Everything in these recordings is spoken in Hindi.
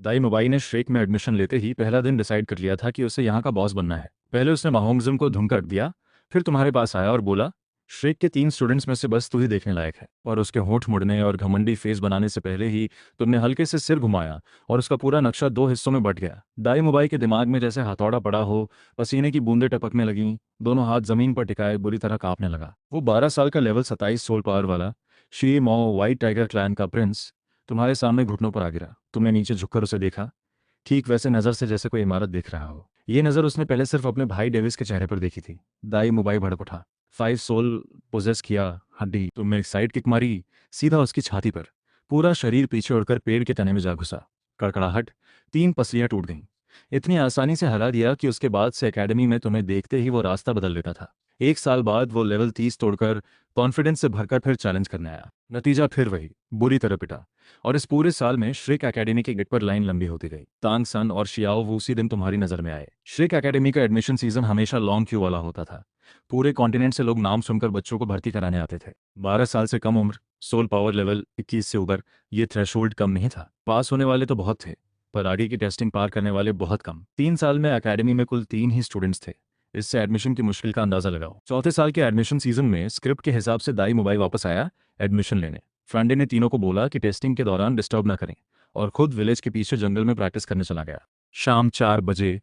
दाई मुबाई ने श्रेक में एडमिशन लेते ही पहला दिन डिसाइड कर लिया था कि उसे यहाँ का बॉस बनना है। पहले उसने माहोंगजुम को धुन कर दिया, फिर तुम्हारे पास आया और बोला, श्रेक के 3 स्टूडेंट्स में से बस तू ही देखने लायक है। और उसके होंठ मुड़ने और घमंडी फेस बनाने से पहले ही तुमने हल्के से सिर घुमाया और उसका पूरा नक्शा 2 हिस्सों में बंट गया। दाई मुबाई के दिमाग में जैसे हथौड़ा पड़ा हो, पसीने की बूंदें टपकने लगीं, दोनों हाथ जमीन पर टिकाए बुरी तरह कांपने लगा। वो 12 साल का लेवल 27 सोल पावर वाला शी मो व्हाइट टाइगर क्लैन का प्रिंस तुम्हारे सामने घुटनों पर आ गिरा। तुमने नीचे झुककर उसे देखा, ठीक वैसे नज़र से जैसे कोई इमारत देख रहा हो। ये नज़र उसने पहले सिर्फ अपने भाई डेविस के चेहरे पर देखी थी। दाई मुबाई भड़क उठा। 5 सोल पोजेस किया हड्डी। तुमने एक साइड किक मारी, सीधा उसकी छाती पर। पूरा शरीर पीछे उड़कर पेड़ के तने में जा घुसा। कड़कड़ाहट, 3 पसलियां टूट गईं। इतनी आसानी से हरा दिया कि उसके बाद से एकेडमी में तुम्हें देखते ही वो रास्ता बदल लेता था। 1 साल बाद वो लेवल 30 तोड़कर कॉन्फिडेंस से भरकर फिर चैलेंज करने आया। नतीजा फिर वही, बुरी तरह पिटा। और इस पूरे साल में श्रिक एकेडमी के गेट पर लाइन लंबी होती गई। तांग सन और शियाओ वो उसी दिन तुम्हारी नजर में आए। श्रिक एकेडमी का एडमिशन सीजन हमेशा लॉन्ग क्यू वाला होता था। पूरे कॉन्टिनेंट से लोग नाम सुनकर बच्चों को भर्ती कराने आते थे। 12 साल से कम उम्र, सोल पावर लेवल 21 से ऊपर, ये थ्रेशोल्ड कम नहीं था। पास होने वाले तो बहुत थे, पर आगे की टेस्टिंग पार करने वाले बहुत कम। 3 साल में एकेडमी में कुल 3 ही स्टूडेंट्स थे। इससे एडमिशन की मुश्किल का अंदाजा लगाओ। चौथे साल के एडमिशन सीजन में स्क्रिप्ट के हिसाब से दाई मुबाई वापस आया एडमिशन लेने। फ्रांडे ने तीनों को बोला कि टेस्टिंग के दौरान डिस्टर्ब ना करें, और खुद विलेज के पीछे जंगल में प्रैक्टिस करने चला गया। शाम 4 बजे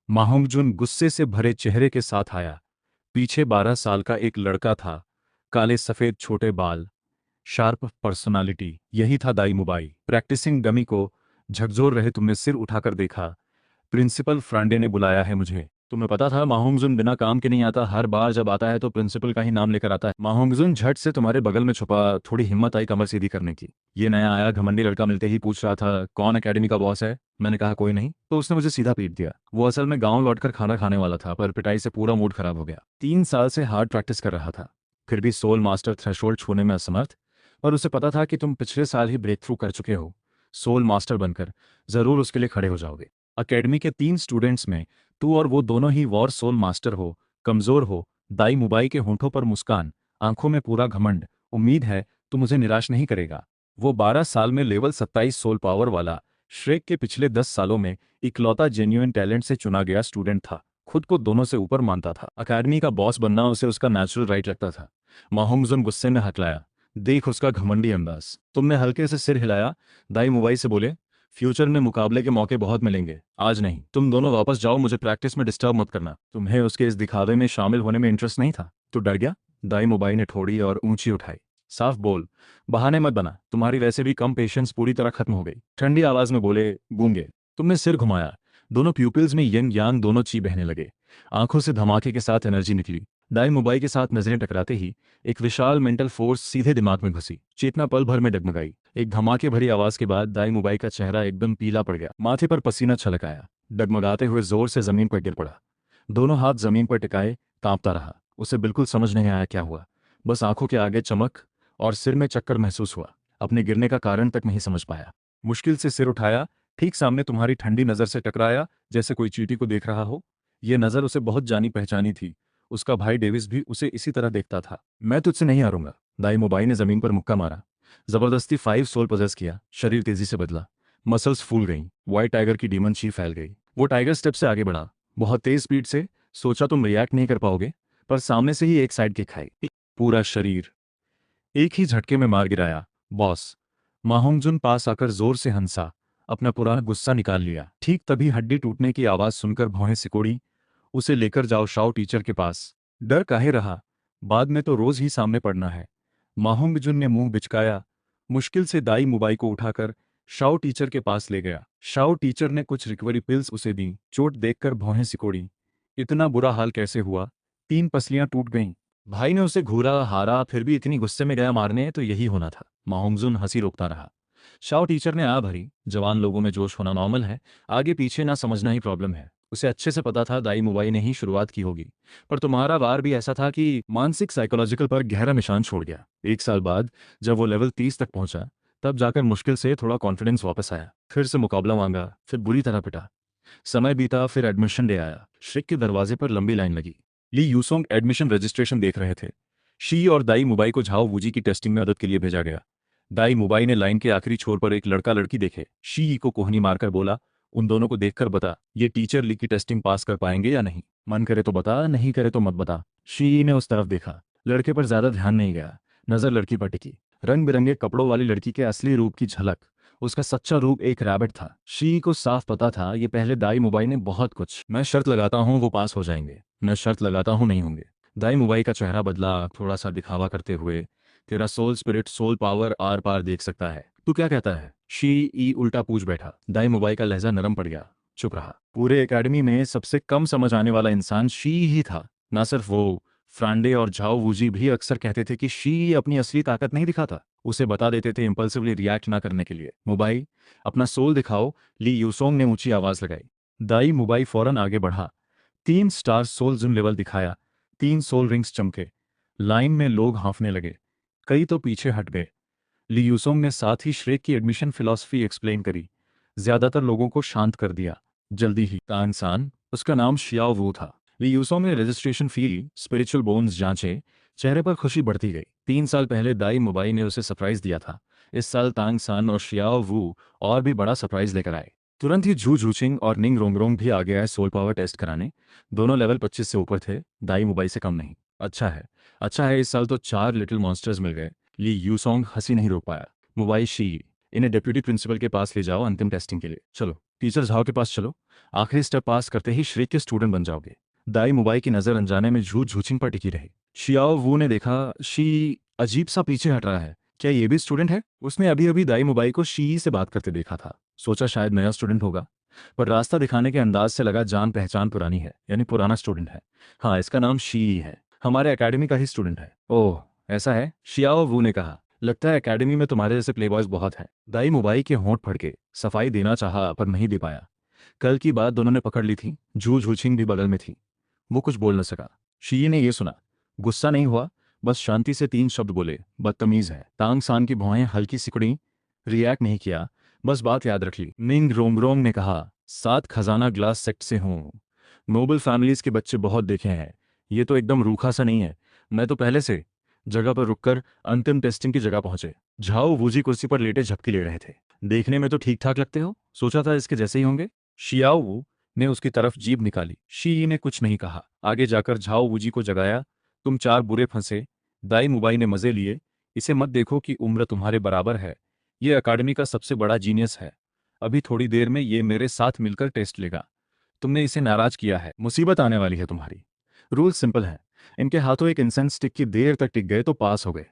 माहोंगजुन गुस्से से भरे चेहरे के साथ आया। पीछे 12 साल का एक लड़का था, काले सफेद छोटे बाल, शार्प पर्सनालिटी। यही था दाई मुबाई। प्रैक्टिसिंग डमी को झकझोर रहे तुमने सिर उठाकर देखा। प्रिंसिपल फ्रांडे ने बुलाया है मुझे। तुम्हें पता था माहोंगजुन बिना काम के नहीं आता, हर बार जब आता है तो प्रिंसिपल का ही नाम लेकर आता है। माहोंगजुन झट से तुम्हारे बगल में छुपा, थोड़ी हिम्मत आई कमर सीधी करने की। ये नया आया घमंडी लड़का मिलते ही पूछ रहा था, कौन एकेडमी का बॉस है। मैंने कहा कोई नहीं, तो उसने मुझे सीधा पीट दिया। वो असल में गांव लौटकर खाना खाने वाला था, पर पिटाई से पूरा मूड खराब हो गया। 3 साल से हार्ड प्रैक्टिस कर रहा था, फिर भी सोल मास्टर थ्रेशोल्ड छूने में असमर्थ। पर उसे पता था कि तुम पिछले साल ही ब्रेक थ्रू कर चुके हो। सोल मास्टर बनकर जरूर उसके लिए खड़े हो जाओगे। अकेडमी के 3 स्टूडेंट्स में तू और वो दोनों ही वॉर सोल मास्टर हो, कमजोर हो। दाई मुबाई के होंठों पर मुस्कान, आंखों में पूरा घमंड। उम्मीद है तू मुझे निराश नहीं करेगा। वो 12 साल में लेवल 27 सोल पावर वाला श्रेक के पिछले 10 सालों में इकलौता जेन्युइन टैलेंट से चुना गया स्टूडेंट था। खुद को दोनों से ऊपर मानता था। अकेडमी का बॉस बनना उसे उसका नेचुरल राइट लगता था। माहोंगजुन गुस्से में हकलाया, देख उसका घमंडी अंदाज। तुमने हल्के से सिर हिलाया। दाई मुबाई से बोले, फ्यूचर में मुकाबले के मौके बहुत मिलेंगे, आज नहीं। तुम दोनों वापस जाओ, मुझे प्रैक्टिस में डिस्टर्ब मत करना। तुम्हें उसके इस दिखावे में शामिल होने में इंटरेस्ट नहीं था तो डर गया। दाई मुबाई ने ठोड़ी और ऊंची उठाई। साफ बोल, बहाने मत बना। तुम्हारी वैसे भी कम पेशेंस पूरी तरह खत्म हो गई। ठंडी आवाज में बोले, गूंगे। तुमने सिर घुमाया। दोनों प्यूपिल्स में यंग यांग दोनों ची बहने लगे। आंखों से धमाके के साथ एनर्जी निकली। दाई मुबाई के साथ नजरें टकराते ही एक विशाल मेंटल फोर्स सीधे दिमाग में घुसी। चेतना पल भर में डगमगाई। एक धमाके भरी आवाज के बाद दाई मुबाई का चेहरा एकदम पीला पड़ गया। माथे पर पसीना छलक आया। डगमगाते हुए जोर से जमीन पर गिर पड़ा। दोनों हाथ जमीन पर टिकाए कांपता रहा। उसे बिल्कुल समझ नहीं आया क्या हुआ। बस आंखों के आगे चमक और सिर में चक्कर महसूस हुआ। अपने गिरने का कारण तक नहीं समझ पाया। मुश्किल से सिर उठाया। ठीक सामने तुम्हारी ठंडी नजर से टकराया, जैसे कोई चींटी को देख रहा हो। यह नजर उसे बहुत जानी पहचानी थी। उसका भाई डेविस भी उसे इसी तरह देखता था। मैं तुझसे नहीं हारूंगा। दाई मुबाई ने जमीन पर मुक्का मारा। जबरदस्ती 5 सोल पोजेस किया। शरीर तेजी से बदला। मसल्स फूल गईं। व्हाइट टाइगर की डीमन ची फैल गई। वो टाइगर स्टेप से आगे बढ़ा, बहुत तेज स्पीड से। सोचा तुम रिएक्ट नहीं कर पाओगे, पर सामने से ही एक साइड किक खाई। पूरा शरीर एक ही झटके में मार गिराया। बॉस। माहोंगजुन पास आकर जोर से हंसा, अपना पुराना गुस्सा निकाल लिया। ठीक तभी हड्डी टूटने की आवाज सुनकर भौहें सिकोड़ी। उसे लेकर जाओ शाओ टीचर के पास। डर काहे रहा, बाद में तो रोज ही सामने पड़ना है। माहोंगजुन ने मुंह बिचकाया। मुश्किल से दाई मुबाई को उठाकर शाओ टीचर के पास ले गया। शाओ टीचर ने कुछ रिकवरी पिल्स उसे दी। चोट देखकर भौहें सिकोड़ी। इतना बुरा हाल कैसे हुआ। 3 पसलियां टूट गईं। भाई ने उसे घूरा, हारा, फिर भी इतनी गुस्से में गया मारने, तो यही होना था। माहोंगजुन हंसी रोकता रहा। शाओ टीचर ने आ भरी। जवान लोगों में जोश होना नॉर्मल है, आगे पीछे ना समझना ही प्रॉब्लम है। उसे अच्छे से पता था दाई मुबाई ने ही शुरुआत की होगी, पर तुम्हारा वार भी ऐसा था कि मानसिक साइकोलॉजिकल पर गहरा निशान छोड़ गया। 1 साल बाद जब वो लेवल 30 तक पहुंचा, तब जाकर मुश्किल से थोड़ा कॉन्फिडेंस वापस आया। फिर से मुकाबला मांगा, फिर बुरी तरह पिटा। समय बीता, फिर एडमिशन डे आया। श्रिक के दरवाजे पर लंबी लाइन लगी। ली यूसोंग एडमिशन रजिस्ट्रेशन देख रहे थे। शी और दाई मुबाई को झाओ वूजी की टेस्टिंग में मदद के लिए भेजा गया। दाई मुबाई ने लाइन के आखिरी छोर पर एक लड़का लड़की देखे। शी को कोहनी मारकर बोला, उन दोनों को देखकर बता, ये टीचर ली की टेस्टिंग पास कर पाएंगे या नहीं। मन करे तो बता, नहीं करे तो मत बता। शी ने उस तरफ देखा। लड़के पर ज्यादा ध्यान नहीं गया। नजर लड़की पर टिकी। रंग बिरंगे कपड़ों वाली लड़की के असली रूप की झलक। उसका सच्चा रूप एक रैबिट था। शी को साफ पता था ये पहले दाई मुबाई ने बहुत कुछ। मैं शर्त लगाता हूँ वो पास हो जाएंगे। मैं शर्त लगाता हूँ नहीं होंगे। दाई मुबाई का चेहरा बदला, थोड़ा सा दिखावा करते हुए। तेरा सोल स्पिरिट सोल पावर आर पार देख सकता है। तू क्या कहता है? शी ई उल्टा पूछ बैठा। दाई मुबाई का लहजा नरम पड़ गया। चुप रहा। पूरे एकेडमी में सबसे कम समझ आने वाला इंसान शी ही था। ना सिर्फ वो, फ्रांडे और झाओ वूजी भी अक्सर कहते थे कि शी अपनी असली ताकत नहीं दिखाता। उसे बता देते थे इम्पल्सिवली रिएक्ट ना करने के लिए। मुबाई, अपना सोल दिखाओ, ली यूसोंग ने ऊंची आवाज लगाई। दाई मुबाई फौरन आगे बढ़ा। 3 स्टार सोल जुन लेवल दिखाया। 3 सोल रिंग्स चमके। लाइन में लोग हाँफने लगे। कई तो पीछे हट गए। ली यूसोंग ने साथ ही श्रेक की एडमिशन फिलॉसफी एक्सप्लेन करी। ज्यादातर लोगों को शांत कर दिया। जल्दी ही तानसान, उसका नाम शियाओ वू था। ली यूसोंग ने रजिस्ट्रेशन फी, स्पिरिचुअल बोन्स जांचे। चेहरे पर खुशी बढ़ती गई। 3 साल पहले दाई मुबाई ने उसे सरप्राइज दिया था। इस साल तांग सान और शियाओ वू और भी बड़ा सरप्राइज लेकर आए। तुरंत ही झू झूचिंग और निंग रोंगरोंग भी आ गया है सोल पावर टेस्ट कराने। दोनों लेवल 25 से ऊपर थे, दाई मुबाई से कम नहीं। अच्छा है, अच्छा है, इस साल तो 4 लिटिल मॉन्स्टर्स मिल गए। ली यूसोंग हंसी नहीं रोक पाया। मुबाई शी, इन्हें डिप्यूटी प्रिंसिपल के पास ले जाओ अंतिम टेस्टिंग के लिए। चलो टीचर झाओ के पास चलो। आखिरी स्टेप पास करते ही श्रेक के स्टूडेंट बन जाओगे। दाई मुबाई की नजर अनजाने में झूठ झूचिंग पर टिकी रही। शियाओ वू ने देखा शी अजीब सा पीछे हट रहा है। क्या ये भी स्टूडेंट है? उसने अभी अभी दाई मुबाई को शी से बात करते देखा था। सोचा शायद नया स्टूडेंट होगा, पर रास्ता दिखाने के अंदाज से लगा जान पहचान पुरानी है, यानी पुराना स्टूडेंट है। हाँ, इसका नाम शी है, हमारे एकेडमी का ही स्टूडेंट है। ओह, ऐसा है? शियाओ वू ने कहा। लगता है एकेडमी में तुम्हारे जैसे प्लेबॉयज बहुत हैं। दाई मुबाई के होंठ फड़के। सफाई देना चाहा पर नहीं दे पाया। कल की बात दोनों ने पकड़ ली थी। झू झूछिंग भी बगल में थी। वो कुछ बोल न सका। शी ने ये सुना। गुस्सा नहीं हुआ, बस शांति से 3 शब्द बोले, बदतमीज है। तांग सान की भौहें हल्की सिकुड़ी। रिएक्ट नहीं किया, बस बात याद रख ली। निंग रोंगरोंग ने कहा, 7 खजाना ग्लास सेक्ट से हूँ। नोबल फैमिलीज के बच्चे बहुत देखे हैं। ये तो एकदम रूखा सा नहीं है। मैं तो पहले से जगह पर रुककर अंतिम टेस्टिंग की जगह पहुंचे। झाओ वूजी कुर्सी पर लेटे झपकी ले रहे थे। देखने में तो ठीक ठाक लगते हो, सोचा था इसके जैसे ही होंगे। शियाओ वू ने उसकी तरफ जीभ निकाली। शी ने कुछ नहीं कहा। आगे जाकर झाओ वूजी को जगाया। तुम 4 बुरे फंसे। दाई मुबाई ने मजे लिए। इसे मत देखो कि उम्र तुम्हारे बराबर है। ये अकादमी का सबसे बड़ा जीनियस है। अभी थोड़ी देर में ये मेरे साथ मिलकर टेस्ट लेगा। तुमने इसे नाराज किया है, मुसीबत आने वाली है तुम्हारी। रूल सिंपल है। इनके हाथों एक इंसेंस स्टिक की देर तक टिक गए तो पास हो गए।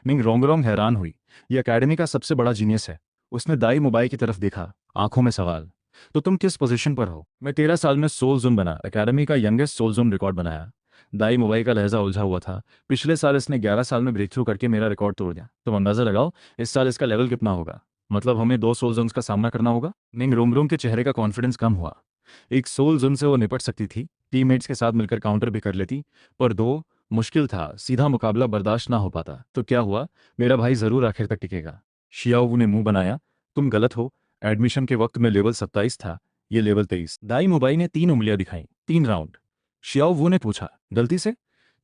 मिंग रोंगरोंग हैरान हुई। यह एकेडमी का सबसे बड़ा जीनियस है। उसने दाई मुबाई की तरफ देखा, आंखों में सवाल। तो तुम किस पोजीशन पर हो? मैं 13 साल में सोल जुन बना, एकेडमी का यंगेस्ट सोल जुन रिकॉर्ड बनाया। दाई मुबाई का लहजा उलझा हुआ था। पिछले साल इसने 11 साल में ब्रेक थ्रू करके मेरा रिकॉर्ड तोड़ दिया। तुम अंदाजा लगाओ इस साल इसका लेवल कितना होगा। मतलब हमें 2 सोल जोन्स का सामना करना होगा। मिंग रोंगरोंग के चेहरे का कॉन्फिडेंस कम हुआ। एक सोल जोन से वो निपट सकती थी, टीममेट्स के साथ मिलकर काउंटर भी कर लेती, पर 2 मुश्किल था। सीधा मुकाबला बर्दाश्त ना हो पाता। तो क्या हुआ? मेरा भाई जरूर आखिर तक टिकेगा। शियाओ ने मुंह बनाया। तुम गलत हो। एडमिशन के वक्त में लेवल 27 था, ये लेवल 23। दाई मुबाई ने 3 उंगलियां दिखाई। 3 राउंड। शियाओ वू ने पूछा, गलती से?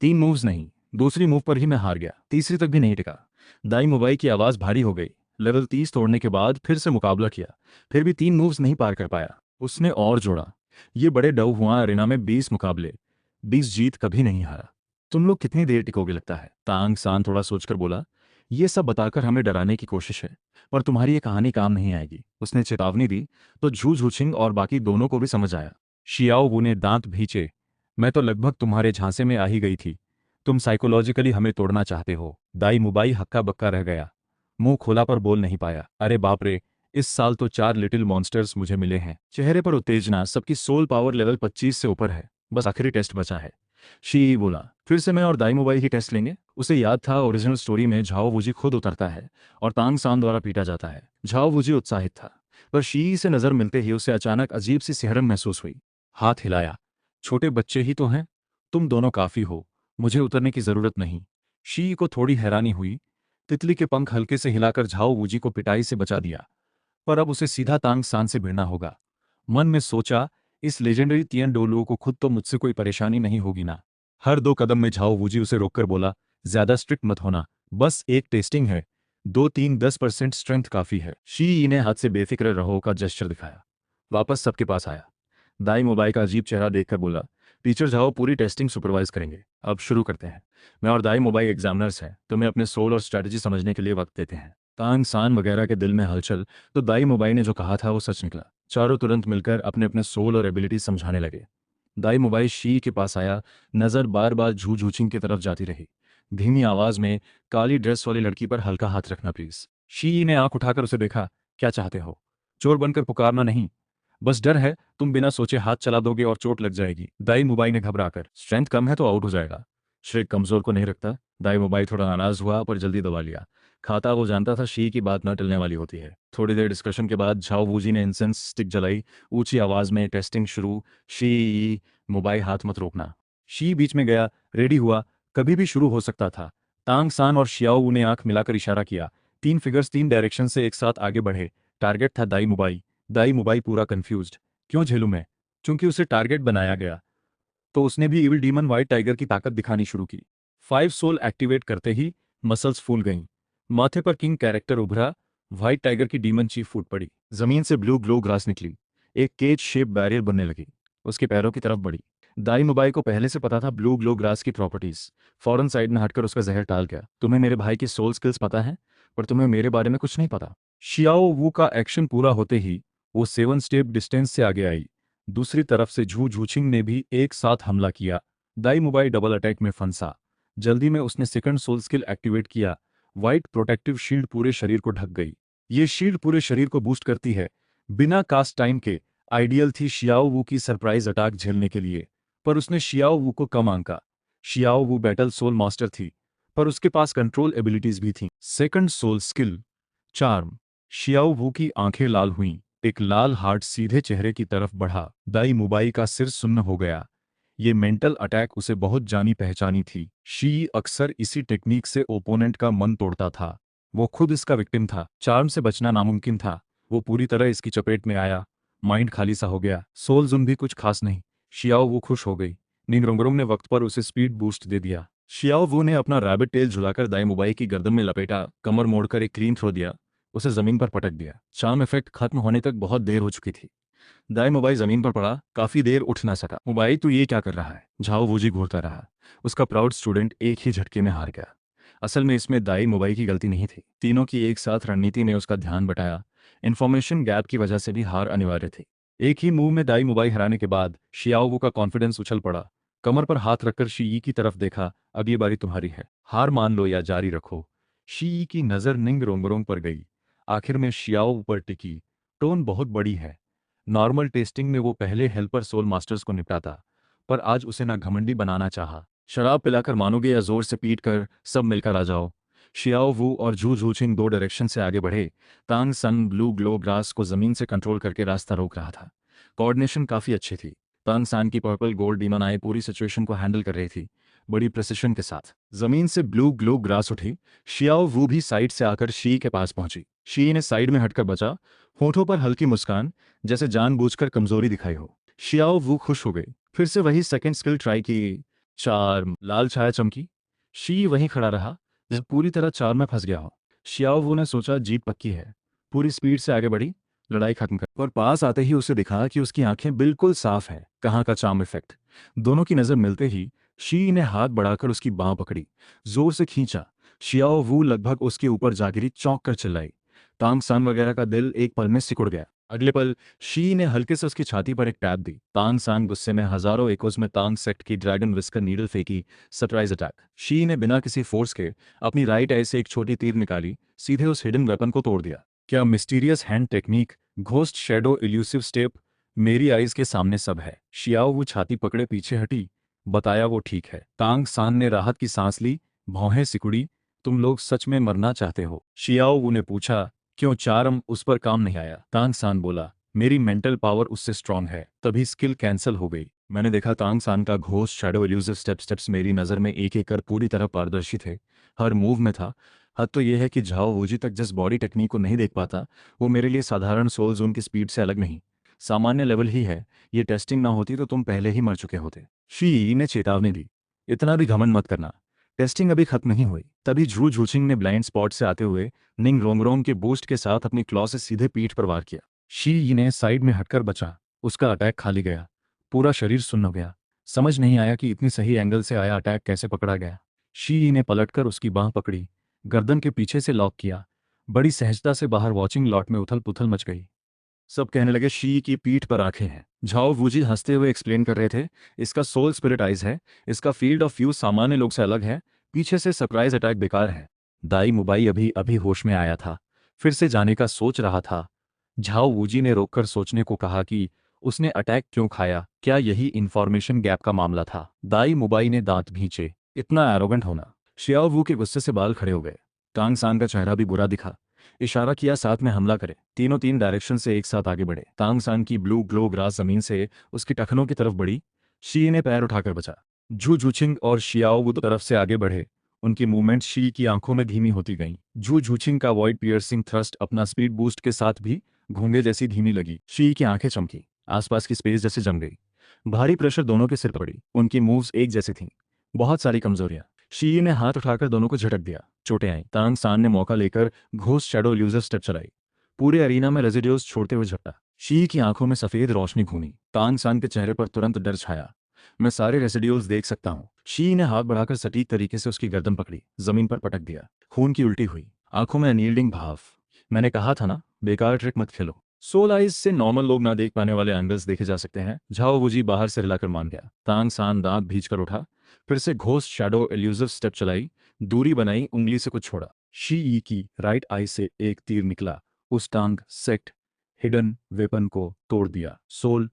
3 मूव्स नहीं, दूसरी मूव पर ही मैं हार गया, तीसरी तक भी नहीं टिका। दाई मुबाई की आवाज भारी हो गई। लेवल 30 तोड़ने के बाद फिर से मुकाबला किया, फिर भी 3 मूव्स नहीं पार कर पाया। उसने और जोड़ा, ये बड़े डव हुआ अरेना में 20 मुकाबले, 20 जीत कभी नहीं हारा। तुम लोग कितनी देर टिकोगे लगता है? तांग सान थोड़ा सोचकर बोला, ये सब बताकर हमें डराने की कोशिश है, पर तुम्हारी ये कहानी काम नहीं आएगी। उसने चेतावनी दी तो झू झूछिंग और बाकी दोनों को भी समझ आया। शियाओ वू ने दांत भींचे। मैं तो लगभग तुम्हारे झांसे में आ ही गई थी। तुम साइकोलॉजिकली हमें तोड़ना चाहते हो। दाई मुबाई हक्का बक्का रह गया। मुंह खोला पर बोल नहीं पाया। अरे बाप रे, इस साल तो 4 लिटिल मॉन्स्टर्स मुझे मिले हैं। चेहरे पर उत्तेजना। सबकी सोल पावर लेवल 25 से ऊपर है। बस आखिरी टेस्ट बचा है। शी बोला, फिर से मैं और दाई मुबाई ही टेस्ट लेंगे। उसे याद था ओरिजिनल स्टोरी में झाओ वूजी खुद उतरता है और तांग सान द्वारा पीटा जाता है। झाओ वूजी उत्साहित था, पर शी से नजर मिलते ही उसे अचानक अजीब सी सिहरन महसूस हुई। हाथ हिलाया। छोटे बच्चे ही तो हैं, तुम दोनों काफी हो, मुझे उतरने की जरूरत नहीं। शी को थोड़ी हैरानी हुई। तितली के पंख हल्के से हिलाकर झाओ वूजी को पिटाई से बचा दिया, पर अब उसे सीधा तांग सान से भिड़ना होगा। मन में सोचा, इस लेजेंडरी तियन डोलुओ को खुद तो मुझसे कोई परेशानी नहीं होगी ना। हर 2 कदम में झाओ वूजी उसे रोककर बोला, ज्यादा स्ट्रिक्ट मत होना, बस एक टेस्टिंग है। 2-3-10% स्ट्रेंथ काफ़ी है। शी ने हाथ से बेफिक्र रहो का जेस्चर दिखाया। वापस सबके पास आया। दाई मोबाई का अजीब चेहरा देखकर बोला, टीचर जाओ, पूरी टेस्टिंग सुपरवाइज करेंगे। अब शुरू करते हैं। मैं और दाई मोबाई एग्जामिनर्स हैं, तुम्हें अपने सोल और स्ट्रैटेजी समझने के लिए वक्त देते हैं। तांग सान वगैरह के दिल में हलचल, तो दाई मोबाई ने जो कहा था वो सच निकला। चारों तुरंत मिलकर अपने अपने सोल और एबिलिटी समझाने लगे। दाई मोबाई शी के पास आया, नज़र बार बार झू झूचिंग की तरफ जाती रही। धीमी आवाज में, काली ड्रेस वाली लड़की पर हल्का हाथ रखना प्लीज। शी ने आंख उठाकर उसे देखा। क्या चाहते हो? चोर बनकर पुकारना नहीं, बस डर है तुम बिना सोचे हाथ चला दोगे और चोट लग जाएगी। दाई मुबाई ने घबराकर, स्ट्रेंथ कम है तो आउट हो जाएगा। श्रेक कमजोर को नहीं रखता। दाई मुबाई थोड़ा नाराज हुआ पर जल्दी दबा लिया। खाता वो जानता था शी की बात न टलने वाली होती है। थोड़ी देर डिस्कशन के बाद झाओ वूजी ने इंसेंस स्टिक जलाई। ऊंची आवाज में, टेस्टिंग शुरू। शी मुबाई हाथ मत रोकना। शी बीच में गया, रेडी हुआ, कभी भी शुरू हो सकता था। तांग सान और शियाओ वू ने आंख मिलाकर इशारा किया। 3 फिगर्स 3 डायरेक्शन से एक साथ आगे बढ़े। टारगेट था दाई मुबाई। दाई मुबाई पूरा कंफ्यूज्ड। क्यों झेलूं मैं? क्योंकि उसे टारगेट बनाया गया। तो उसने भी इविल डीमन व्हाइट टाइगर की ताकत दिखानी शुरू की। 5 सोल एक्टिवेट करते ही मसल्स फूल गईं। माथे पर किंग कैरेक्टर उभरा। व्हाइट टाइगर की डीमन चीफ फूट पड़ी। जमीन से ब्लू ग्लो ग्रास निकली। एक केज शेप बैरियर बनने लगी। उसके पैरों की तरफ बढ़ी। दाई मुबाई को पहले से पता था ब्लू ग्लो ग्रास की प्रॉपर्टीज। फौरन साइड में हटकर उसका जहर टाल गया। तुम्हें मेरे भाई की सोल स्किल्स पता है, पर तुम्हें मेरे बारे में कुछ नहीं पता। शियाओ वू का एक्शन पूरा होते ही वो 7 स्टेप डिस्टेंस से आगे आई। दूसरी तरफ से झू झूचिंग ने भी एक साथ हमला किया। दाई मुबाई डबल अटैक में फंसा। जल्दी में उसने सेकंड सोल स्किल एक्टिवेट किया। व्हाइट प्रोटेक्टिव शील्ड पूरे शरीर को ढक गई। ये शील्ड पूरे शरीर को बूस्ट करती है। बिना कास्ट टाइम के आइडियल थी शियाओ वू की सरप्राइज अटैक झेलने के लिए, पर उसने शियाओ वू को कम आंका। Xiao Wu battle soul master थी, पर उसके पास कंट्रोल एबिलिटीज भी थीं। Second soul skill, charm. Xiao Wu की आंखें लाल हुईं। एक लाल हार्ट सीधे चेहरे की तरफ बढ़ा। दाई मुबाई का सिर सुन्न हो गया। ये मेंटल अटैक उसे बहुत जानी पहचानी थी। शी अक्सर इसी टेक्निक से ओपोनेंट का मन तोड़ता था। वो खुद इसका विक्टिम था। चार्म से बचना नामुमकिन था। वो पूरी तरह इसकी चपेट में आया। माइंड खाली सा हो गया। सोल जुन भी कुछ खास नहीं। शियाओ वो खुश हो गई। निंगरोंगरोंग ने वक्त पर उसे स्पीड बूस्ट दे दिया। शियाओ वू ने अपना रैबिट टेल झुलाकर दाई मुबाई की गर्दन में लपेटा, कमर मोड़कर एक क्लीन थ्रो दिया, उसे जमीन पर पटक दिया। चार्म इफेक्ट खत्म होने तक बहुत देर हो चुकी थी। दाई मुबाई जमीन पर पड़ा, काफी देर उठ ना सका। मुबाई तू ये क्या कर रहा है? झाओ वूजी घूरता रहा। उसका प्राउड स्टूडेंट एक ही झटके में हार गया। असल में इसमें दाई मुबाई की गलती नहीं थी। तीनों की एक साथ रणनीति ने उसका ध्यान बटाया। इन्फॉर्मेशन गैप की वजह से भी हार अनिवार्य थी। एक ही मूव में दाई मुबाई हराने के बाद शियाओ का कॉन्फिडेंस उछल पड़ा। कमर पर हाथ रखकर शी की तरफ देखा। अब ये बारी तुम्हारी है, हार मान लो या जारी रखो। शी की नज़र निंग रोंगरोंग पर गई। आखिर में शियाओ पर टिकी। टोन बहुत बड़ी है। नॉर्मल टेस्टिंग में वो पहले हेल्पर सोल मास्टर्स को निपटाता, पर आज उसे ना घमंडी बनाना चाहा। शराब पिलाकर मानोगे या जोर से पीट कर? सब मिलकर आ जाओ। शियाओ वू और झू झूचिंग 2 डायरेक्शन से आगे बढ़े। तांग सन ब्लू ग्लो ग्रास को जमीन से कंट्रोल करके रास्ता रोक रहा था। कोऑर्डिनेशन काफी अच्छी थी। तांग सान की पर्पल गोल्ड डीमन आई पूरी सिचुएशन को हैंडल कर रही थी, बड़ी प्रिसिशन के साथ। जमीन से ब्लू ग्लो ग्रास उठी। शियाओ वू भी साइड से आकर शी के पास पहुंची। शी ने साइड में हटकर बचा। होठों पर हल्की मुस्कान, जैसे जानबूझकर कमजोरी दिखाई हो। शियाओ वू खुश हो गई। फिर से वही सेकंड स्किल ट्राई की। चार्म। लाल छाया चमकी। शी वहीं खड़ा रहा, जब पूरी तरह चार में फंस गया हो। शियाओ वू ने सोचा जीत पक्की है। पूरी स्पीड से आगे बढ़ी, लड़ाई खत्म कर। पर पास आते ही उसे दिखा कि उसकी आंखें बिल्कुल साफ है। कहाँ का चार्म इफेक्ट। दोनों की नजर मिलते ही शी ने हाथ बढ़ाकर उसकी बांह पकड़ी, जोर से खींचा। शियाओ वू लगभग उसके ऊपर जा गिरी, चौंक कर चिल्लाई। तांग सान वगैरह का दिल एक पल में सिकुड़ गया। अगले पल शी ने हल्के से उसकी छाती पर एक टैप दी। तांग सान गुस्से में हजारों एकोज में तांग सेक्ट की ड्रैगन विस्कर नीडल फेंकी। Surprise attack. शी ने बिना किसी फोर्स के अपनी राइट आई से एक छोटी तीर निकाली, सीधे उस हिडन वेपन को तोड़ दिया। क्या mysterious hand technique, ghost shadow elusive step, मेरी आइज के सामने सब है। शियाओ वो छाती पकड़े पीछे हटी। बताया वो ठीक है। तांग सान ने राहत की सांस ली, भौहें सिकुड़ी। तुम लोग सच में मरना चाहते हो? शियाओ वू ने पूछा। क्यों चार्म उस पर काम नहीं आया? तांग सान बोला, मेरी मेंटल पावर उससे स्ट्रांग है। तभी स्किल कैंसिल हो गई। मैंने देखा तांग सान का घोस्ट शैडो इल्यूसिव स्टेप्स मेरी नज़र में एक एक कर पूरी तरह पारदर्शी थे। हर मूव में था। हद तो यह है कि झाओ वूजी तक जिस बॉडी टेक्निक को नहीं देख पाता, वो मेरे लिए साधारण सोल जोन की स्पीड से अलग नहीं, सामान्य लेवल ही है। ये टेस्टिंग ना होती तो तुम पहले ही मर चुके होते। शी ने चेतावनी दी। इतना भी घमंड मत करना। टेस्टिंग अभी खत्म नहीं हुई, तभी झू झूचिंग ने ब्लाइंड स्पॉट से आते हुए निंग रोंगरोंग के बूस्ट के साथ अपनी क्लॉ से सीधे पीठ पर वार किया। शी यी ने साइड में हटकर बचा। उसका अटैक खाली गया, पूरा शरीर सुन्न हो गया। समझ नहीं आया कि इतनी सही एंगल से आया अटैक कैसे पकड़ा गया। शी यी ने पलटकर उसकी बांह पकड़ी, गर्दन के पीछे से लॉक किया। बड़ी सहजता से बाहर वॉचिंग लॉट में उथल पुथल मच गई। सब कहने लगे शी की पीठ पर आंखें हैं। झाओ वूजी हंसते हुए एक्सप्लेन कर रहे थे, इसका सोल स्पिरिट आइज है, इसका फील्ड ऑफ व्यू सामान्य लोग से अलग है, पीछे से सरप्राइज अटैक बेकार है। दाई मुबाई अभी अभी होश में आया था, फिर से जाने का सोच रहा था। झाओ वूजी ने रोककर सोचने को कहा कि उसने अटैक क्यों खाया, क्या यही इंफॉर्मेशन गैप का मामला था। दाई मुबाई ने दांत भींचे, इतना एरोगेंट होना। शियाओ वू के गुस्से से बाल खड़े हो गए। टांग सान का चेहरा भी बुरा दिखा, इशारा किया साथ में हमला करे। तीनों तीन डायरेक्शन से एक साथ आगे बढ़े। तांग सान की ब्लू ग्लो ग्रास जमीन से उसकी टखनों की तरफ बढ़ी। शी ने पैर उठाकर बचा। झू झूचिंग और शियाओ वो तरफ से आगे बढ़े। उनकी मूवमेंट शी की आंखों में धीमी होती गई। झू झूचिंग का वॉइड पियर्सिंग थ्रस्ट अपना स्पीड बूस्ट के साथ भी घूंगे जैसी धीमी लगी। शी की आंखें चमकी, आसपास की स्पेस जैसे जम गई। भारी प्रेशर दोनों के सिर पर पड़ी। उनकी मूव्स एक जैसी थीं, बहुत सारी कमजोरियां। शी ने हाथ उठाकर दोनों को झटक दिया, चोटें आईं। तांग सान ने मौका लेकर घोस्ट शैडो यूजर स्टेप चलाई, पूरे अरीना में रेजिड्यूज छोड़ते हुए झपटा। शी की आंखों में सफेद रोशनी घूमी। तांग सान के चेहरे पर तुरंत डर छाया। मैं सारे रेसिड्यूल्स देख सकता हूँ। शी ने हाथ बढ़ाकर सटीक तरीके से उसकी गर्दन पकड़ी, जमीन पर पटक दिया। खून की उल्टी हुई, आंखों में अनयील्डिंग भाव। मैंने कहा था ना, बेकार ट्रिक मत खेलो। सोल आइज से नॉर्मल लोग ना देख पाने वाले एंगल्स देखे जा सकते हैं। झाओ वुजी बाहर से हिलाकर मान गया। तांग सान दांत भींचकर उठा, फिर से घोस्ट शैडो एल्यूजिव स्टेप चलाई, दूरी बनाई, उंगली से कुछ छोड़ा। शी ई की राइट आई से एक तीर निकला, उस टांग सेक्ट हिडन वेपन को तोड़ दिया। सोल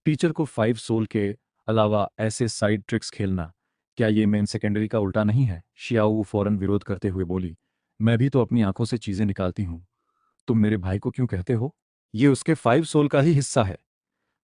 टीचर को 5 सोल के अलावा ऐसे साइड ट्रिक्स खेलना, क्या ये मेन सेकेंडरी का उल्टा नहीं है? शियाओ फौरन विरोध करते हुए बोली, मैं भी तो अपनी आंखों से चीजें निकालती हूँ, तुम मेरे भाई को क्यों कहते हो? ये उसके 5 सोल का ही हिस्सा है।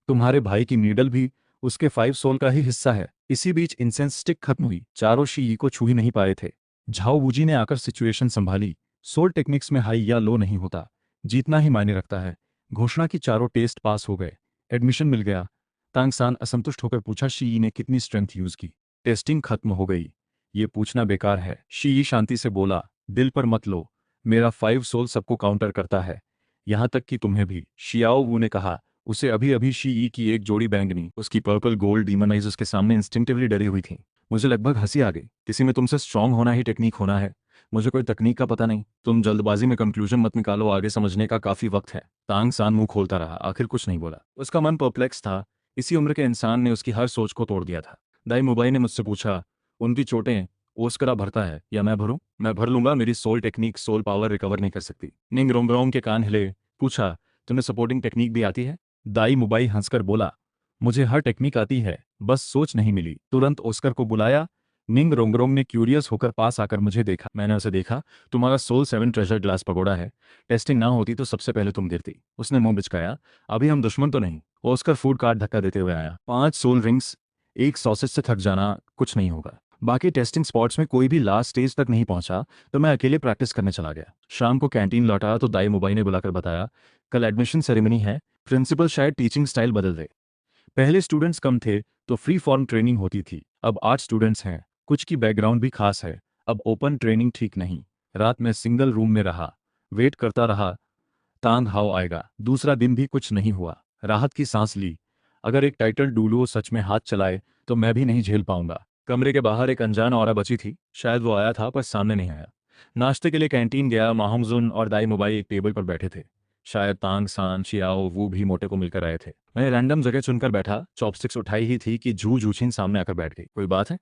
तुम्हारे भाई की नीडल भी उसके 5 सोल का ही हिस्सा है। इसी बीच इंसेंस स्टिक खत्म हुई। चारों शी को छू ही नहीं पाए थे। झाओ वूजी ने आकर सिचुएशन संभाली। सोल टेक्निक्स में हाई या लो नहीं होता, जीतना ही मायने रखता है। घोषणा की चारों टेस्ट पास हो गए, एडमिशन मिल गया। तांगसान असंतुष्ट होकर पूछा, शी ने कितनी स्ट्रेंथ यूज की? टेस्टिंग खत्म हो गई, ये पूछना बेकार है। शी शांति से बोला, दिल पर मत लो, मेरा 5 सोल सबको काउंटर करता है, यहां तक कि तुम्हें भी। शियाओ वू ने कहा, उसे अभी अभी शी की एक जोड़ी बैंगनी, उसकी पर्पल गोल्ड डीमन आइज उसके सामने इंस्टिंक्टिवली डरी हुई थी। मुझे लगभग हंसी आ गई। किसी में तुमसे स्ट्रांग होना ही टेक्निक होना है, मुझे कोई तकनीक का पता नहीं। तुम जल्दबाजी में कंक्लूजन मत निकालो, आगे समझने का काफी वक्त है। तांग सान मुंह खोलता रहा, आखिर कुछ नहीं बोला। उसका मन परप्लेक्स था। इसी उम्र के इंसान ने उसकी हर सोच को तोड़ दिया था। दाई मुबाई ने मुझसे पूछा, उनकी चोटें ओस्करा भरता है या मैं भरूं? मैं भर लूंगा, मेरी soul technique soul power recover नहीं कर सकती। निंग रोंगरोंग के कान हिले। पूछा, तुम्हें सपोर्टिंग टेक्निक भी आती है? दाई मुबाई हंसकर बोला, मुझे हर टेक्निक आती है, बस सोच नहीं मिली। तुरंत ओस्कर को बुलाया। निंग रोंगरोंग ने क्यूरियस होकर पास आकर मुझे देखा। मैंने उसे देखा, तुम्हारा सोल 7 ट्रेजर ग्लास पगोड़ा है, टेस्टिंग ना होती तो सबसे पहले तुम गिरती। उसने मुंह बिचकाया, अभी हम दुश्मन तो नहीं। ओस्कर फूड कार्ट धक्का देते हुए आया। 5 सोल रिंग्स, एक सॉसेज से थक जाना कुछ नहीं होगा। बाकी टेस्टिंग स्पॉट्स में कोई भी लास्ट स्टेज तक नहीं पहुंचा तो मैं अकेले प्रैक्टिस करने चला गया। शाम को कैंटीन लौटा तो दाई मुबाई ने बुलाकर बताया, कल एडमिशन सेरेमनी है, प्रिंसिपल शायद टीचिंग स्टाइल बदल दे। पहले स्टूडेंट्स कम थे तो फ्री फॉर्म ट्रेनिंग होती थी, अब 8 स्टूडेंट्स हैं, कुछ की बैकग्राउंड भी खास है। अब ओपन ट्रेनिंग ठीक नहीं। रात में सिंगल रूम में रहा, वेट करता रहा, तांग हाउ आएगा। दूसरा दिन भी कुछ नहीं हुआ, राहत की सांस ली। अगर एक टाइटल डूलुओ सच में हाथ चलाए तो मैं भी नहीं झेल पाऊंगा। कमरे के बाहर एक अनजान औरत बची थी, शायद वो आया था पर सामने नहीं आया। नाश्ते के लिए कैंटीन गया। माहमजुन और दाई मुबाई एक टेबल पर बैठे थे। शायद तांग सान शियाओ वो भी मोटे को मिलकर आए थे। मैं रैंडम जगह चुनकर बैठा, चॉपस्टिक्स उठाई ही थी कि झू झूछिन सामने आकर बैठ गई। कोई बात है?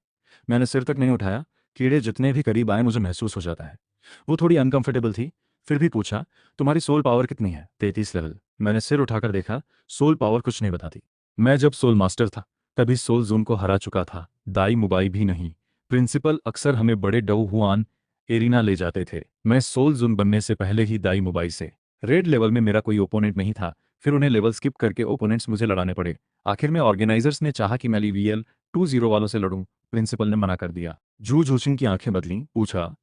मैंने सिर तक नहीं उठाया। कीड़े जितने भी करीब आए मुझे महसूस हो जाता है। वो थोड़ी अनकंफर्टेबल थी, फिर भी पूछा, तुम्हारी सोल पावर कितनी है? 33 लेवल। मैंने सिर उठाकर देखा, सोल पावर कुछ नहीं बताती। मैं जब सोल मास्टर था तभी सोल जून को हरा चुका था, दाई मुबाई भी नहीं। प्रिंसिपल अक्सर हमें बड़े डऊ हुआन एरिना ले जाते थे। मैं सोल जून बनने से पहले ही दाई मुबाई से रेड लेवल में मेरा कोई ओपोनेंट नहीं था, फिर उन्हें लेवल स्किप करके ओपोनेंट्स मुझे लड़ाने पड़े। आखिर में ऑर्गेनाइजर्स ने चाहा कि मैं लीवीएल 20 वालों से लड़ूं, प्रिंसिपल ने मना कर दिया। जू झूसिंग की आंखें बदलीं, पूछा,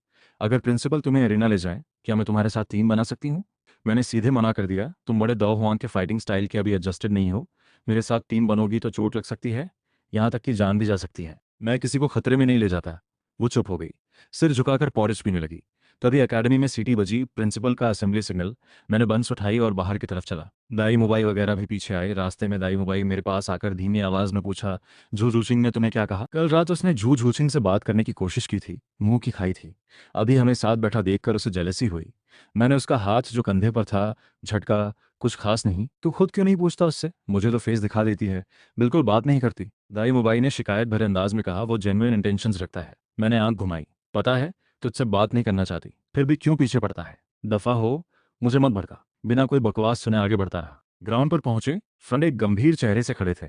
अगर प्रिंसिपल तुम्हें एरिना ले जाए क्या मैं तुम्हारे साथ टीम बना सकती हूँ? मैंने सीधे मना कर दिया, तुम बड़े दो हुआन के फाइटिंग स्टाइल के अभी एडजस्टेड नहीं हो, मेरे साथ टीम बनोगी तो चोट लग सकती है, यहाँ तक कि जान भी जा सकती है। मैं किसी को खतरे में नहीं ले जाता। वो चुप हो गई, सिर झुकाकर पॉरेज पीने लगी। तभी एकेडमी में सीटी बजी, प्रिंसिपल का असेंबली सिग्नल। मैंने बंस उठाई और बाहर की तरफ चला। दाई मुबाई वगैरह भी पीछे आए। रास्ते में दाई मुबाई मेरे पास आकर धीमी आवाज में पूछा, झू झूचिंग ने तुम्हें क्या कहा? कल रात उसने झू झूचिंग से बात करने की कोशिश की थी, मुंह की खाई थी। अभी हमें साथ बैठा देखकर उसे जेलसी हुई। मैंने उसका हाथ जो कंधे पर था झटका। कुछ खास नहीं, तू खुद क्यों नहीं पूछता उससे? मुझे तो फेस दिखा देती है, बिल्कुल बात नहीं करती। दाई मुबाई ने शिकायत भरे अंदाज में कहा, वो जेन्युइन इंटेंशंस रखता है। मैंने आंख घुमाई। पता है, तुझसे बात नहीं करना चाहती, फिर भी क्यों पीछे पड़ता है? दफा हो, मुझे मत भड़का। बिना कोई बकवास सुने आगे बढ़ता रहा। ग्राउंड पर पहुंचे। फ्रंट एक गंभीर चेहरे से खड़े थे।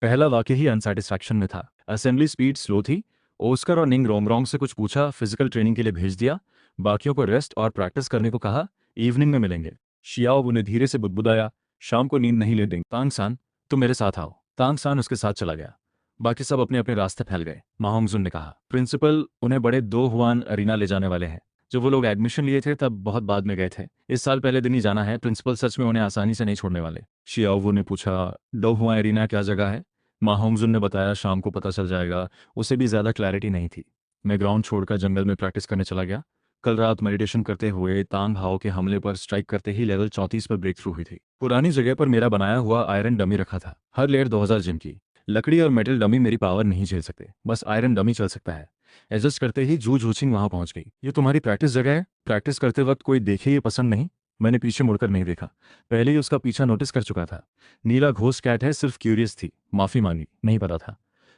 पहला वाक्य ही अनसेटिस्फैक्शन में था। असेंबली स्पीड स्लो थी। ओस्कर और निंग रोमरोंग से कुछ पूछा, फिजिकल ट्रेनिंग के लिए भेज दिया। बाकियों को रेस्ट और प्रैक्टिस करने को कहा, इवनिंग में मिलेंगे। शियाओ उन्हें धीरे से बुदबुदाया, शाम को नींद नहीं ले देंगे। तांग सान, तुम मेरे साथ आओ। तांग सान उसके साथ चला गया। बाकी सब अपने अपने रास्ते फैल गए। माहोंगजुन ने कहा, प्रिंसिपल उन्हें बड़े दो हुआन अरीना ले जाने वाले हैं। जब वो लोग एडमिशन लिए थे तब बहुत बाद में गए थे। इस साल पहले दिन ही जाना है। प्रिंसिपल सच में उन्हें आसानी से नहीं छोड़ने वाले। शियाओ ने पूछा, डो हुआ एरिना क्या जगह है? माहोंगजुन ने बताया, शाम को पता चल जाएगा। उसे भी ज्यादा क्लैरिटी नहीं थी। मैं ग्राउंड छोड़कर जंगल में प्रैक्टिस करने चला गया। कल रात मेडिटेशन करते हुए तांग हाओ के हमले पर स्ट्राइक करते ही लेवल 34 पर ब्रेक थ्रू हुई थी। पुरानी जगह पर मेरा बनाया हुआ आयरन डमी रखा था, हर लेयर 2000 जिम की। लकड़ी और मेटल डमी मेरी पावर नहीं झेल सकते, बस आयरन डमी चल सकता है। एडजस्ट करते ही जू झूचिंग वहां पहुंच गई। ये तुम्हारी प्रैक्टिस जगह है? प्रैक्टिस करते वक्त कोई देखे ये पसंद नहीं? मैंने पीछे मुड़कर नहीं देखा, पहले ही उसका पीछा नोटिस कर चुका था। नीला घोस्ट कैट है, सिर्फ क्यूरियस थी। माफी मांगी, नहीं पता था।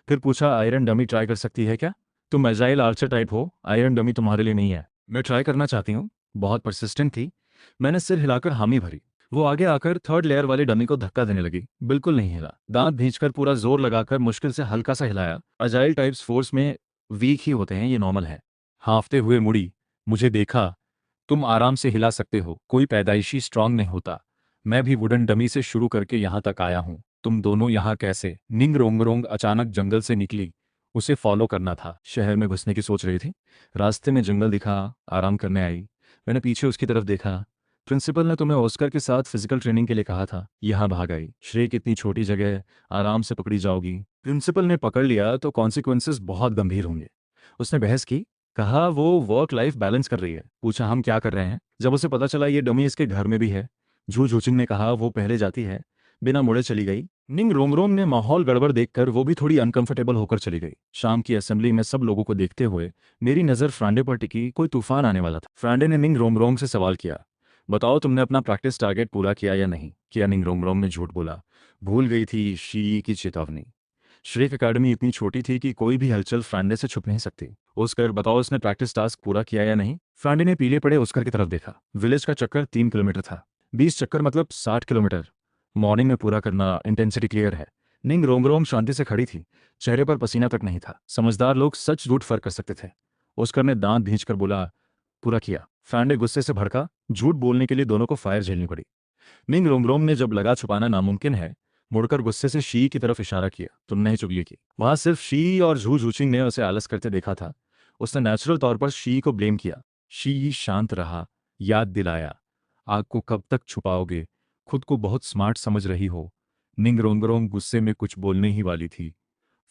फिर पूछा, आयरन डमी ट्राई कर सकती है क्या? तुम एजाइल आर्चर टाइप हो, आयरन डमी तुम्हारे लिए नहीं है। मैं ट्राई करना चाहती हूँ। बहुत परसिस्टेंट थी। मैंने सिर हिलाकर हामी भरी। वो आगे आकर थर्ड लेयर वाले डमी को धक्का देने लगी। बिल्कुल नहीं हिला। दांत भींचकर पूरा जोर लगाकर मुश्किल से हल्का सा हिलाया। अजाइल टाइप्स फोर्स में वीक ही होते हैं, ये नॉर्मल है। हाँफते हुए मुड़ी, मुझे देखा। तुम आराम से हिला सकते हो, कोई पैदाइशी स्ट्रांग नहीं होता। मैं भी वुडन डमी से शुरू करके यहाँ तक आया हूँ। तुम दोनों यहाँ कैसे? निंग रोंगरोंग अचानक जंगल से निकली। उसे फॉलो करना था। शहर में घुसने की सोच रही थी। रास्ते में जंगल दिखा, आराम करने आई। मैंने पीछे उसकी तरफ देखा। प्रिंसिपल ने तुम्हें ऑस्कर के साथ फिजिकल ट्रेनिंग के लिए कहा था, यहाँ भाग आई। श्रेय कितनी छोटी जगह है, आराम से पकड़ी जाओगी। प्रिंसिपल ने पकड़ लिया तो कॉन्सिक्वेंसेस बहुत गंभीर होंगे। उसने बहस की। कहा वो वर्क लाइफ बैलेंस कर रही है। पूछा, हम क्या कर रहे हैं? जब उसे पता चला ये डमी इसके घर में भी है। झू झूचिंग ने कहा, वो पहले जाती है। बिना मुड़े चली गई। निंग रोमरोम ने माहौल गड़बड़ देखकर वो भी थोड़ी अनकंफर्टेबल होकर चली गई। शाम की असेंबली में सब लोगों को देखते हुए मेरी नजर फ्रांडे पर टिकी। कोई तूफान आने वाला था। फ्रांडे ने निंग रोमरोम से सवाल किया, बताओ तुमने अपना प्रैक्टिस टारगेट पूरा किया या नहीं किया? निंग रोमरोम ने झूठ बोला। भूल गई थी शी की चेतावनी। श्रेक अकादमी इतनी छोटी थी कि कोई भी हलचल फ्रांडे से छुप नहीं सकती। ओस्कर, बताओ उसने प्रैक्टिस टास्क पूरा किया या नहीं? फ्रांडे ने पीले पड़े ओस्कर की तरफ देखा। विलेज का चक्कर 3 किलोमीटर था। 20 चक्कर मतलब 60 किलोमीटर। मॉर्निंग में पूरा करना, इंटेंसिटी क्लियर है। निंग रोमरोम शांति से खड़ी थी। चेहरे पर पसीना तक नहीं था। समझदार लोग सच झूठ फर्क कर सकते थे। ओस्कर ने दांत भींचकर बोला, पूरा किया। फ्रांडे गुस्से से भड़का। झूठ बोलने के लिए दोनों को फायर झेलनी पड़ी। निंग रोमरोम ने जब लगा छुपाना नामुमकिन है, मुड़कर गुस्से से शी की तरफ इशारा किया। तुमने ही चुगली की। वहां सिर्फ शी और झू झूचिंग ने उसे आलस करते देखा था। उसने नेचुरल तौर पर शी को ब्लेम किया। शी शांत रहा, याद दिलाया, आग को कब तक छुपाओगे? खुद को बहुत स्मार्ट समझ रही हो। निंग रोंगरोंग गुस्से में कुछ बोलने ही वाली थी।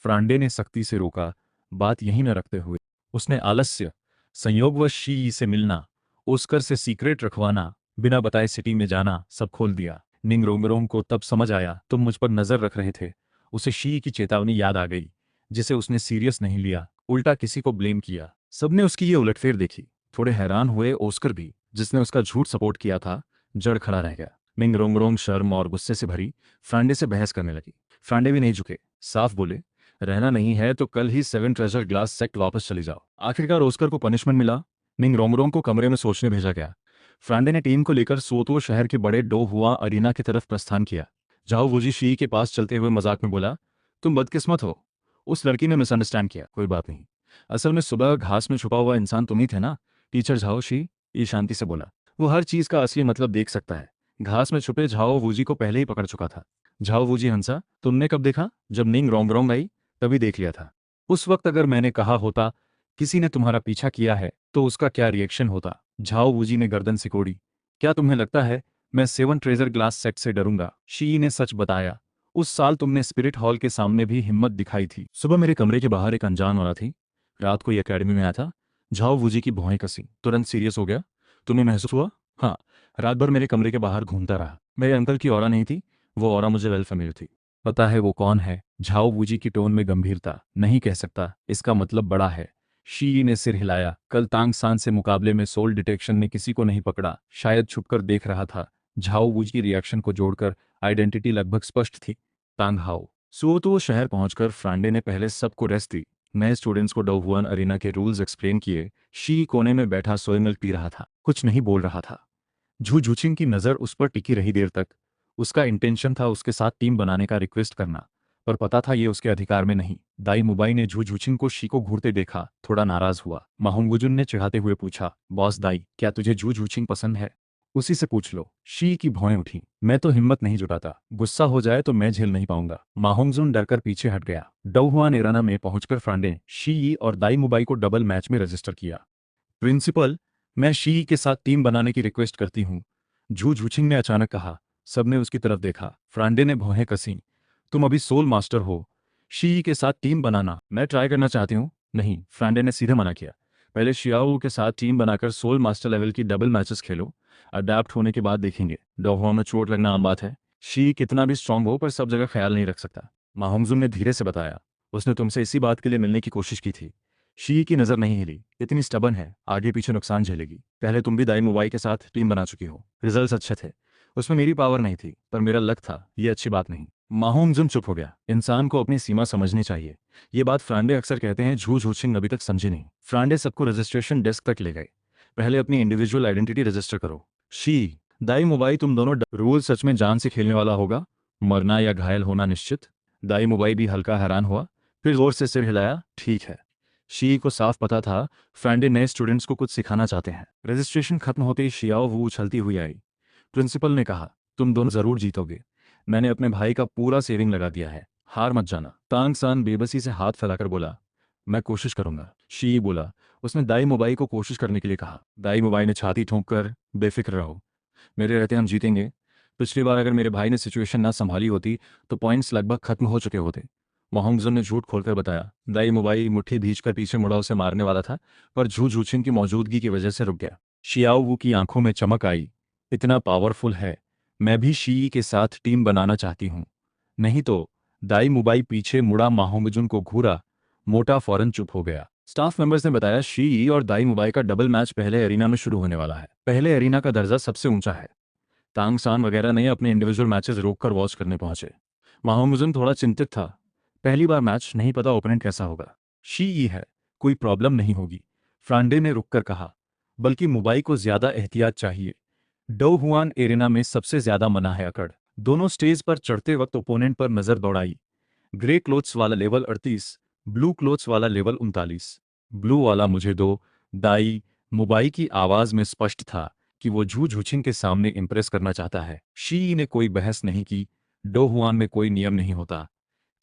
फ्रांडे ने सख्ती से रोका, बात यहीं न रखते हुए। उसने आलस्य, संयोगवश शी से मिलना, ओस्कर से सीक्रेट रखवाना, बिना बताए सिटी में जाना, सब खोल दिया। निंग रोंगरोंग को तब समझ आया, तुम मुझ पर नजर रख रहे थे। उसे शी की चेतावनी याद आ गई, जिसे उसने सीरियस नहीं लिया, उल्टा किसी को ब्लेम किया। सबने उसकी ये उलटफेर देखी। थोड़े हैरान हुए। ओस्कर भी, जिसने उसका झूठ सपोर्ट किया था, जड़ खड़ा रह गया। निंग रोंगरोंग शर्म और गुस्से से भरी फ्रांडे से बहस करने लगी। फ्रांडे भी नहीं झुके, साफ बोले, रहना नहीं है तो कल ही 7 ट्रेजर ग्लास सेक्ट वापस चली जाओ। आखिरकार ओस्कर को पनिशमेंट मिला। निंग रोंगरोंग को कमरे में सोचने भेजा गया। फ्रांडे ने टीम को लेकर सोतो शहर के बड़े डो हुआ अरीना की तरफ प्रस्थान किया। जाओ वूजी शी के पास चलते हुए मजाक में बोला, तुम बदकिस्मत हो। उस लड़की ने मिसअंडरस्टैंड किया। कोई बात नहीं, असल में सुबह घास में छुपा हुआ इंसान तुम ही थे ना? टीचर झाओ शी, ये शांति से बोला। वो हर चीज का असली मतलब देख सकता है। घास में छुपे झाओ वूजी को पहले ही पकड़ चुका था। झाओ वूजी हंसा, तुमने कब देखा? जब निंग रोंगरोंग आई तभी देख लिया था। उस वक्त अगर मैंने कहा होता किसी ने तुम्हारा पीछा किया है तो उसका क्या रिएक्शन होता? झाओ वूजी ने गर्दन सिकोड़ी। क्या तुम्हें लगता है मैं 7 ट्रेजर ग्लास सेट से डरूंगा? शी ने सच बताया। उस साल तुमने स्पिरिट हॉल के सामने भी हिम्मत दिखाई थी। सुबह मेरे कमरे के बाहर एक अनजान औरत थी। रात को ये एकेडमी में आया था। झाओ वूजी की भौहें कसी, तुरंत सीरियस हो गया। तुम्हें महसूस हुआ? हाँ। रात भर मेरे कमरे के बाहर घूमता रहा। मेरे अंकल की ऑरा नहीं थी, वो ऑरा मुझे वेल फेमिलियर थी। पता है वो कौन है? झाओ वूजी की टोन में गंभीरता। नहीं कह सकता, इसका मतलब बड़ा है। शी ने सिर हिलाया। कल तांग san से मुकाबले में सोल डिटेक्शन ने किसी को नहीं पकड़ा, शायद छुपकर देख रहा था। झाओ वूजी की रिएक्शन को जोड़कर आइडेंटिटी लगभग स्पष्ट थी। तांग हाओ। सो तो वो शहर पहुंचकर फ्रांडे ने पहले सबको रेस्ट दी। नए स्टूडेंट्स को डोहुआन अरीना के रूल्स एक्सप्लेन किए। शी कोने में बैठा सोया मिल्क पी रहा था, कुछ नहीं बोल रहा था। झू झूचिंग की नज़र उस पर टिकी रही देर तक। उसका इंटेंशन था उसके साथ टीम बनाने का रिक्वेस्ट करना, पर पता था ये उसके अधिकार में नहीं। दाई मुबाई ने झू झूचिंग को शी को घूरते देखा, थोड़ा नाराज हुआ। माहुंगुजुन ने चिढ़ाते हुए पूछा, बॉस दाई, क्या तुझे झू झूचिंग पसंद है? उसी से पूछ लो। शी की भौएं उठी। मैं तो हिम्मत नहीं जुटाता, गुस्सा हो जाए तो मैं झेल नहीं पाऊंगा। माहोंगजुन डरकर पीछे हट गया। डोहुआन एराना में पहुंचकर फ्रांडे शी और दाई मुबाई को डबल मैच में रजिस्टर किया। प्रिंसिपल, मैं शी के साथ टीम बनाने की रिक्वेस्ट करती हूँ, झू झूचिंग ने अचानक कहा। सबने उसकी तरफ देखा। फ्रांडे ने भौहें कसी। तुम अभी सोल मास्टर हो, शी के साथ टीम बनाना? मैं ट्राई करना चाहती हूँ। नहीं, फ्रांडे ने सीधे मना किया। पहले शियाओ के साथ टीम बनाकर सोल मास्टर लेवल की डबल मैचेस खेलो, अडेप्ट होने के बाद देखेंगे। डोहुआ में चोट लगना आम बात है। शी कितना भी स्ट्रांग हो पर सब जगह ख्याल नहीं रख सकता। माहोंगजुन ने धीरे से बताया, उसने तुमसे इसी बात के लिए मिलने की कोशिश की थी। शी की नज़र नहीं हिली। इतनी स्टबन है, आगे पीछे नुकसान झेलेगी। पहले तुम भी दाई मुबाई के साथ टीम बना चुकी हो, रिजल्ट्स अच्छे थे। उसमें मेरी पावर नहीं थी, पर मेरा लक था। ये अच्छी बात नहीं। माहोंगजुन चुप हो गया। इंसान को अपनी सीमा समझनी चाहिए। ये बात फ्रांडे अक्सर कहते हैं, झू झूचिंग अभी तक समझे नहीं। फ्रांडे सबको रजिस्ट्रेशन डेस्क तक ले गए। पहले अपनी इंडिविजुअल आइडेंटिटी रजिस्टर करो। शी, दाई मुबाई, तुम दोनों रूल सच में जान से खेलने वाला होगा? मरना या घायल होना निश्चित? दाई मुबाई भी हल्का हैरान हुआ, फिर जोर से सिर हिलाया। ठीक है। शी को साफ पता था फ्रांडे नए स्टूडेंट्स को कुछ सिखाना चाहते हैं। रजिस्ट्रेशन खत्म होते ही शियाओ वू उछलती हुई आई। प्रिंसिपल ने कहा, तुम दोनों जरूर जीतोगे। मैंने अपने भाई का पूरा सेविंग लगा दिया है, हार मत जाना। तांग सान बेबसी से हाथ फैलाकर बोला, मैं कोशिश करूंगा। शी बोला। उसने दाई मुबाई को कोशिश करने के लिए कहा। दाई मुबाई ने छाती ठोंक कर, बेफिक्र रहो, मेरे रहते हम जीतेंगे। पिछली बार अगर मेरे भाई ने सिचुएशन ना संभाली होती तो पॉइंट्स लगभग खत्म हो चुके होते। मोहम्मदन ने झूठ खोलकर बताया। दाई मुबाई मुट्ठी भींचकर पीछे मुड़ा उसे मारने वाला था, पर झू झूचिन की मौजूदगी की वजह से रुक गया। शियाओ वू की आंखों में चमक आई। इतना पावरफुल है, मैं भी शी के साथ टीम बनाना चाहती हूँ। नहीं तो। दाई मुबाई पीछे मुड़ा, माहोंगजुन को घूरा। मोटा फौरन चुप हो गया। स्टाफ मेंबर्स ने बताया, शी और दाई मुबाई का डबल मैच पहले एरिना में शुरू होने वाला है। पहले एरिना का दर्जा सबसे ऊंचा है। तांग सान वगैरह नहीं अपने इंडिविजुअल मैचेस रोककर वॉच करने पहुंचे। माहोमुजन थोड़ा चिंतित था। पहली बार मैच, नहीं पता ओपोनेंट कैसा होगा। शी ई है, कोई प्रॉब्लम नहीं होगी, फ्रांडे ने रुककर कहा। बल्कि मुबाई को ज्यादा एहतियात चाहिए। डो हुआन एरेना में सबसे ज्यादा मना है अकड़। दोनों स्टेज पर चढ़ते वक्त ओपोनेंट पर नजर दौड़ाई। ग्रे क्लोथ्स वाला लेवल 38, ब्लू क्लोथ्स वाला लेवल 39। ब्लू वाला मुझे दो। दाई मुबाई की आवाज में स्पष्ट था कि वो झू झूछिंग के सामने इंप्रेस करना चाहता है। शी ने कोई बहस नहीं की। डो हुआन में कोई नियम नहीं होता,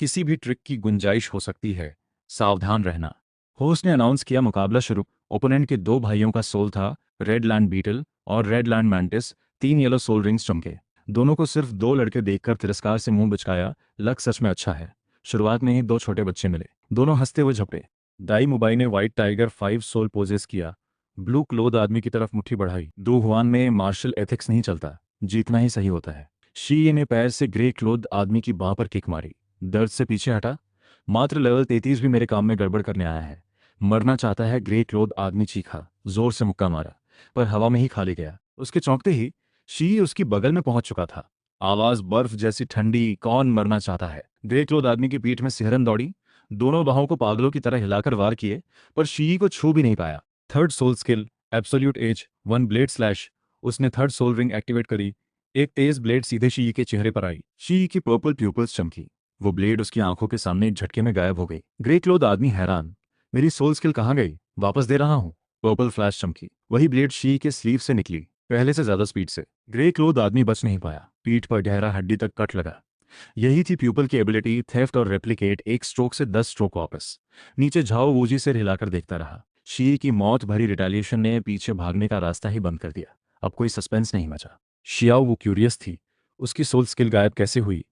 किसी भी ट्रिक की गुंजाइश हो सकती है, सावधान रहना। होस्ट ने अनाउंस किया, मुकाबला शुरू। ओपोनेंट के दो भाइयों का सोल था, रेड लैंड बीटल और red land mantis. 3 yellow soul rings चमके। दोनों को सिर्फ 2 लड़के देखकर तिरस्कार से मुंह बिचकाया। लक सच में अच्छा है। शुरुआत में ही 2 छोटे बच्चे मिले, दोनों हंसते हुए झपटे। दाई मुबाई ने व्हाइट टाइगर 5 सोल पोजेस किया। ब्लू क्लोथ आदमी की तरफ मुट्ठी बढ़ाई। दो हुआन में मार्शल एथिक्स नहीं चलता, जीतना ही सही होता है। शी ने पैर से ग्रे क्लोथ आदमी की बाह पर किक मारी। दर्द से पीछे हटा। मात्र लेवल 33 भी मेरे काम में गड़बड़ करने आया है, मरना चाहता है। ग्रे क्लोथ आदमी चीखा, जोर से मुक्का मारा, पर हवा में ही खाली गया। उसके चौंकते ही शी उसकी बगल में पहुंच चुका था। आवाज बर्फ जैसी ठंडी, कौन मरना चाहता है? ग्रे क्लोथ आदमी की पीठ में सिहरन दौड़ी। दोनों बाहों को पागलों की तरह हिलाकर वार किए, पर शी को छू भी नहीं पाया। Third soul skill, absolute edge 1 blade slash. उसने थर्ड सोल रिंग एक्टिवेट करी। एक तेज ब्लेड सीधे शी के चेहरे पर आई। शी की पर्पल प्यूपल्स चमकी। वो ब्लेड उसकी आंखों के सामने एक झटके में गायब हो गई। ग्रे क्लोथ आदमी हैरान, मेरी सोल स्किल कहाँ गई? वापस दे रहा हूं। पर्पल फ्लैश चमकी। वही ब्लेड शी के स्लीव से निकली, पहले से ज्यादा स्पीड से। ग्रे क्लोथ आदमी बच नहीं पाया, पीठ पर गहरा हड्डी तक कट लगा। यही थी प्यूपल की एबिलिटी, थेफ्ट और रेप्लिकेट। एक स्ट्रोक से 10 स्ट्रोक वापस। नीचे झाओ वूजी से हिलाकर देखता रहा। शी की मौत भरी रिटेलिएशन ने पीछे भागने का रास्ता ही बंद कर दिया। अब कोई सस्पेंस नहीं बचा। शियाओ वो क्यूरियस थी, उसकी सोल स्किल गायब कैसे हुई,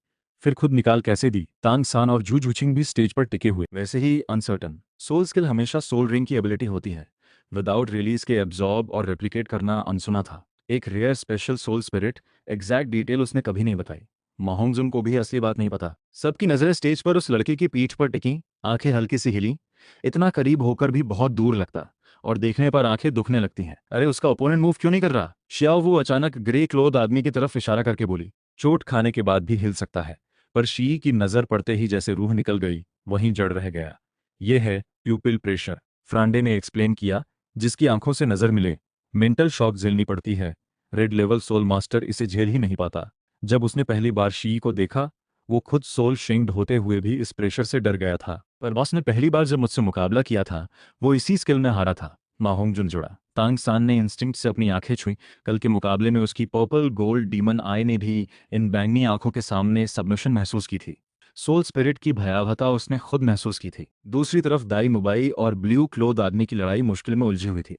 फिर खुद निकाल कैसे दी। तांग सान और जू जूचिंग भी स्टेज पर टिके हुए, वैसे ही अनसर्टन। सोल स्किल हमेशा सोल रिंग की एबिलिटी होती है। विदाउट रिलीज के एब्जॉर्ब और रेप्लिकेट करना अनसुना था। एक rare special soul spirit. Exact detail उसने कभी नहीं बताई। माहोंगजुम को भी असली बात नहीं पता। सबकी नजरें स्टेज पर उस लड़के की पीठ पर टिकी। आंखें हल्की सी हिली। इतना करीब होकर भी बहुत दूर लगता। और देखने पर आंखें दुखने लगती हैं। अरे उसका ओपोनेंट मूव क्यों नहीं कर रहा? श्याओ वो अचानक ग्रे क्लोथ आदमी की तरफ इशारा करके बोली। चोट खाने के बाद भी हिल सकता है। पर शी की नजर पड़ते ही जैसे रूह निकल गई। वहीं जड़ रह गया। ये है प्यूपिल प्रेशर, फ्रांडे ने एक्सप्लेन किया। जिसकी आंखों से नजर मिले मेंटल शॉक झेलनी पड़ती है। रेड लेवल सोल मास्टर इसे झेल ही नहीं पाता। जब उसने पहली बार शी को देखा, वो खुद सोल शिंग्ड होते हुए भी इस प्रेशर से डर गया था। पर बॉस ने पहली बार जब मुझसे मुकाबला किया था, वो इसी स्किल में हारा था। माहोंगजुन जुड़ा। तांग सान ने इंस्टिंक्ट से अपनी आंखें छुई। कल के मुकाबले में उसकी पर्पल गोल्ड डीमन आई ने भी इन बैंगनी आंखों के सामने सबमिशन महसूस की थी। सोल स्पिरिट की भयावहता उसने खुद महसूस की थी। दूसरी तरफ दाई मुबाई और ब्लू क्लोथ आदमी की लड़ाई मुश्किल में उलझी हुई थी।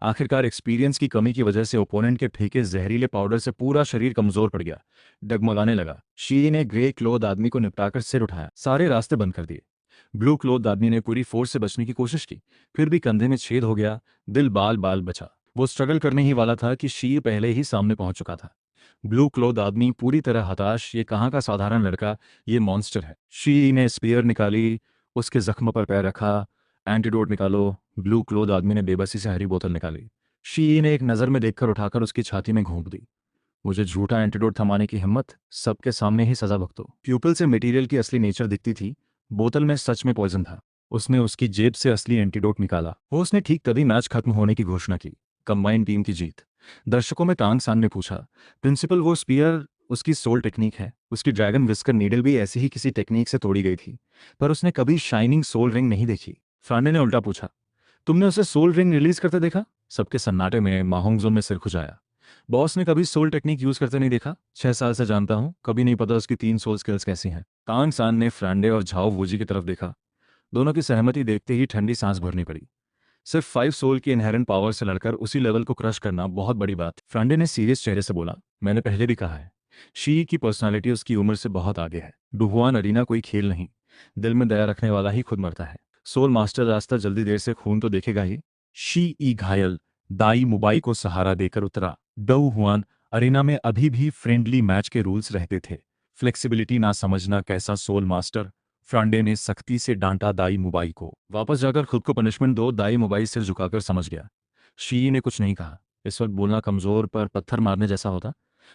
आखिरकार एक्सपीरियंस की कमी की वजह से ओपोनेंट के फेंके जहरीले पाउडर से पूरा शरीर कमजोर पड़ गया। डगमगाने लगा। शी ने ग्रे क्लोथ आदमी को निपटाकर सिर उठाया। सारे रास्ते बंद कर दिए। ब्लू क्लोथ आदमी ने पूरी फोर्स से बचने की कोशिश की। फिर भी कंधे में छेद हो गया। दिल बाल बाल बचा। वो स्ट्रगल करने ही वाला था कि शी पहले ही सामने पहुंच चुका था। ब्लू क्लोथ आदमी पूरी तरह हताश। ये कहाँ का साधारण लड़का, ये मॉन्स्टर है। शी ने स्पेयर निकाली। उसके जख्म पर पैर रखा। एंटीडोट निकालो। ब्लू क्लोथ आदमी ने बेबसी से हरी बोतल निकाली। शी ने एक नज़र में देखकर उठाकर उसकी छाती में घोंप दी। मुझे झूठा एंटीडोट थमाने की हिम्मत, सबके सामने ही सजा भुगतो। प्यूपिल से मटेरियल की असली नेचर दिखती थी। बोतल में सच में पॉइजन था। उसने उसकी जेब से असली एंटीडोट निकाला। वो उसने ठीक तभी मैच खत्म होने की घोषणा की। कंबाइंड टीम की जीत। दर्शकों में तांग सान ने पूछा, प्रिंसिपल वो स्पीयर उसकी सोल टेक्निक है? उसकी ड्रैगन विस्कर नीडल भी ऐसी ही किसी टेक्निक से तोड़ी गई थी। पर उसने कभी शाइनिंग सोल रिंग नहीं देखी। फ्रांडे ने उल्टा पूछा, तुमने उसे सोल रिंग रिलीज करते देखा? सबके सन्नाटे में माहोंगजुम ने सिर खुजाया। बॉस ने कभी सोल टेक्निक यूज करते नहीं देखा। 6 साल से जानता हूँ, कभी नहीं पता उसकी 3 सोल स्किल्स कैसी हैं। तांग सान ने फ्रांडे और झाओ वूजी की तरफ देखा। दोनों की सहमति देखते ही ठंडी सांस भरनी पड़ी। सिर्फ 5 सोल की इनहेरेंट पावर से लड़कर उसी लेवल को क्रश करना बहुत बड़ी बात। फ्रांडे ने सीरियस चेहरे से बोला, मैंने पहले भी कहा है, शी की पर्सनालिटी उसकी उम्र से बहुत आगे है। डुहुआन अरीना कोई खेल नहीं। दिल में दया रखने वाला ही खुद मरता है। सोल मास्टर रास्ता जल्दी देर से खून तो देखेगा ही। शी ई घायल। दाई मुबाई को सहारा देकर उतरा। डऊ हुआन अरीना में अभी भी फ्रेंडली मैच के रूल्स रहते थे। फ्लेक्सिबिलिटी ना समझना कैसा सोल मास्टर। फ्रांडे ने सख्ती से डांटा दाई मुबाई को। वापस जाकर खुद को पनिशमेंट दो। दाई मुबाई सिर झुकाकर समझ गया। शी ने कुछ नहीं कहा। इस वक्त बोलना कमजोर पर पत्थर मारने जैसा होता।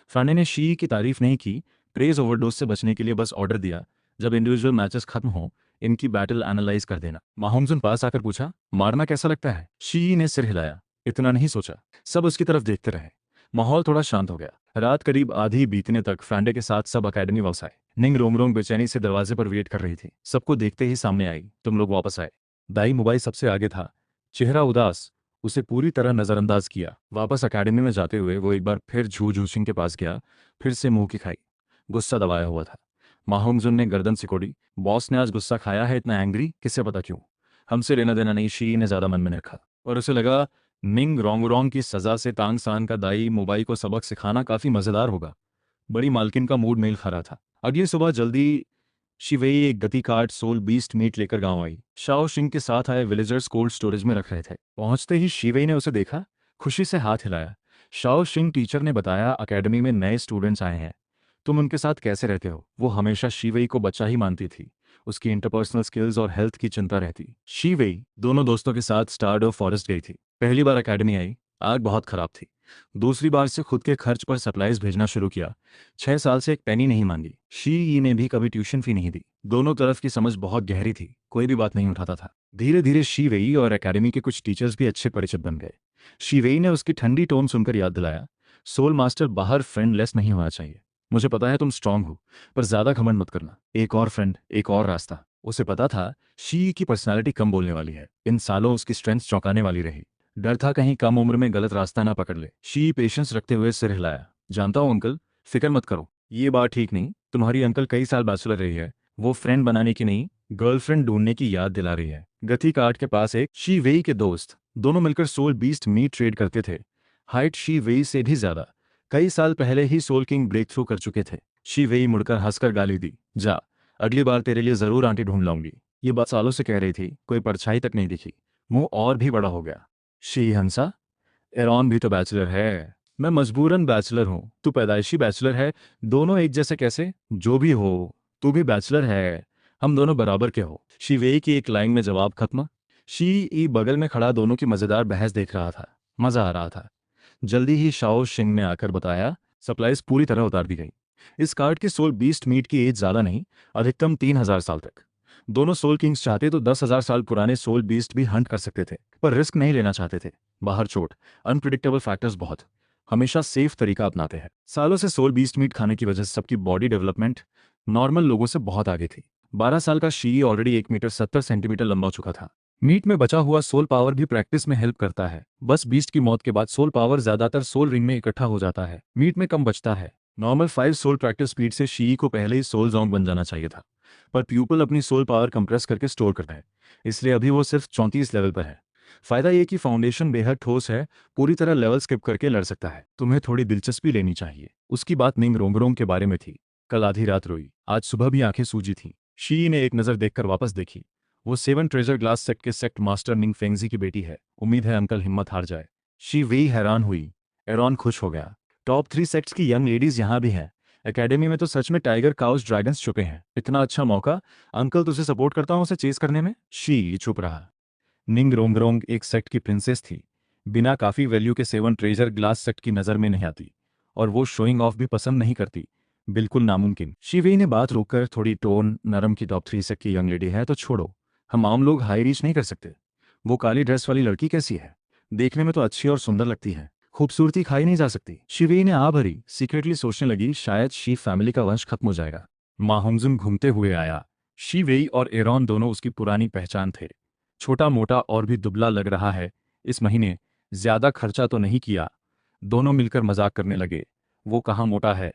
फ्रांडे ने शी की तारीफ नहीं की। प्रेज ओवरडोज से बचने के लिए बस ऑर्डर दिया, जब इंडिविजुअल मैचेस खत्म हो, इनकी बैटल एनालाइज कर देना। माहोंगजुन पास आकर पूछा, मारना कैसा लगता है? शी ने सिर हिलाया। इतना नहीं सोचा। सब उसकी तरफ देखते रहे। माहौल थोड़ा शांत हो गया। रात करीब आधी बीतने तक फ्रांडे के साथ सब अकेडमी वापस आए। निंग रोंगरोंग बेचैनी से दरवाजे पर वेट कर रही थी। सबको देखते ही सामने आई, तुम लोग वापस आए। दाई मुबाई सबसे आगे था। चेहरा उदास। उसे पूरी तरह नजरअंदाज किया। वापस अकेडमी में जाते हुए वो एक बार फिर झू झूसिंग के पास गया। फिर से मुंह की खाई। गुस्सा दबाया हुआ था। माहोंगजुन ने गर्दन सिकोड़ी। बॉस ने आज गुस्सा खाया है, इतना एंग्री, किसे पता क्यों। हमसे लेना देना नहीं। शी ने ज्यादा मन में रखा। और उसे लगा मिंग रोंगरोंग की सजा से तांग सान का दाई मुबाई को सबक सिखाना काफी मजेदार होगा। बड़ी मालकिन का मूड मेल खा रहा था। अगली सुबह जल्दी शिवेई एक गति कार्ड सोल बीस्ट मीट लेकर गांव आई। शाओ शिंग के साथ आए विलेजर्स कोल्ड स्टोरेज में रख रहे थे। पहुंचते ही शिवेई ने उसे देखा। खुशी से हाथ हिलाया। शाओ शिंग टीचर ने बताया, अकेडमी में नए स्टूडेंट्स आए हैं, तुम उनके साथ कैसे रहते हो? वो हमेशा शिवेई को बच्चा ही मानती थी। उसकी इंटरपर्सनल स्किल्स और हेल्थ की चिंता रहती। शिवेई दोनों दोस्तों के साथ स्टारडो फॉरेस्ट गई थी। पहली बार अकेडमी आई। आग बहुत खराब थी। दूसरी बार से खुद के खर्च पर सप्लाईज भेजना शुरू किया। 6 साल से एक पेनी नहीं मांगी। शी ई ने भी कभी ट्यूशन फी नहीं दी। दोनों तरफ की समझ बहुत गहरी थी। कोई भी बात नहीं उठाता था। धीरे धीरे शी वेई और एकेडमी के कुछ टीचर्स भी अच्छे परिचित बन गए। शी वेई ने उसकी ठंडी टोन सुनकर याद दिलाया, सोल मास्टर बाहर फ्रेंडलेस नहीं होना चाहिए। मुझे पता है तुम स्ट्रांग हो, पर ज्यादा घमंड मत करना। एक और फ्रेंड, एक और रास्ता। उसे पता था शी की पर्सनालिटी कम बोलने वाली है। इन सालों उसकी स्ट्रेंथ चौंकाने वाली रही। डर था कहीं कम उम्र में गलत रास्ता ना पकड़ ले। शी पेशेंस रखते हुए सिर हिलाया। जानता हूँ अंकल, फिक्र मत करो। ये बात ठीक नहीं। तुम्हारी अंकल कई साल बैचलर रही है। वो फ्रेंड बनाने की नहीं, गर्लफ्रेंड ढूंढने की याद दिला रही है। गति काट के पास एक शी वेई के दोस्त, दोनों मिलकर सोल बीस्ट मीट ट्रेड करते थे। हाइट शी वेई से भी ज्यादा। कई साल पहले ही सोल किंग ब्रेक थ्रू कर चुके थे। शी वेई मुड़कर हंसकर गाली दी, जा, अगली बार तेरे लिए जरूर आंटी ढूंढ लाऊंगी। ये बात सालों से कह रही थी, कोई परछाई तक नहीं दिखी। मुंह और भी बड़ा हो गया। She Hansa. एरॉन भी तो बैचलर है। मैं मजबूरन बैचलर हूँ, तू पैदाइशी बैचलर है। दोनों एक जैसे कैसे? जो भी हो, तू भी बैचलर है। हम दोनों बराबर के हो। शी वेई की एक लाइन में जवाब खत्म। शी ई बगल में खड़ा दोनों की मजेदार बहस देख रहा था। मजा आ रहा था। जल्दी ही शाओ शिंग ने आकर बताया, सप्लाईज पूरी तरह उतार दी गई। इस कार्ड की सोल बीस्ट मीट की एज ज्यादा नहीं, अधिकतम 3,000 साल तक। दोनों सोल किंग्स चाहते तो 10,000 साल पुराने सोल बीस्ट भी हंट कर सकते थे, पर रिस्क नहीं लेना चाहते थे। बाहर चोट, अनप्रिडिक्टेबल फैक्टर्स बहुत। हमेशा सेफ तरीका अपनाते हैं। सालों से सोल बीस्ट मीट खाने की वजह से सबकी बॉडी डेवलपमेंट नॉर्मल लोगों से बहुत आगे थी। 12 साल का शी ऑलरेडी 1 मीटर 70 सेंटीमीटर लंबा हो चुका था। मीट में बचा हुआ सोल पावर भी प्रैक्टिस में हेल्प करता है। बस बीस्ट की मौत के बाद सोल पावर ज्यादातर सोल रिंग में इकट्ठा हो जाता है, मीट में कम बचता है। नॉर्मल 5 सोल प्रैक्टिस स्पीड से शी को पहले ही सोल जोंग बन जाना चाहिए था, पर प्यूपल अपनी सोल पावर कंप्रेस करके स्टोर करता है, इसलिए अभी वो सिर्फ 34 लेवल पर है। फायदा ये कि फाउंडेशन बेहद ठोस है, पूरी तरह लेवल स्किप करके लड़ सकता है। तुम्हें थोड़ी दिलचस्पी लेनी चाहिए। उसकी बात निंग रोंगरोंग के बारे में थी। कल आधी रात रोई, आज सुबह भी आंखें सूजी थी। शी ने एक नज़र देखकर वापस देखी। वो 7 ट्रेजर ग्लास सेक्ट के सेक्ट मास्टर निंग फेंगजी की बेटी है। उम्मीद है अंकल हिम्मत हार जाए। शी वेई हैरान हुई। एरॉन खुश हो गया। टॉप 3 सेक्ट्स की यंग लेडीज यहाँ भी हैं। एकेडमी में तो सच में टाइगर काउस ड्रैगन्स छुपे हैं। इतना अच्छा मौका। अंकल तुझे सपोर्ट करता हूँ उसे चेस करने में। शी चुप रहा। निंग रोंगरोंग एक सेक्ट की प्रिंसेस थी। बिना काफी वैल्यू के 7 ट्रेजर ग्लास सेक्ट की नजर में नहीं आती, और वो शोइंग ऑफ भी पसंद नहीं करती। बिल्कुल नामुमकिन। शिवेई ने बात रोककर थोड़ी टोन नरम की, टॉप 3 सेक्ट की यंग लेडी है तो छोड़ो, हम आम लोग हाई रीच नहीं कर सकते। वो काली ड्रेस वाली लड़की कैसी है? देखने में तो अच्छी और सुंदर लगती है, खूबसूरती खाई नहीं जा सकती। शिवेई ने आ भरी। सीक्रेटली सोचने लगी, शायद शी फैमिली का वंश खत्म हो जाएगा। माहुंगजुम घूमते हुए आया। शिवेई और एरॉन दोनों उसकी पुरानी पहचान थे। छोटा मोटा और भी दुबला लग रहा है इस महीने, ज्यादा खर्चा तो नहीं किया। दोनों मिलकर मजाक करने लगे। वो कहाँ मोटा है,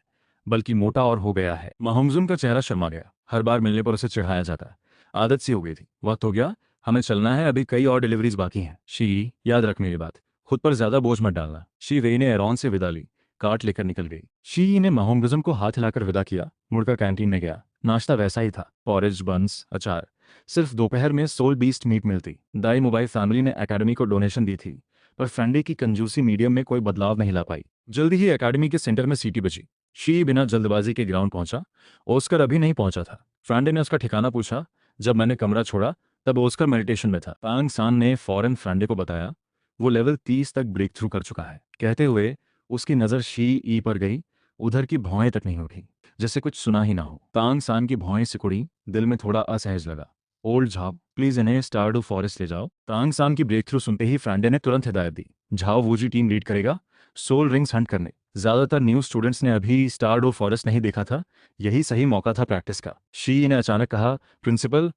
बल्कि मोटा और हो गया है। माहुंगजुम का चेहरा शर्मा गया। हर बार मिलने पर उसे चिढ़ाया जाता। आदत सी हो गई थी। वक्त हो गया, हमें चलना है, अभी कई और डिलीवरीज बाकी हैं। शी, याद रख मेरी बात, खुद पर ज्यादा बोझ मत डालना। शी वेई ने एरॉन से विदा ली, कार्ट लेकर निकल गई। शी ने माहुंगजुम को हाथ हिलाकर विदा किया, मुड़कर कैंटीन में गया। नाश्ता वैसा ही था, पॉरेज, बंस, अचार। सिर्फ दोपहर में सोल बीस्ट मीट मिलती। दाई मोबाइल फैमिली ने एकेडमी को डोनेशन दी थी, पर फ्रेंडे की कंजूसी मीडियम में कोई बदलाव नहीं ला पाई। जल्दी ही एकेडमी के सेंटर में सीटी बची। शी बिना जल्दबाजी के ग्राउंड पहुंचा। ओस्कर अभी नहीं पहुंचा था। फ्रेंडे ने उसका ठिकाना पूछा। जब मैंने कमरा छोड़ा तब ओस्कर मेडिटेशन में था। पांग सान ने फौरन फ्रेंडे को बताया, वो लेवल 30 तक ब्रेक थ्रू कर चुका है। कहते हुए उसकी नज़र शी ई पर गई। उधर की भौएं तक नहीं उठी, जैसे कुछ सुना ही ना हो। पांग सान की भौएं सिकुड़ी, दिल में थोड़ा असहज लगा। ओल्ड झाओ, प्लीज इन्हें स्टारडू फॉरेस्ट ले जाओ। तांग सान की ब्रेक थ्रू सुनते ही फ्रेंडे ने तुरंत हिदायत दी। झाओ वूजी टीम लीड करेगा सोल रिंग्स हंट करने। ज्यादातर न्यू स्टूडेंट्स ने अभी स्टारडू फॉरेस्ट नहीं देखा था, यही सही मौका था प्रैक्टिस का। शी ने अचानक कहा, प्रिंसिपल,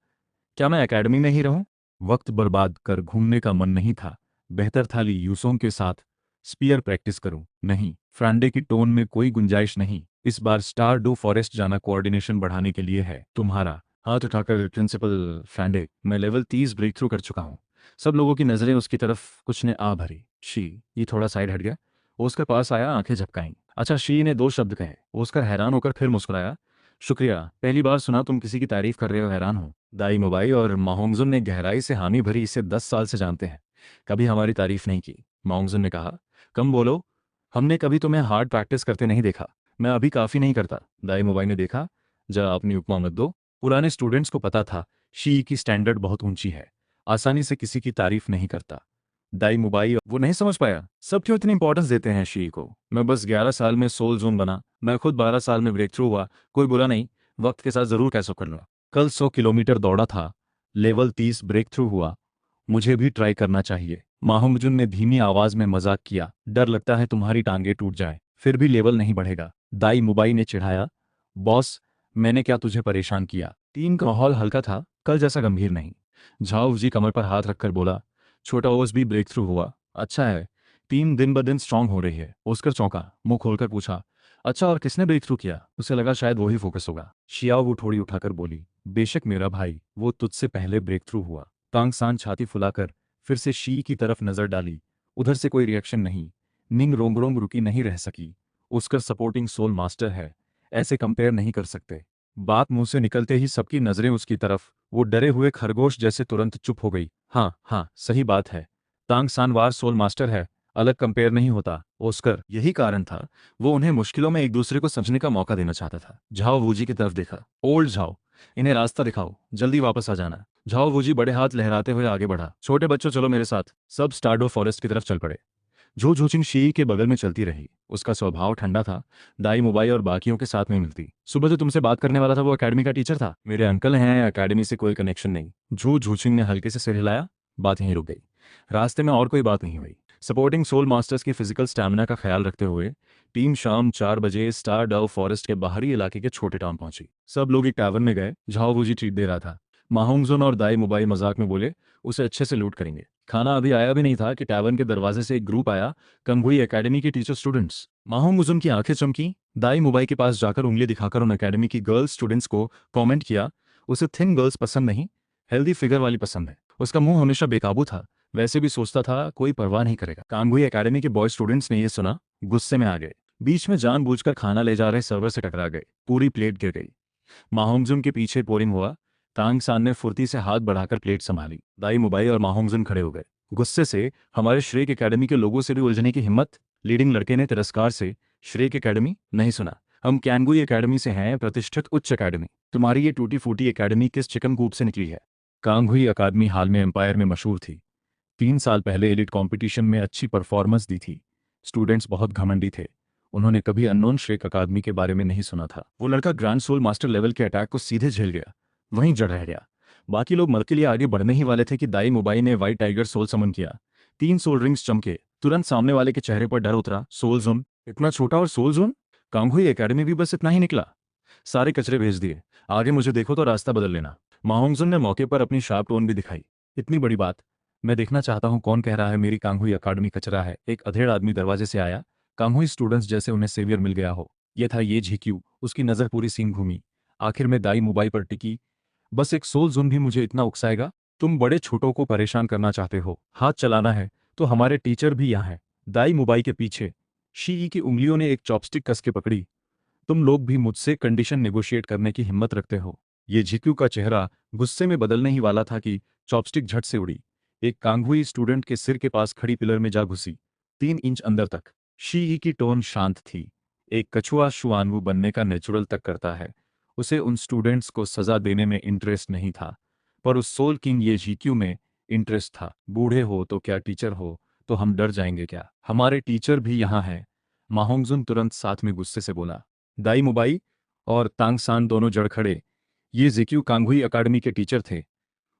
क्या मैं एकेडमी में ही रहूं? वक्त बर्बाद कर घूमने का मन नहीं था। बेहतर था ली यूसोंग के साथ स्पीयर प्रैक्टिस करूं। नहीं, फ्रांडे की टोन में कोई गुंजाइश नहीं। इस बार स्टार डू फॉरेस्ट जाना कोऑर्डिनेशन बढ़ाने के लिए है। तुम्हारा हाथ उठाकर प्रिंसिपल, फ्रांडे, मैं लेवल 30 ब्रेक थ्रू कर चुका हूं। सब लोगों की नजरें उसकी तरफ कुछ ने आ भरी। शी, ये थोड़ा साइड हट गया। ओस्कर पास आया, आंखें झपकाईं। अच्छा, शी ने 2 शब्द कहे। ओस्कर हैरान होकर फिर मुस्कुराया। शुक्रिया, पहली बार सुना तुम किसी की तारीफ कर रहे हो, हैरान हो। दाई मोबाई और माहोंगजुन ने गहराई से हामी भरी, इसे 10 साल से जानते हैं, कभी हमारी तारीफ नहीं की। माहोंगजुन ने कहा, कम बोलो, हमने कभी तुम्हें हार्ड प्रैक्टिस करते नहीं देखा। मैं अभी काफ़ी नहीं करता। दाई मोबाई ने देखा, जरा अपनी उपमा मत दो। पुराने स्टूडेंट्स को पता था शी की स्टैंडर्ड बहुत ऊंची है, आसानी से किसी की तारीफ नहीं करता। दाई मोबाई वो नहीं समझ पाया, सब क्यों इतनी इंपॉर्टेंस देते हैं शी को। मैं बस 11 साल में सोल जोन बना, मैं खुद 12 साल में ब्रेक थ्रू हुआ, कोई बुरा नहीं, वक्त के साथ जरूर कैसे कर लूँगा। कल 100 किलोमीटर दौड़ा था, लेवल 30 ब्रेक थ्रू हुआ, मुझे भी ट्राई करना चाहिए। माहुंगजुन ने धीमी आवाज में मजाक किया, डर लगता है तुम्हारी टांगे टूट जाए, फिर भी लेवल नहीं बढ़ेगा। दाई मुबाई ने चिढ़ाया, बॉस, मैंने क्या तुझे परेशान किया? टीम का माहौल हल्का था, कल जैसा गंभीर नहीं। झाओ जी कमर पर हाथ रखकर बोला, छोटा ओस भी ब्रेक थ्रू हुआ, अच्छा है, टीम दिन ब दिन स्ट्रांग हो रही है। ओस्कर चौंका, मुंह खोलकर पूछा, अच्छा और किसने ब्रेक थ्रू किया? उसे लगा शायद वही फोकस होगा। शियाओ वो थोड़ी उठाकर बोली, बेशक मेरा भाई, वो तुझसे पहले ब्रेक थ्रू हुआ। तांग सान छाती फुलाकर फिर से शी की तरफ नजर डाली। उधर से कोई रिएक्शन नहीं। निंग रोंगरोंग रुकी नहीं रह सकी। उसका सपोर्टिंग सोल मास्टर है, ऐसे कंपेयर नहीं कर सकते। बात मुंह से निकलते ही सबकी नजरें उसकी तरफ, वो डरे हुए खरगोश जैसे तुरंत चुप हो गई। हाँ हाँ, सही बात है। तांग सानवार सोल मास्टर है, अलग कंपेयर नहीं होता। ओस्कर, यही कारण था वो उन्हें मुश्किलों में एक दूसरे को समझने का मौका देना चाहता था। झाओ वूजी की तरफ देखा। ओल्ड झाओ, इन्हें रास्ता दिखाओ, जल्दी वापस आ जाना। झाओ वूजी बड़े हाथ लहराते हुए आगे बढ़ा। छोटे बच्चों चलो मेरे साथ। सब स्टार्डो फॉरेस्ट की तरफ चल पड़े। जो झूचिंग शी के बगल में चलती रही। उसका स्वभाव ठंडा था, दाई मुबाई और बाकियों के साथ में मिलती। सुबह जो तुमसे बात करने वाला था वो एकेडमी का टीचर था। मेरे अंकल हैं, एकेडमी से कोई कनेक्शन नहीं। झू झूचिंग ने हल्के से सिर हिलाया। बात यहीं रुक गई। रास्ते में और कोई बात नहीं हुई। सपोर्टिंग सोल मास्टर्स की फिजिकल स्टैमिना का ख्याल रखते हुए टीम शाम 4 बजे स्टार डव फॉरेस्ट के बाहरी इलाके के छोटे टाउन पहुंची। सब लोग एक टैवर्न में गए। झाओ वूजी ट्रीट दे रहा था। माहोंगजुन और दाई मुबाई मजाक में बोले उसे अच्छे से लूट करेंगे। खाना अभी आया भी नहीं था कि टैवर्न के दरवाजे से एक ग्रुप आया, कंगुई एकेडमी के टीचर स्टूडेंट्स। माहोंगजुन की आंखें चमकी। दाई मुबाई के पास जाकर उंगली दिखाकर उन एकेडमी की गर्ल्स स्टूडेंट्स को कमेंट किया, उसे थिन गर्ल्स पसंद नहीं, हेल्दी फिगर वाली पसंद है। उसका मुंह हमेशा बेकाबू था, वैसे भी सोचता था कोई परवाह नहीं करेगा। कांगुई एकेडमी के बॉय स्टूडेंट्स ने यह सुना, गुस्से में आ गए। बीच में जानबूझकर खाना ले जा रहे सर्वर से टकरा गए। पूरी प्लेट गिर गई। माहोंगजुन के पीछे पोरिंग हुआ। तांग सान ने फुर्ती से हाथ बढ़ाकर प्लेट संभाली। दाई मुबाई और माहोंगजुन खड़े हो गए। गुस्से से, हमारे श्रेक एकेडमी के लोगों से भी उलझने की हिम्मत? लीडिंग लड़के ने तिरस्कार से, श्रेक एकेडमी नहीं सुना, हम कैंगुई एकेडमी से हैं, प्रतिष्ठित उच्च एकेडमी। तुम्हारी ये टूटी फूटी एकेडमी किस चिकन कूप से निकली है? कांगुई अकादमी हाल में एम्पायर में मशहूर थी। 3 साल पहले एलिट कंपटीशन में अच्छी परफॉर्मेंस दी थी। स्टूडेंट्स बहुत घमंडी थे। उन्होंने कभी अननोन श्रेक अकादमी के बारे में नहीं सुना था। वो लड़का ग्रैंड सोल मास्टर लेवल के अटैक को सीधे झेल गया, वहीं जड़ रह गया। बाकी लोग मर के लिए आगे बढ़ने ही वाले थे कि दाई मुबाई ने व्हाइट टाइगर सोल समन किया। 3 सोल रिंग्स चमके। तुरंत सामने वाले के चेहरे पर डर उतरा। Soul zone? इतना छोटा और सोल जोन? कांगुई एकेडमी भी बस इतना ही निकला। सारे कचरे भेज दिए। आगे मुझे देखो तो रास्ता बदल लेना। माहोंगजुन ने मौके पर अपनी शार्प टोन भी दिखाई। इतनी बड़ी बात, मैं देखना चाहता हूं कौन कह रहा है मेरी कांगुई अकादमी कचरा है। एक अधेड़ आदमी दरवाजे से आया। कांगुई स्टूडेंट्स जैसे उन्हें सेवियर मिल गया हो। ये था ये झिक्यू। उसकी नजर पूरी सीन घूमी, आखिर में दाई मुबाई पर टिकी। बस एक सोल जोन भी मुझे इतना उकसाएगा? तुम बड़े छोटों को परेशान करना चाहते हो, हाथ चलाना है तो हमारे टीचर भी यहाँ हैं। दाई मुबाई के पीछे शी की उंगलियों ने एक चॉपस्टिक कस के पकड़ी। तुम लोग भी मुझसे कंडीशन नेगोशिएट करने की हिम्मत रखते हो? ये झिक्यू का चेहरा गुस्से में बदलने ही वाला था कि चॉपस्टिक झट से उड़ी। एक कांगुई स्टूडेंट के सिर के पास खड़ी पिलर में जा घुसी, 3 इंच अंदर तक। शी की टोन शांत थी। एक कछुआ शुआनवू बनने का नेचुरल तक करता है। उसे उन स्टूडेंट्स को सजा देने में इंटरेस्ट नहीं था, पर उस सोल किंग ये झिक्यू में इंटरेस्ट था। बूढ़े हो तो क्या, टीचर हो तो हम डर जाएंगे क्या? हमारे टीचर भी यहाँ हैं। माहोंगजुन तुरंत साथ में गुस्से से बोला। दाई मुबाई और तांगसान दोनों जड़ खड़े। ये जिक्यू कांगुई अकादमी के टीचर थे।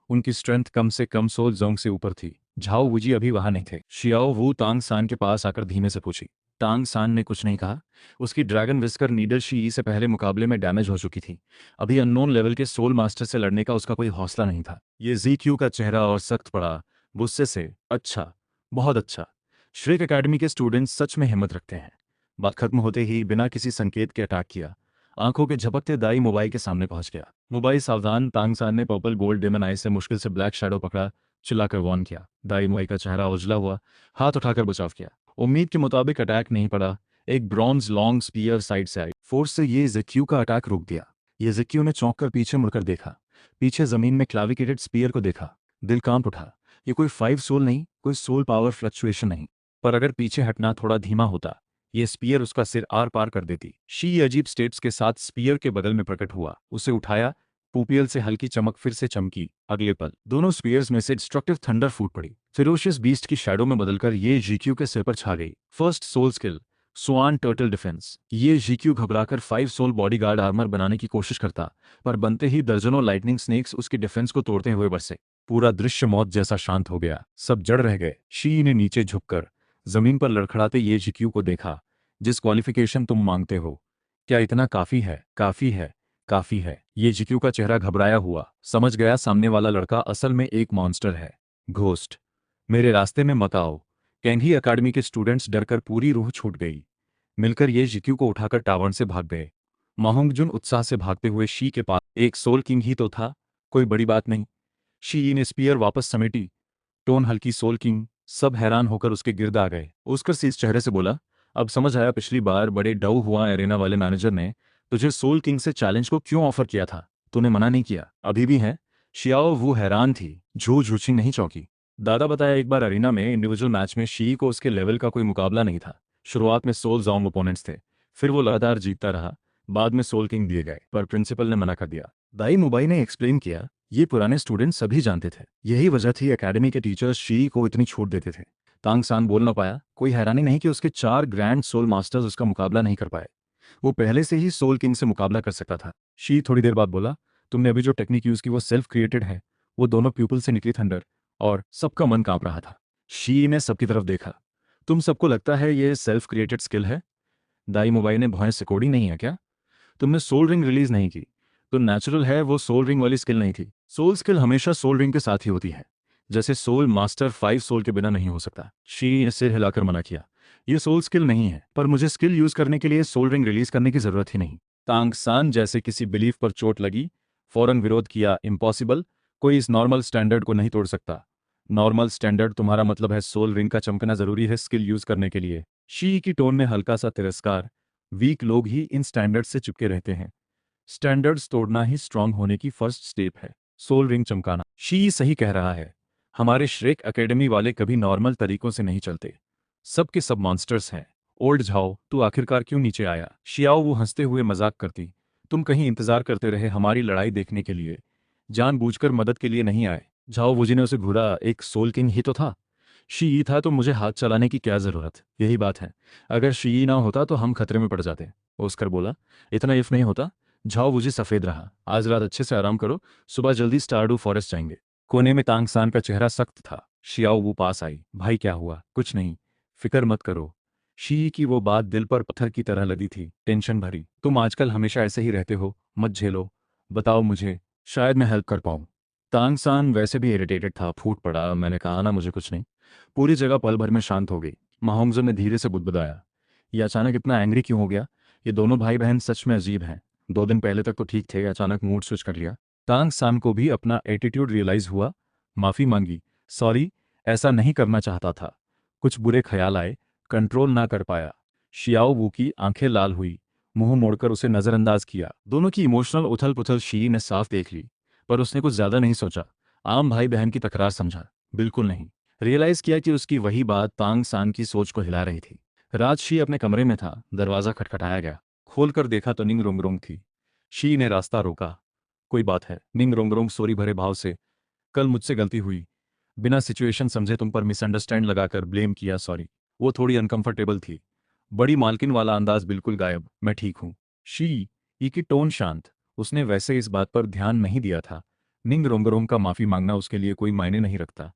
उनकी स्ट्रेंथ कम से कम सोल जोंग से ऊपर थी। झाओ वुजी अभी वहां नहीं थे। शियाओ वू तांगसान के पास आकर धीमे से पूछी। तांगसान ने कुछ नहीं कहा। उसकी ड्रैगन विस्कर नीडल शी से पहले मुकाबले में डैमेज हो चुकी थी। अभी अननोन लेवल के सोल मास्टर से लड़ने का उसका कोई हौसला नहीं था। ये जीक्यू का चेहरा और सख्त पड़ा, गुस्से से। अच्छा, बहुत अच्छा। श्रेक एकेडमी के स्टूडेंट्स सच में हिम्मत रखते हैं। बात खत्म होते ही बिना किसी संकेत के अटैक किया। आंखों के झपकते दाई मुबाई के सामने पहुंच गया। मुबाई सावधान। तांगसान ने पर्पल गोल्ड डेमन आई से मुश्किल से ब्लैक शैडो पकड़ा, चिल्लाकर वॉर्न किया। दाई मुबाई का चेहरा उजला हुआ, हाथ उठाकर बचाव किया। उम्मीद के मुताबिक अटैक नहीं पड़ा। एक ब्रॉन्ज लॉन्ग स्पीयर साइड से आई, फोर्स से ये जिक्यू का अटैक रोक दिया। ये जिक्यू ने चौंक कर पीछे मुड़कर देखा। पीछे जमीन में क्लाविकेटेड स्पीयर को देखा। दिल कांप उठा। ये कोई 5 सोल नहीं, कोई सोल पावर फ्लक्चुएशन नहीं। पर अगर पीछे हटना थोड़ा धीमा होता, ये स्पीयर उसका सिर आर पार कर देती। शी अजीब स्टेट्स के साथ स्पीयर के बगल में प्रकट हुआ। उसे उठाया। पुपियल से हल्की चमक फिर से चमकी। अगले पल दोनों स्पीयर्स में से डिस्ट्रक्टिव थंडर फूट पड़ी। फिरोशियस बीस्ट की शैडो में बदलकर ये जीक्यू के सिर पर छा गई। फर्स्ट सोल स्किल, स्वान टर्टल डिफेंस। ये जीक्यू घबराकर 5 सोल बॉडीगार्ड आर्मर बनाने की कोशिश करता, पर बनते ही दर्जनों लाइटनिंग स्नेक्स उसकी डिफेंस को तोड़ते हुए बरसे। पूरा दृश्य मौत जैसा शांत हो गया। सब जड़ रह गए। शी ने नीचे झुककर जमीन पर लड़खड़ाते ये जीक्यू को देखा। जिस क्वालिफिकेशन तुम मांगते हो, क्या इतना काफी है? काफी है, काफी है। ये जीक्यू का चेहरा घबराया हुआ। समझ गया सामने वाला लड़का असल में एक मॉन्स्टर है। घोस्ट, मेरे रास्ते में मत आओ। कैंघी अकादमी के स्टूडेंट्स डरकर पूरी रूह छूट गई। मिलकर ये जीक्यू को उठाकर टावर से भाग गए। माहोंगजुन उत्साह से भागते हुए शी के पास, एक सोल किंग ही तो था, कोई बड़ी बात नहीं। शी ने स्पीयर वापस समेटी। टोन हल्की। Soul king. सब हैरान होकर उसके गिर्द आ गए। उसकर सीस चेहरे से बोला, अब समझ आया पिछली बार बड़े डऊ हुआ एरेना वाले मैनेजर ने तुझे सोल किंग से चैलेंज को क्यों ऑफर किया था? तूने मना नहीं किया। अभी भी है? शियाओ वो हैरान थी। झू झूठी नहीं चौंकी। दादा बताया एक बार अरीना में इंडिविजुअल मैच में शी को उसके लेवल का कोई मुकाबला नहीं था। शुरुआत में सोल जोंग ओपोनेंट्स थे, फिर वो लगातार जीतता रहा। बाद में सोल किंग दिए गए, पर प्रिंसिपल ने मना कर दिया। दाई मुबाई ने एक्सप्लेन किया, ये पुराने स्टूडेंट सभी जानते थे। यही वजह थी एकेडमी के टीचर्स शी को इतनी छूट देते थे। तांग सान बोल ना पाया। कोई हैरानी नहीं कि उसके 4 ग्रैंड सोल मास्टर्स उसका मुकाबला नहीं कर पाए। वो पहले से ही सोल किंग से मुकाबला कर सकता था। शी थोड़ी देर बाद बोला, तुमने अभी जो टेक्निक यूज की वो सेल्फ क्रिएटेड है। वो दोनों प्यूपल से निकली थंडर, और सबका मन कांप रहा था। शी ने सबकी तरफ देखा। तुम सबको लगता है ये सेल्फ क्रिएटेड स्किल है? दाई मोबाई ने भौहें सिकोड़ी, नहीं है क्या? तुमने सोल रिंग रिलीज नहीं की तो नेचुरल है वो सोल रिंग वाली स्किल नहीं थी। सोल स्किल हमेशा सोल रिंग के साथ ही होती है। जैसे सोल मास्टर 5 सोल के बिना नहीं हो सकता। शी ने सिर हिलाकर मना किया। ये सोल स्किल नहीं है, पर मुझे स्किल यूज करने के लिए सोल रिंग रिलीज करने की जरूरत ही नहीं। तांग सान जैसे किसी बिलीफ पर चोट लगी, फौरन विरोध किया। इम्पॉसिबल। कोई इस नॉर्मल स्टैंडर्ड को नहीं तोड़ सकता। नॉर्मल स्टैंडर्ड तुम्हारा मतलब है सोल रिंग का चमकना जरूरी है स्किल यूज करने के लिए? शी की टोन में हल्का सा तिरस्कार। वीक लोग ही इन स्टैंडर्ड से चिपके रहते हैं। स्टैंडर्ड्स तोड़ना ही स्ट्रांग होने की फर्स्ट स्टेप है। सोल रिंग चमकाना। शी सही कह रहा है। हमारे श्रेक एकेडमी वाले कभी नॉर्मल तरीकों से नहीं चलते। सबके सब मॉन्स्टर्स हैं। ओल्ड झाओ, तू आखिरकार क्यों नीचे आया? शियाओ वो हंसते हुए मजाक करती। तुम कहीं इंतजार करते रहे हमारी लड़ाई देखने के लिए, जानबूझकर मदद के लिए नहीं आए। झाओ वुजी ने उसे घूरा, एक सोल किंग ही तो था। शी था तो मुझे हाथ चलाने की क्या जरूरत? यही बात है। अगर शी ना होता तो हम खतरे में पड़ जाते। ओस्कर बोला, इतना इफ नहीं होता। झाओ वुजी सफेद रहा। आज रात अच्छे से आराम करो, सुबह जल्दी स्टारडू फॉरेस्ट जाएंगे। कोने में तांग सान का चेहरा सख्त था। शियाओ वो पास आई। भाई क्या हुआ? कुछ नहीं, फिक्र मत करो। शी की वो बात दिल पर पत्थर की तरह लगी थी, टेंशन भरी। तुम आजकल हमेशा ऐसे ही रहते हो, मत झेलो। बताओ मुझे, शायद मैं हेल्प कर पाऊँ। तांग सान वैसे भी इरिटेटेड था, फूट पड़ा, मैंने कहा ना मुझे कुछ नहीं। पूरी जगह पल भर में शांत हो गई। माहोंगजो ने धीरे से बुदबुदाया, ये अचानक इतना एंग्री क्यों हो गया? ये दोनों भाई बहन सच में अजीब हैं। 2 दिन पहले तक तो ठीक थे, अचानक मूड स्विच कर लिया। तांग सान को भी अपना एटीट्यूड रियलाइज हुआ। माफी मांगी, सॉरी, ऐसा नहीं करना चाहता था। कुछ बुरे ख्याल आए, कंट्रोल ना कर पाया। शियाओ वू की आंखें लाल हुई, मुंह मोड़कर उसे नजरअंदाज किया। दोनों की इमोशनल उथल पुथल शी ने साफ देख ली, पर उसने कुछ ज्यादा नहीं सोचा। आम भाई बहन की तकरार समझा, बिल्कुल नहीं। रियलाइज किया कि उसकी वही बात तांग सान की सोच को हिला रही थी। राज शी अपने कमरे में था, दरवाजा खटखटाया गया। खोलकर देखा तो निंग रोंगरोंग थी। शी ने रास्ता रोका। कोई बात है? निंग रोंगरोंग सोरी भरे भाव से, कल मुझसे गलती हुई। बिना सिचुएशन समझे तुम पर मिसअंडरस्टैंड लगाकर ब्लेम किया, सॉरी। वो थोड़ी अनकंफर्टेबल थी। बड़ी मालकिन वाला अंदाज बिल्कुल गायब, मैं ठीक हूँ। शी ई की टोन शांत। उसने वैसे इस बात पर ध्यान नहीं दिया था। निंग रोंगरोंग का माफी मांगना उसके लिए कोई मायने नहीं रखता।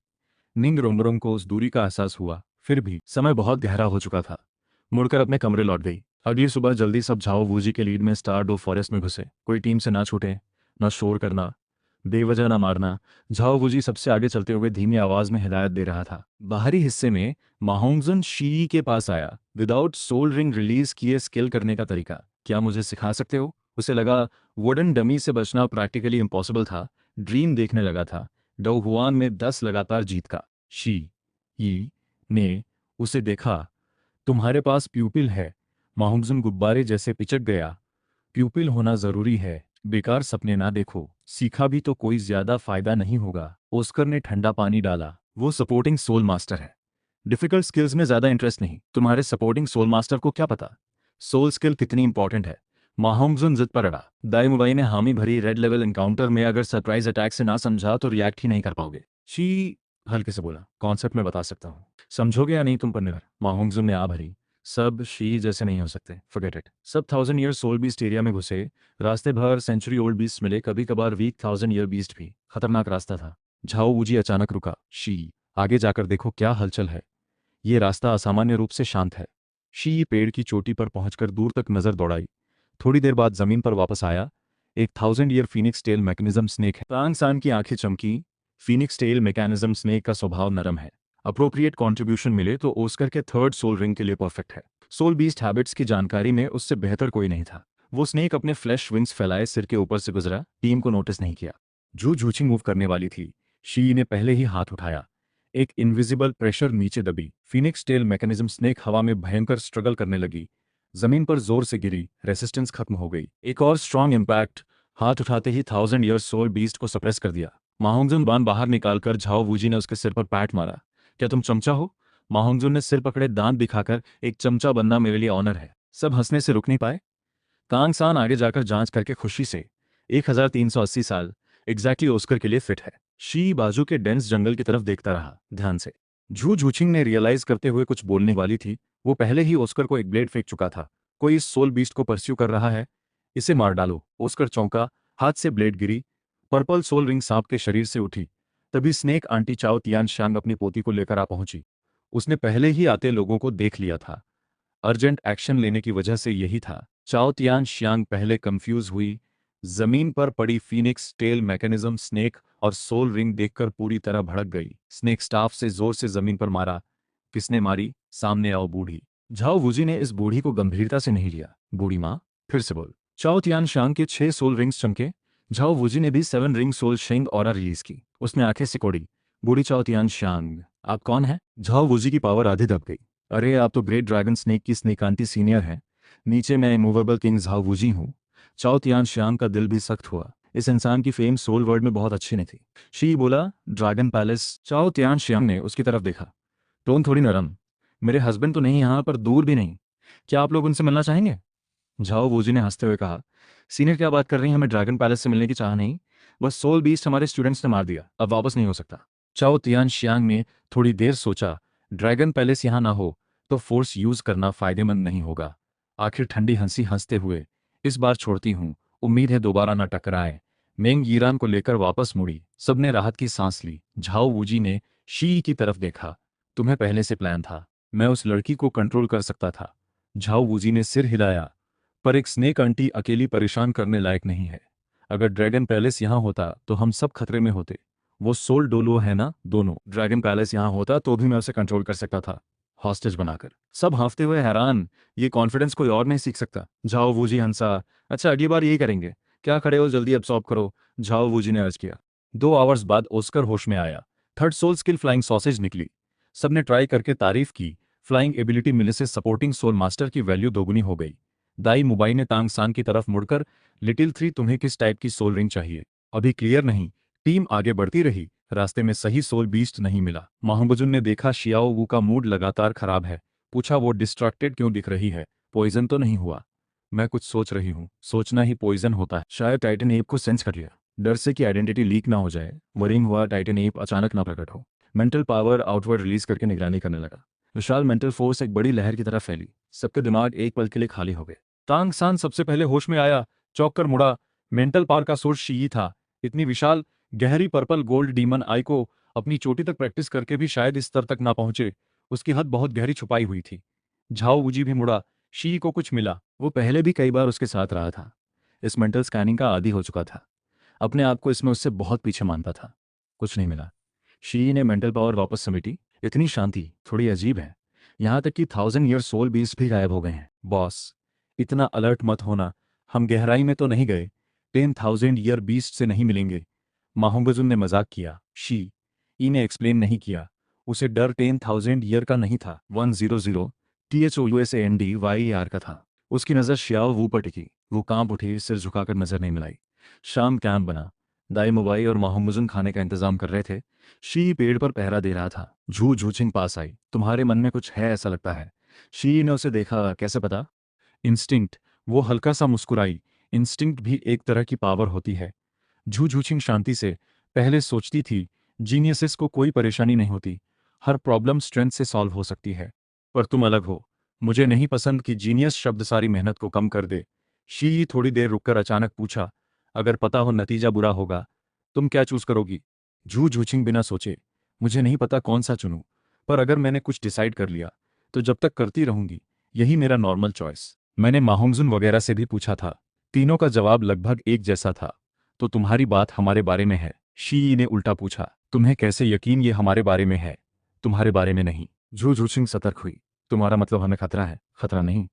निंग रोंगरोंग को उस दूरी का एहसास हुआ, फिर भी समय बहुत गहरा हो चुका था। मुड़कर अपने कमरे लौट गई। अगली सुबह जल्दी सब झाओ वूजी के लीड में स्टारडो फॉरेस्ट में घुसे। कोई टीम से ना छूटे, ना शोर करना, बेवजह ना मारना। झाओ वूजी सबसे आगे चलते हुए धीमी आवाज में हिदायत दे रहा था। बाहरी हिस्से में माहोंगजन शी के पास आया। विदाउट सोल रिंग रिलीज किए स्किल करने का तरीका क्या मुझे सिखा सकते हो? उसे लगा वुडन डमी से बचना प्रैक्टिकली इम्पॉसिबल था। ड्रीम देखने लगा था, डो हुआन में 10 लगातार जीत का। शी ई ने उसे देखा। तुम्हारे पास प्यूपिल है। माहुमजुन गुब्बारे जैसे पिचक गया। प्यूपिल होना जरूरी है, बेकार सपने ना देखो। सीखा भी तो कोई ज्यादा फायदा नहीं होगा। ओस्कर ने ठंडा पानी डाला। वो सपोर्टिंग सोल मास्टर है, डिफिकल्ट स्किल्स में ज्यादा इंटरेस्ट नहीं। तुम्हारे सपोर्टिंग सोल मास्टर को क्या पता सोल स्किल कितनी इंपॉर्टेंट है? माहोंगजुन जिद पर अड़ा। दाई मुबाई ने हामी भरी, रेड लेवल एनकाउंटर में अगर सरप्राइज अटैक से ना समझा तो रिएक्ट ही नहीं कर पाओगे। शी हल्के से बोला, कॉन्सेप्ट में बता सकता हूँ, समझोगे या नहीं तुम पर निर्भर। माहोंगजुन ने आ भरी। सब शी जैसे नहीं हो सकते, फॉरगेट इट। सब 1000 ईयर सोल बीस्ट एरिया में घुसे। रास्ते भर सेंचुरी ओल्ड बीस्ट मिले, कभी कभार वीक 1000 ईयर बीस्ट भी। खतरनाक रास्ता था। झाओ वूजी अचानक रुका। शी, आगे जाकर देखो क्या हलचल है। ये रास्ता असामान्य रूप से शांत है। शी पेड़ की चोटी पर पहुंचकर दूर तक नजर दौड़ाई। थोड़ी देर बाद जमीन पर वापस आया। एक 1000 year phoenix tail mechanism snake है। तांग सान की आंखें चमकी। फीनिक्स टेल मैकेनिज्म स्नेक का स्वभाव नरम है। अप्रोप्रिएट कंट्रीब्यूशन मिले तो ओस्कर के थर्ड सोल रिंग के लिए परफेक्ट है। सोल बीस्ट हैबिट्स की जानकारी में उससे बेहतर कोई नहीं था। वो स्नेक अपने फ्लैश विंग्स फैलाए सिर के ऊपर से गुजरा, टीम को नोटिस नहीं किया। जो झूठी मूव करने वाली थी, शी ने पहले ही हाथ उठाया। एक इनविजिबल प्रेशर नीचे दबी। फीनिक्स टेल मैकेनिज्म स्नेक हवा में भयंकर स्ट्रगल करने लगी। जमीन पर जोर से गिरी, रेसिस्टेंस खत्म हो गई। एक और स्ट्रांग इम्पैक्ट हाथ उठाते ही 1000 ईयर सोल बीस्ट को सप्रेस कर दिया। माहोंगजुन बाण बाहर निकालकर झाओ वूजी ने उसके सिर पर पैट मारा। क्या तुम चमचा हो? माहोंगजुन ने सिर पकड़े दांत दिखाकर, एक चमचा बनना मेरे लिए ऑनर है। सब हंसने से रुक नहीं पाए। कांग सान आगे जाकर जांच करके खुशी से 1380 साल एग्जैक्टली ऑस्कर के लिए फिट है। शी बाजू के डेंस जंगल की तरफ देखता रहा ध्यान से। झू झूचिंग ने रियलाइज करते हुए कुछ बोलने वाली थी, वो पहले ही ऑस्कर को एक ब्लेड फेंक चुका था। कोई इस सोल बीस्ट को परस्यू कर रहा है, इसे मार डालो। ऑस्कर चौंका, हाथ से ब्लेड गिरी, पर्पल सोल रिंग सांप के शरीर से उठी। तभी स्नेक आंटी चाओ तियान शांग अपनी पोती को लेकर आ पहुंची। उसने पहले ही आते लोगों को देख लिया था, अर्जेंट एक्शन लेने की वजह से यही था। चाओ तियान श्यांग पहले कंफ्यूज हुई, जमीन पर पड़ी फीनिक्स टेल मैकेनिज्म स्नेक और सोल रिंग देखकर पूरी तरह भड़क गई। स्नेक स्टाफ से जोर से जमीन पर मारा। किसने मारी? सामने आओ बूढ़ी। झाओ वूजी ने इस बूढ़ी को गंभीरता से नहीं लिया। बूढ़ी माँ? फिर से बोल। चाओ तियान शांग के 6 सोल रिंग्स चमके। झाओ वूजी ने भी 7 रिंग सोल शेंग ऑरा रिलीज की। उसने आंखें सिकोड़ी। बूढ़ी चाओ तियान शांग, आप कौन है? झाओ वूजी की पावर आधी दब गई। अरे आप तो ग्रेट ड्रैगन स्नेक की स्नेकांटी सीनियर है। नीचे मैं इमूवेबल किंग झाओ वूजी हूँ। चाओ तियान श्यांग का दिल भी सख्त हुआ। इस इंसान की फेम सोल वर्ल्ड में बहुत अच्छी नहीं थी। शी बोला, ड्रैगन पैलेस। चाओ तियान श्यांग ने उसकी तरफ देखा, टोन थोड़ी नरम। मेरे हस्बैंड तो नहीं यहाँ पर, दूर भी नहीं। क्या आप लोग उनसे मिलना चाहेंगे? झाओ वूजी ने हंसते हुए कहा, सीनियर क्या बात कर रही हैं, हमें ड्रैगन पैलेस से मिलने की चाह नहीं। बस सोल बीस्ट हमारे स्टूडेंट्स ने मार दिया, अब वापस नहीं हो सकता। चाओ तियान श्यांग ने थोड़ी देर सोचा, ड्रैगन पैलेस यहाँ ना हो तो फोर्स यूज करना फायदेमंद नहीं होगा। आखिर ठंडी हंसी हंसते हुए, इस बार छोड़ती हूँ, उम्मीद है दोबारा न टकराए। मेंग यीरान को लेकर वापस मुड़ी। सबने राहत की सांस ली। झाओ वूजी ने शी की तरफ देखा, तुम्हें पहले से प्लान था, मैं उस लड़की को कंट्रोल कर सकता था। झाओ वूजी ने सिर हिलाया, पर एक स्नेक आंटी अकेली परेशान करने लायक नहीं है। अगर ड्रैगन पैलेस यहाँ होता तो हम सब खतरे में होते। वो सोल डोलो है ना, दोनों। ड्रैगन पैलेस यहाँ होता तो भी मैं उसे कंट्रोल कर सकता था, हॉस्टेज बनाकर। सब हांफते हुए हैरान, ये कॉन्फिडेंस कोई और नहीं सीख सकता। झाओ वूजी हंसा, अच्छा अगली बार यही करेंगे। क्या खड़े हो, जल्दी अब्सॉर्ब करो, झाओ वूजी ने अर्ज किया। 2 आवर्स बाद ऑस्कर होश में आया। Third soul skill flying sausage निकली। सबने ट्राई करके तारीफ की। फ्लाइंग एबिलिटी मिलने से सपोर्टिंग सोल मास्टर की वैल्यू दोगुनी हो गई। दाई मुबाई ने तांग सान की तरफ मुड़कर, लिटिल थ्री तुम्हें किस टाइप की सोल रिंग चाहिए? अभी क्लियर नहीं। टीम आगे बढ़ती रही। रास्ते में सही सोल बीस्ट नहीं मिला। माहबुजुन ने देखा शियाओ वू का मूड लगातार खराब है। पूछा, वो डिस्ट्रैक्टेड क्यों दिख रही है? पॉइजन तो नहीं हुआ? मैं कुछ सोच रही हूँ। सोचना ही पॉइजन होता है। शायद टाइटन एप को सेंस कर लिया, डर से कि आइडेंटिटी लीक ना हो जाए। वरिंग हुआ टाइटन एप अचानक ना प्रकट हो। मेंटल पावर आउटवर्ड रिलीज करके निगरानी करने लगा। विशाल मेंटल फोर्स एक बड़ी लहर की तरह फैली। सबके दिमाग एक पल के लिए खाली हो गए। तांग सान सबसे पहले होश में आया, चौंक कर मुड़ा। मेंटल पावर का सोर्स शी था। इतनी विशाल गहरी पर्पल गोल्ड डीमन आई को अपनी चोटी तक प्रैक्टिस करके भी शायद इस स्तर तक ना पहुंचे। उसकी हद बहुत गहरी छुपाई हुई थी। झाओ वूजी भी मुड़ा। शी को कुछ मिला। वो पहले भी कई बार उसके साथ रहा था, इस मेंटल स्कैनिंग का आदी हो चुका था। अपने आप को इसमें उससे बहुत पीछे मानता था। कुछ नहीं मिला। शी ने मेंटल पावर वापस समेटी। इतनी शांति थोड़ी अजीब है। यहाँ तक कि 1000 ईयर सोल बीस्ट भी गायब हो गए हैं। बॉस, इतना अलर्ट मत होना। हम गहराई में तो नहीं गए, 10,000 ईयर बीस्ट से नहीं मिलेंगे। माहोंगजुन ने मजाक किया। शी ई ने एक्सप्लेन नहीं किया। उसे डर 10,000 ईयर का नहीं था, 100 THOUSANDYER का था। उसकी नज़र श्याओ वू पर टिकी। वो कांप उठी, सिर झुकाकर नजर नहीं मिलाई। शाम कैंप बना। दाई मुबाई और माहोंगजुन खाने का इंतजाम कर रहे थे। शी पेड़ पर पहरा दे रहा था। झू झूचिंग पास आई। तुम्हारे मन में कुछ है ऐसा लगता है। शी ने उसे देखा, कैसे पता? इंस्टिंक्ट। वो हल्का सा मुस्कुराई। इंस्टिंक्ट भी एक तरह की पावर होती है। झू झूचिंग शांति से, पहले सोचती थी जीनियसिस को कोई परेशानी नहीं होती, हर प्रॉब्लम स्ट्रेंथ से सॉल्व हो सकती है। पर तुम अलग हो। मुझे नहीं पसंद कि जीनियस शब्द सारी मेहनत को कम कर दे। शी थोड़ी देर रुककर अचानक पूछा, अगर पता हो नतीजा बुरा होगा, तुम क्या चूज करोगी? झू झूचिंग बिना सोचे, मुझे नहीं पता कौन सा चुनूं, पर अगर मैंने कुछ डिसाइड कर लिया तो जब तक करती रहूंगी, यही मेरा नॉर्मल चॉइस। मैंने माहोंगजुन वगैरह से भी पूछा था, तीनों का जवाब लगभग एक जैसा था। तो तुम्हारी बात हमारे बारे में है? शी ने उल्टा पूछा, तुम्हें कैसे यकीन ये हमारे बारे में है, तुम्हारे बारे में नहीं? झू झूचिंग सतर्क हुई। तुम्हारा मतलब हमें खतरा है? खतरा नहीं,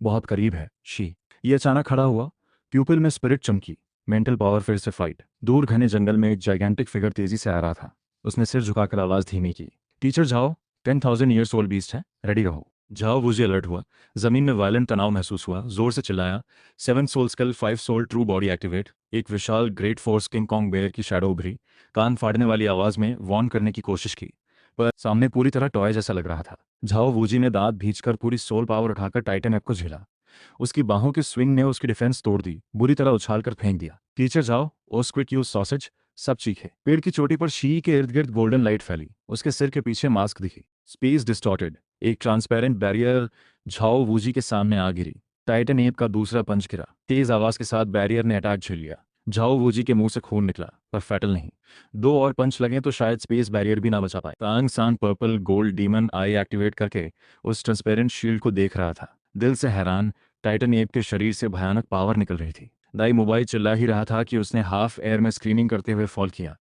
बहुत करीब है। शी ये अचानक खड़ा हुआ। प्यूपिल में स्पिरिट चमकी। मेंटल पावर फिर से फाइट। दूर घने जंगल में एक जाइगेंटिक फिगर तेजी से आ रहा था। उसने सिर झुकाकर आवाज धीमी की, टीचर जाओ, 10,000 ईयर सोल बीस्ट है, रेडी रहो। झाओ वूजी अलर्ट हुआ। जमीन में वायलेंट तनाव महसूस हुआ, जोर से चिल्लाया, 7 soul skill 5 soul true body activate. एक विशाल great force King Kong bear की शैडो उभरी, कान फाड़ने वाली आवाज में वॉर्न करने की कोशिश की, पर सामने पूरी तरह टॉय जैसा लग रहा था। झाओ वूजी ने दांत भींचकर पूरी सोल पावर उठाकर टाइटन एप को झेला। उसकी बाहों की स्विंग ने उसकी डिफेंस तोड़ दी, बुरी तरह उछालकर फेंक दिया। टीचर जाओ, ओ स्क्विड यू सॉसेज, सब चीखे। पेड़ की चोटी पर शी के इर्द गिर्द गोल्डन लाइट फैली, उसके सिर के पीछे मास्क दिखी। स्पेस डिस्टॉर्टेड, एक ट्रांसपेरेंट बैरियर झाओ वूजी के सामने आ गिरी। टाइटन एप का दूसरा पंच गिरा, तेज आवाज के साथ बैरियर ने अटैक झेल लिया। झाओ वूजी के मुंह से खून निकला, पर फैटल नहीं। दो और पंच लगे तो शायद स्पेस बैरियर भी ना बचा पाए। तांग सान पर्पल गोल्ड डीमन आई एक्टिवेट करके उस ट्रांसपेरेंट शील्ड को देख रहा था, दिल से हैरान। टाइटन एप के शरीर से भयानक पावर निकल रही थी। दाई मोबाइल चिल्ला ही रहा था कि उसने हाफ एयर में स्क्रीनिंग करते हुए फॉल किया।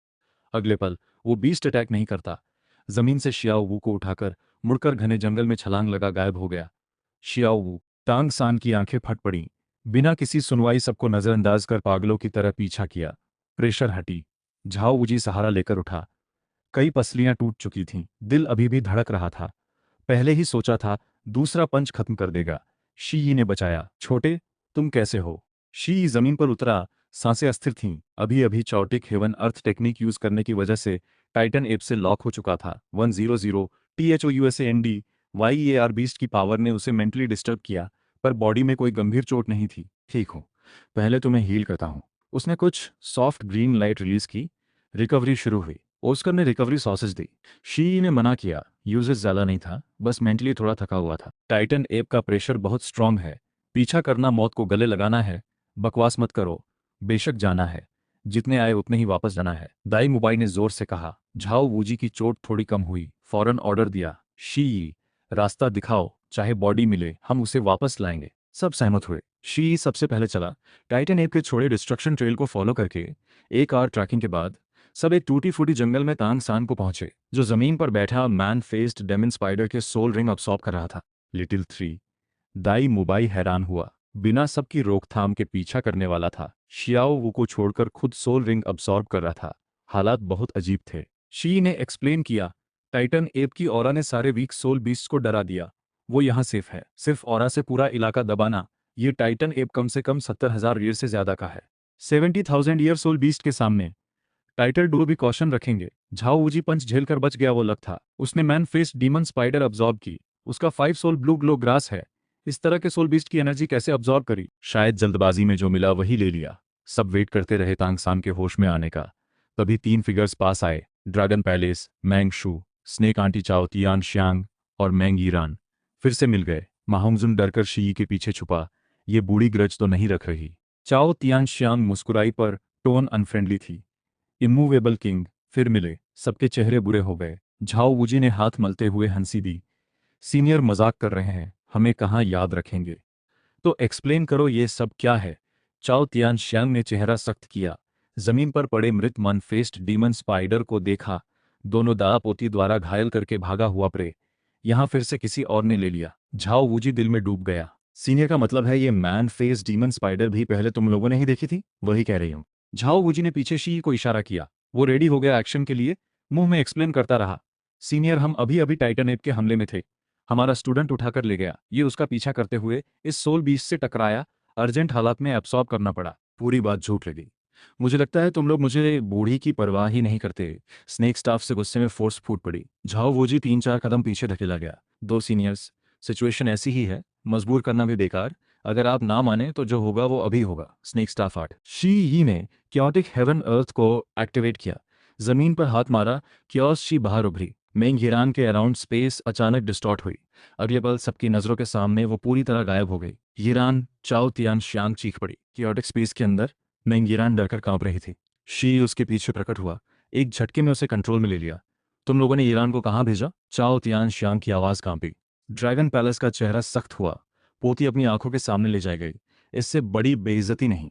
अगले पल वो बीस्ट अटैक नहीं करता, जमीन से शियाओ वू को उठाकर मुड़कर घने जंगल में छलांग लगा गायब हो गया। शियाओ वू। टांग सान की आंखें फट पड़ी। बिना किसी सुनवाई सबको नजरअंदाज कर पागलों की तरह पीछा किया। प्रेशर हटी। झाओ वूजी सहारा लेकर उठा। कई पसलियां टूट चुकी थीं, दिल अभी भी धड़क रहा था। पहले ही सोचा था दूसरा पंच खत्म कर देगा। शी ने बचाया। छोटे, तुम कैसे हो? शी जमीन पर उतरा, सांसें अस्थिर थीं। अभी अभी चौटिक हेवन अर्थ टेक्निक यूज करने की वजह से टाइटन एप से लॉक हो चुका था। 100 THOUSAND YEAR बीस्ट की पावर ने उसे मेंटली डिस्टर्ब किया, पर बॉडी में कोई गंभीर चोट नहीं थी। ठीक हो, पहले तुम्हें हील करता हूं। उसने कुछ सॉफ्ट ग्रीन लाइट रिलीज की। रिकवरी शुरू हुई। ओस्कर ने रिकवरी सॉसेज दी। शी ने मना किया, यूजेस ज्यादा नहीं था, बस मेंटली थोड़ा थका हुआ था। टाइटन एप का प्रेशर बहुत स्ट्रांग है, पीछा करना मौत को गले लगाना है। बकवास मत करो, बेशक जाना है, जितने आए उतने ही वापस जाना है। दाई मुबाई ने जोर से कहा। झाओ वूजी की चोट थोड़ी कम हुई, फौरन ऑर्डर दिया, शी रास्ता दिखाओ, चाहे बॉडी मिले, हम उसे वापस लाएंगे। सब सहमत हुए। शी सबसे पहले चला, टाइटन एप के छोड़े डिस्ट्रक्शन ट्रेल को फॉलो करके। एक आवर ट्रैकिंग के बाद सब एक टूटी फूटी जंगल में तांग सान को पहुंचे, जो जमीन पर बैठा मैन फेस्ड डेमन स्पाइडर के सोल रिंग अब्सॉर्ब कर रहा था। Little three. दाई मुबाई हैरान हुआ, बिना सबकी रोकथाम के पीछा करने वाला था। शियाओ वू को छोड़कर खुद सोल रिंग अब्सॉर्ब कर रहा था। हालात बहुत अजीब थे। शी ने एक्सप्लेन किया, टाइटन एप की ऑरा ने सारे वीक सोल बीस्ट को डरा दिया। वो यहाँ सेफ है, सिर्फ ऑरा से पूरा इलाका दबाना। ये टाइटन एप कम से कम 70,000 ईयर से ज्यादा का है। 70,000 ईयर सोल बीस्ट के सामने टाइटल डू भी कॉशन रखेंगे। झाओ वूजी पंच झेल कर बच गया वो लग था। उसने man face demon spider absorb की। उसका 5 सोल ब्लू ग्लो ग्रास है। इस तरह के सोल बीस्ट की एनर्जी कैसे अब्सॉर्ब करी? शायद जल्दबाजी में जो मिला वही ले लिया। सब वेट करते रहे तांग सान के होश में आने का। तभी 3 फिगर्स पास आए, ड्रैगन पैलेस, मैंग शू, स्नेक आंटी चाओ तियान श्यांग और मैंग ईरान। फिर से मिल गए। माहोंगजुन डरकर शी के पीछे छुपा, ये बूढ़ी ग्रज तो नहीं रख रही। चाओ तियान श्यांग मुस्कुराई, पर टोन अनफ्रेंडली थी। इमूवेबल किंग, फिर मिले। सबके चेहरे बुरे हो गए। झाओ वूजी ने हाथ मलते हुए हंसी दी। सीनियर मजाक कर रहे हैं, हमें कहाँ याद रखेंगे? तो एक्सप्लेन करो ये सब क्या है? चाओ तियान श्यांग ने चेहरा सख्त किया। जमीन पर पड़े मृत मन फेस्ड डीमन स्पाइडर को देखा, दोनों दाआ पोती द्वारा घायल करके भागा हुआ प्रे यहां फिर से किसी और ने ले लिया। झाओ वूजी दिल में डूब गया। सीनियर का मतलब है ये मैन फेस डीमन स्पाइडर भी पहले तुम लोगों ने ही देखी थी? वही कह रही हूं। झाओ वूजी ने पीछे शी को इशारा किया। वो रेडी हो गया एक्शन के लिए, मुंह में एक्सप्लेन करता रहा। सीनियर, हम अभी अभी टाइटन एप के हमले में थे। हमारा स्टूडेंट उठाकर ले गया, ये उसका पीछा करते हुए इस सोल बीस्ट से टकराया, अर्जेंट हालात में एब्सॉर्ब करना पड़ा। पूरी बात झूठ लगी। मुझे लगता है तुम लोग मुझे बूढ़ी की परवाह ही नहीं करते। स्नेक स्टाफ से गुस्से में फोर्स फूट पड़ी। झाओ वूजी 3-4 कदम पीछे धकेला गया। दो सीनियर्स, सिचुएशन ऐसी ही है, मजबूर करना भी बेकार। अगर आप ना माने तो जो होगा वो अभी होगा। Snake staff 8। शी ही ने क्योटिक हेवन अर्थ को एक्टिवेट किया। जमीन पर हाथ मारा, क्योस शी बाहर उभरी। मेंग हिरान के अराउंड स्पेस अचानक डिस्टॉर्ट हुई। अगले पल सबकी नजरों के सामने वो पूरी तरह गायब हो गई। हिरान, चाओ तियान श्यांग चीख पड़ी। क्योटिक स्पेस के अंदर मेंग हिरान डरकर कांप रही थी। शी उसके पीछे प्रकट हुआ, एक झटके में उसे कंट्रोल में ले लिया। तुम लोगों ने ईरान को कहाँ भेजा? चाओ तियान श्यांग की आवाज कांपी। ड्रैगन पैलेस का चेहरा सख्त हुआ। पोती अपनी आंखों के सामने ले जाई गई। इससे बड़ी बेइज्जती नहीं।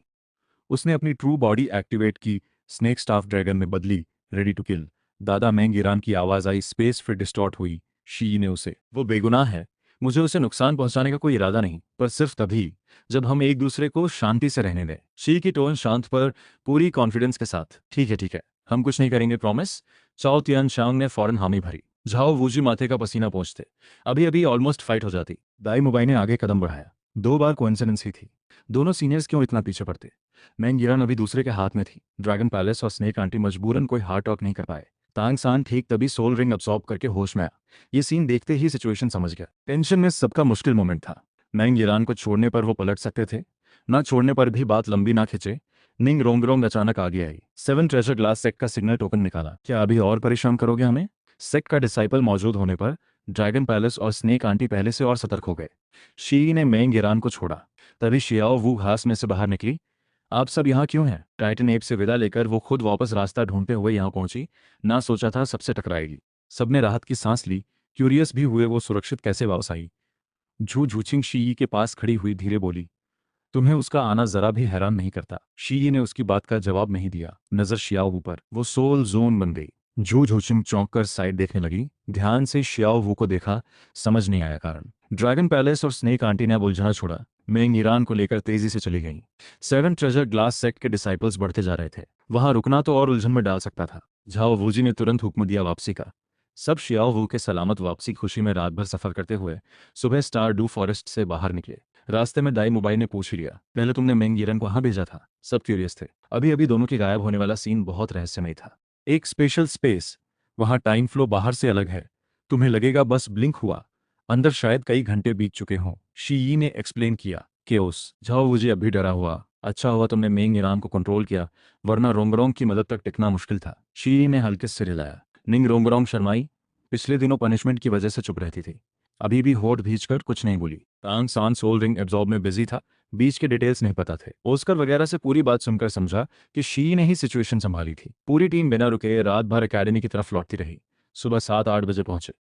उसने अपनी ट्रू बॉडी एक्टिवेट की, स्नेक स्टाफ ड्रैगन में बदली, रेडी टू किल। दादा मैंग ईरान की आवाज आई, स्पेस फिर डिस्टॉर्ट हुई। शी ने उसे, वो बेगुनाह है, मुझे उसे नुकसान पहुंचाने का कोई इरादा नहीं, पर सिर्फ तभी जब हम एक दूसरे को शांति से रहने दें। शी की टोन शांत पर पूरी कॉन्फिडेंस के साथ। ठीक है, हम कुछ नहीं करेंगे, प्रॉमिस। चाओ तियान शांग ने फौरन हामी भरी। झाओ वूजी माथे का पसीना पहुंचते अभी अभी ऑलमोस्ट फाइट हो जाती। दाई मुबाई ने आगे कदम बढ़ाया। 2 बार कोइंसिडेंस ही थी। दोनों सीनियर्स क्यों इतना पीछे पड़ते? मैंग गिरान अभी दूसरे के हाथ में थी। ड्रैगन पैलेस और स्नेक आंटी मजबूरन कोई हार्ड टॉक नहीं कर पाए। तांग सान ठीक तभी सोल रिंग अब्सॉर्ब करके होश में आया। ये सीन देखते ही सिचुएशन समझ गया। टेंशन में सबका मुश्किल मोमेंट था। मैंग गिरान को छोड़ने पर वो पलट सकते थे, ना छोड़ने पर भी बात लंबी ना खिंचे। निंग रोंगरोंग अचानक आगे आई। 7 ट्रेजर ग्लास सेक का सिग्नल टोकन निकाला। क्या अभी और परेशान करोगे हमें? सेक का डिसाइपल मौजूद होने पर ड्रैगन पैलेस और स्नेक आंटी पहले से और सतर्क हो गए। शी ने मेंग ईरान को छोड़ा। तभी शियाओ वू घास में से बाहर निकली। आप सब यहाँ क्यों हैं? टाइटन एप से विदा लेकर वो खुद वापस रास्ता ढूंढते हुए यहाँ पहुंची। ना सोचा था सबसे टकराएगी। सबने राहत की सांस ली। क्यूरियस भी हुए वो सुरक्षित कैसे वापस आई। झू झूचिंग शी के पास खड़ी हुई धीरे बोली, तुम्हें उसका आना जरा भी हैरान नहीं करता? शी ने उसकी बात का जवाब नहीं दिया। नजर शियाओ ऊपर। वो सोल जोन बन गई। जू झोचिंग चौंक कर साइड देखने लगी। ध्यान से शियाओ वू को देखा। समझ नहीं आया कारण। ड्रैगन पैलेस और स्नेक आंटी ने अब उलझना छोड़ा। मेंग ईरान को लेकर तेजी से चली गई। 7 ट्रेजर ग्लास सेक्ट के डिसाइपल्स बढ़ते जा रहे थे। वहां रुकना तो और उलझन में डाल सकता था। झाओ वूजी ने तुरंत हुक्म दिया वापसी का। सब शियाओ वू के सलामत वापसी की खुशी में रात भर सफर करते हुए सुबह स्टार डू फॉरेस्ट से बाहर निकले। रास्ते में दाई मुबाई ने पूछ लिया, पहले तुमने मेंग यिरन को कहाँ भेजा था? सब क्यूरियस थे। अभी अभी दोनों के गायब होने वाला सीन बहुत रहस्यमय था। एक स्पेशल स्पेस। वहां टाइम फ्लो बाहर से अलग है। तुम्हें लगेगा बस ब्लिंक हुआ, अंदर शायद कई घंटे बीत चुके हों। शी यी ने एक्सप्लेन किया। केओस। जाओ मुझे अभी डरा हुआ। अच्छा हुआ तुमने मेंग ईरान को कंट्रोल किया, वरना रोंगरोंग की मदद तक टिकना मुश्किल था। शी यी ने हल्के से हिलाया। निंग रोंगरोंग शर्माई। पिछले दिनों पनिशमेंट की वजह से चुप रहती थी। अभी भी होठ भींचकर कुछ नहीं बोली। तांग सान सोल रिंग एब्जॉर्ब में बिजी था। बीच के डिटेल्स नहीं पता थे। ओस्कर वगैरह से पूरी बात सुनकर समझा कि शी ने ही सिचुएशन संभाली थी। पूरी टीम बिना रुके रात भर एकेडमी की तरफ लौटती रही। सुबह 7-8 बजे पहुंचे।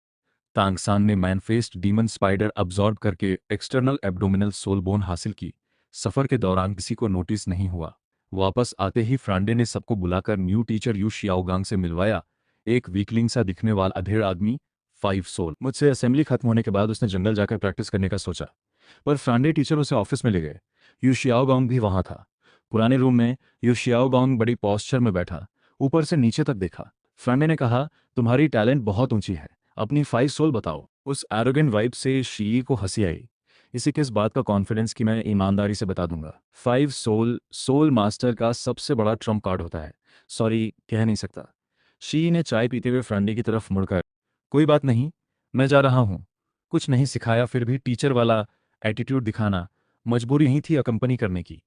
तांगसान ने मैनफेस्ट डीमन स्पाइडर अब्जॉर्ब करके एक्सटर्नल एब्डोमिनल सोल बोन हासिल की। सफर के दौरान किसी को नोटिस नहीं हुआ। वापस आते ही फ्रांडे ने सबको बुलाकर न्यू टीचर यू शियाओगांग से मिलवाया। एक वीकलिंग सा दिखने वाला अधेड़ आदमी, 5 सोल। मुझसे असेंबली खत्म होने के बाद उसने जंगल जाकर प्रैक्टिस करने का सोचा, पर फ्रांडे टीचर उसे ऑफिस में ले गए। यू शियाओगांग भी वहां था। पुराने रूम में यू शियाओगांग बड़ी पॉस्चर में बैठा, ऊपर से नीचे तक देखा। फ्रांडे ने कहा, तुम्हारी टैलेंट बहुत ऊंची है, अपनी 5 सोल बताओ। उस एरोगेंट वाइब से शी को हंसी आई। इसे किस बात का कॉन्फिडेंस कि मैं ईमानदारी से बता दूंगा। 5 सोल सोल मास्टर का सबसे बड़ा ट्रम्प कार्ड होता है। सॉरी, कह नहीं सकता। शी ने चाय पीते हुए फ्रांडे की तरफ मुड़कर, कोई बात नहीं, मैं जा रहा हूँ। कुछ नहीं सिखाया फिर भी टीचर वाला एटीट्यूड दिखाना। मजबूरी नहीं थी अकंपनी करने की।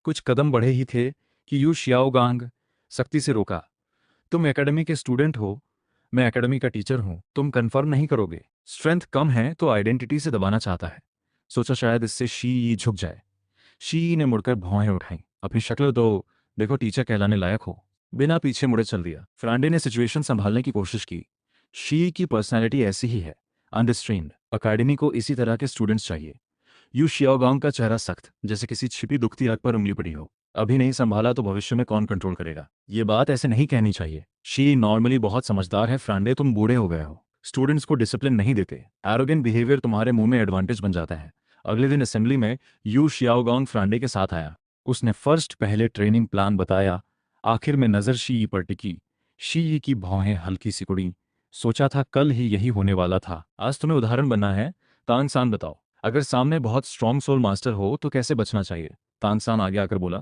कुछ कदम बढ़े ही थे कि यू शियाओगांग सख्ती से रोका। तुम एकेडमी के स्टूडेंट हो, मैं एकेडमी का टीचर हूं। तुम कंफर्म नहीं करोगे। स्ट्रेंथ कम है तो आइडेंटिटी से दबाना चाहता है। सोचा शायद इससे शी झुक जाए। शी ने मुड़कर भौहें उठाई। अपनी शक्ल तो देखो, टीचर कहलाने लायक हो। बिना पीछे मुड़े चल दिया। फ्रांडे ने सिचुएशन संभालने की कोशिश की। शी की पर्सनैलिटी ऐसी ही है, अनरिस्ट्रेन्ड। अकेडमी को इसी तरह के स्टूडेंट्स चाहिए। यू शियाओगांग का चेहरा सख्त, जैसे किसी छिपी दुखती आग पर उंगली पड़ी हो। अभी नहीं संभाला तो भविष्य में कौन कंट्रोल करेगा? ये बात ऐसे नहीं कहनी चाहिए। शी नॉर्मली बहुत समझदार है। फ्रांडे, तुम बूढ़े हो गए हो। स्टूडेंट्स को डिसिप्लिन नहीं देते। एरोगेंट बिहेवियर तुम्हारे मुंह में एडवांटेज बन जाता है। अगले दिन असेंबली में यू शियाओगांग फ्रांडे के साथ आया। उसने फर्स्ट पहले ट्रेनिंग प्लान बताया। आखिर में नजर शी पर टिकी। शी की भौहें हल्की सिकुड़ी। सोचा था कल ही यही होने वाला था। आज तुम्हें उदाहरण बनना है। तानसान बताओ, अगर सामने बहुत स्ट्रॉन्ग सोल मास्टर हो तो कैसे बचना चाहिए? तानसान आगे आकर बोला,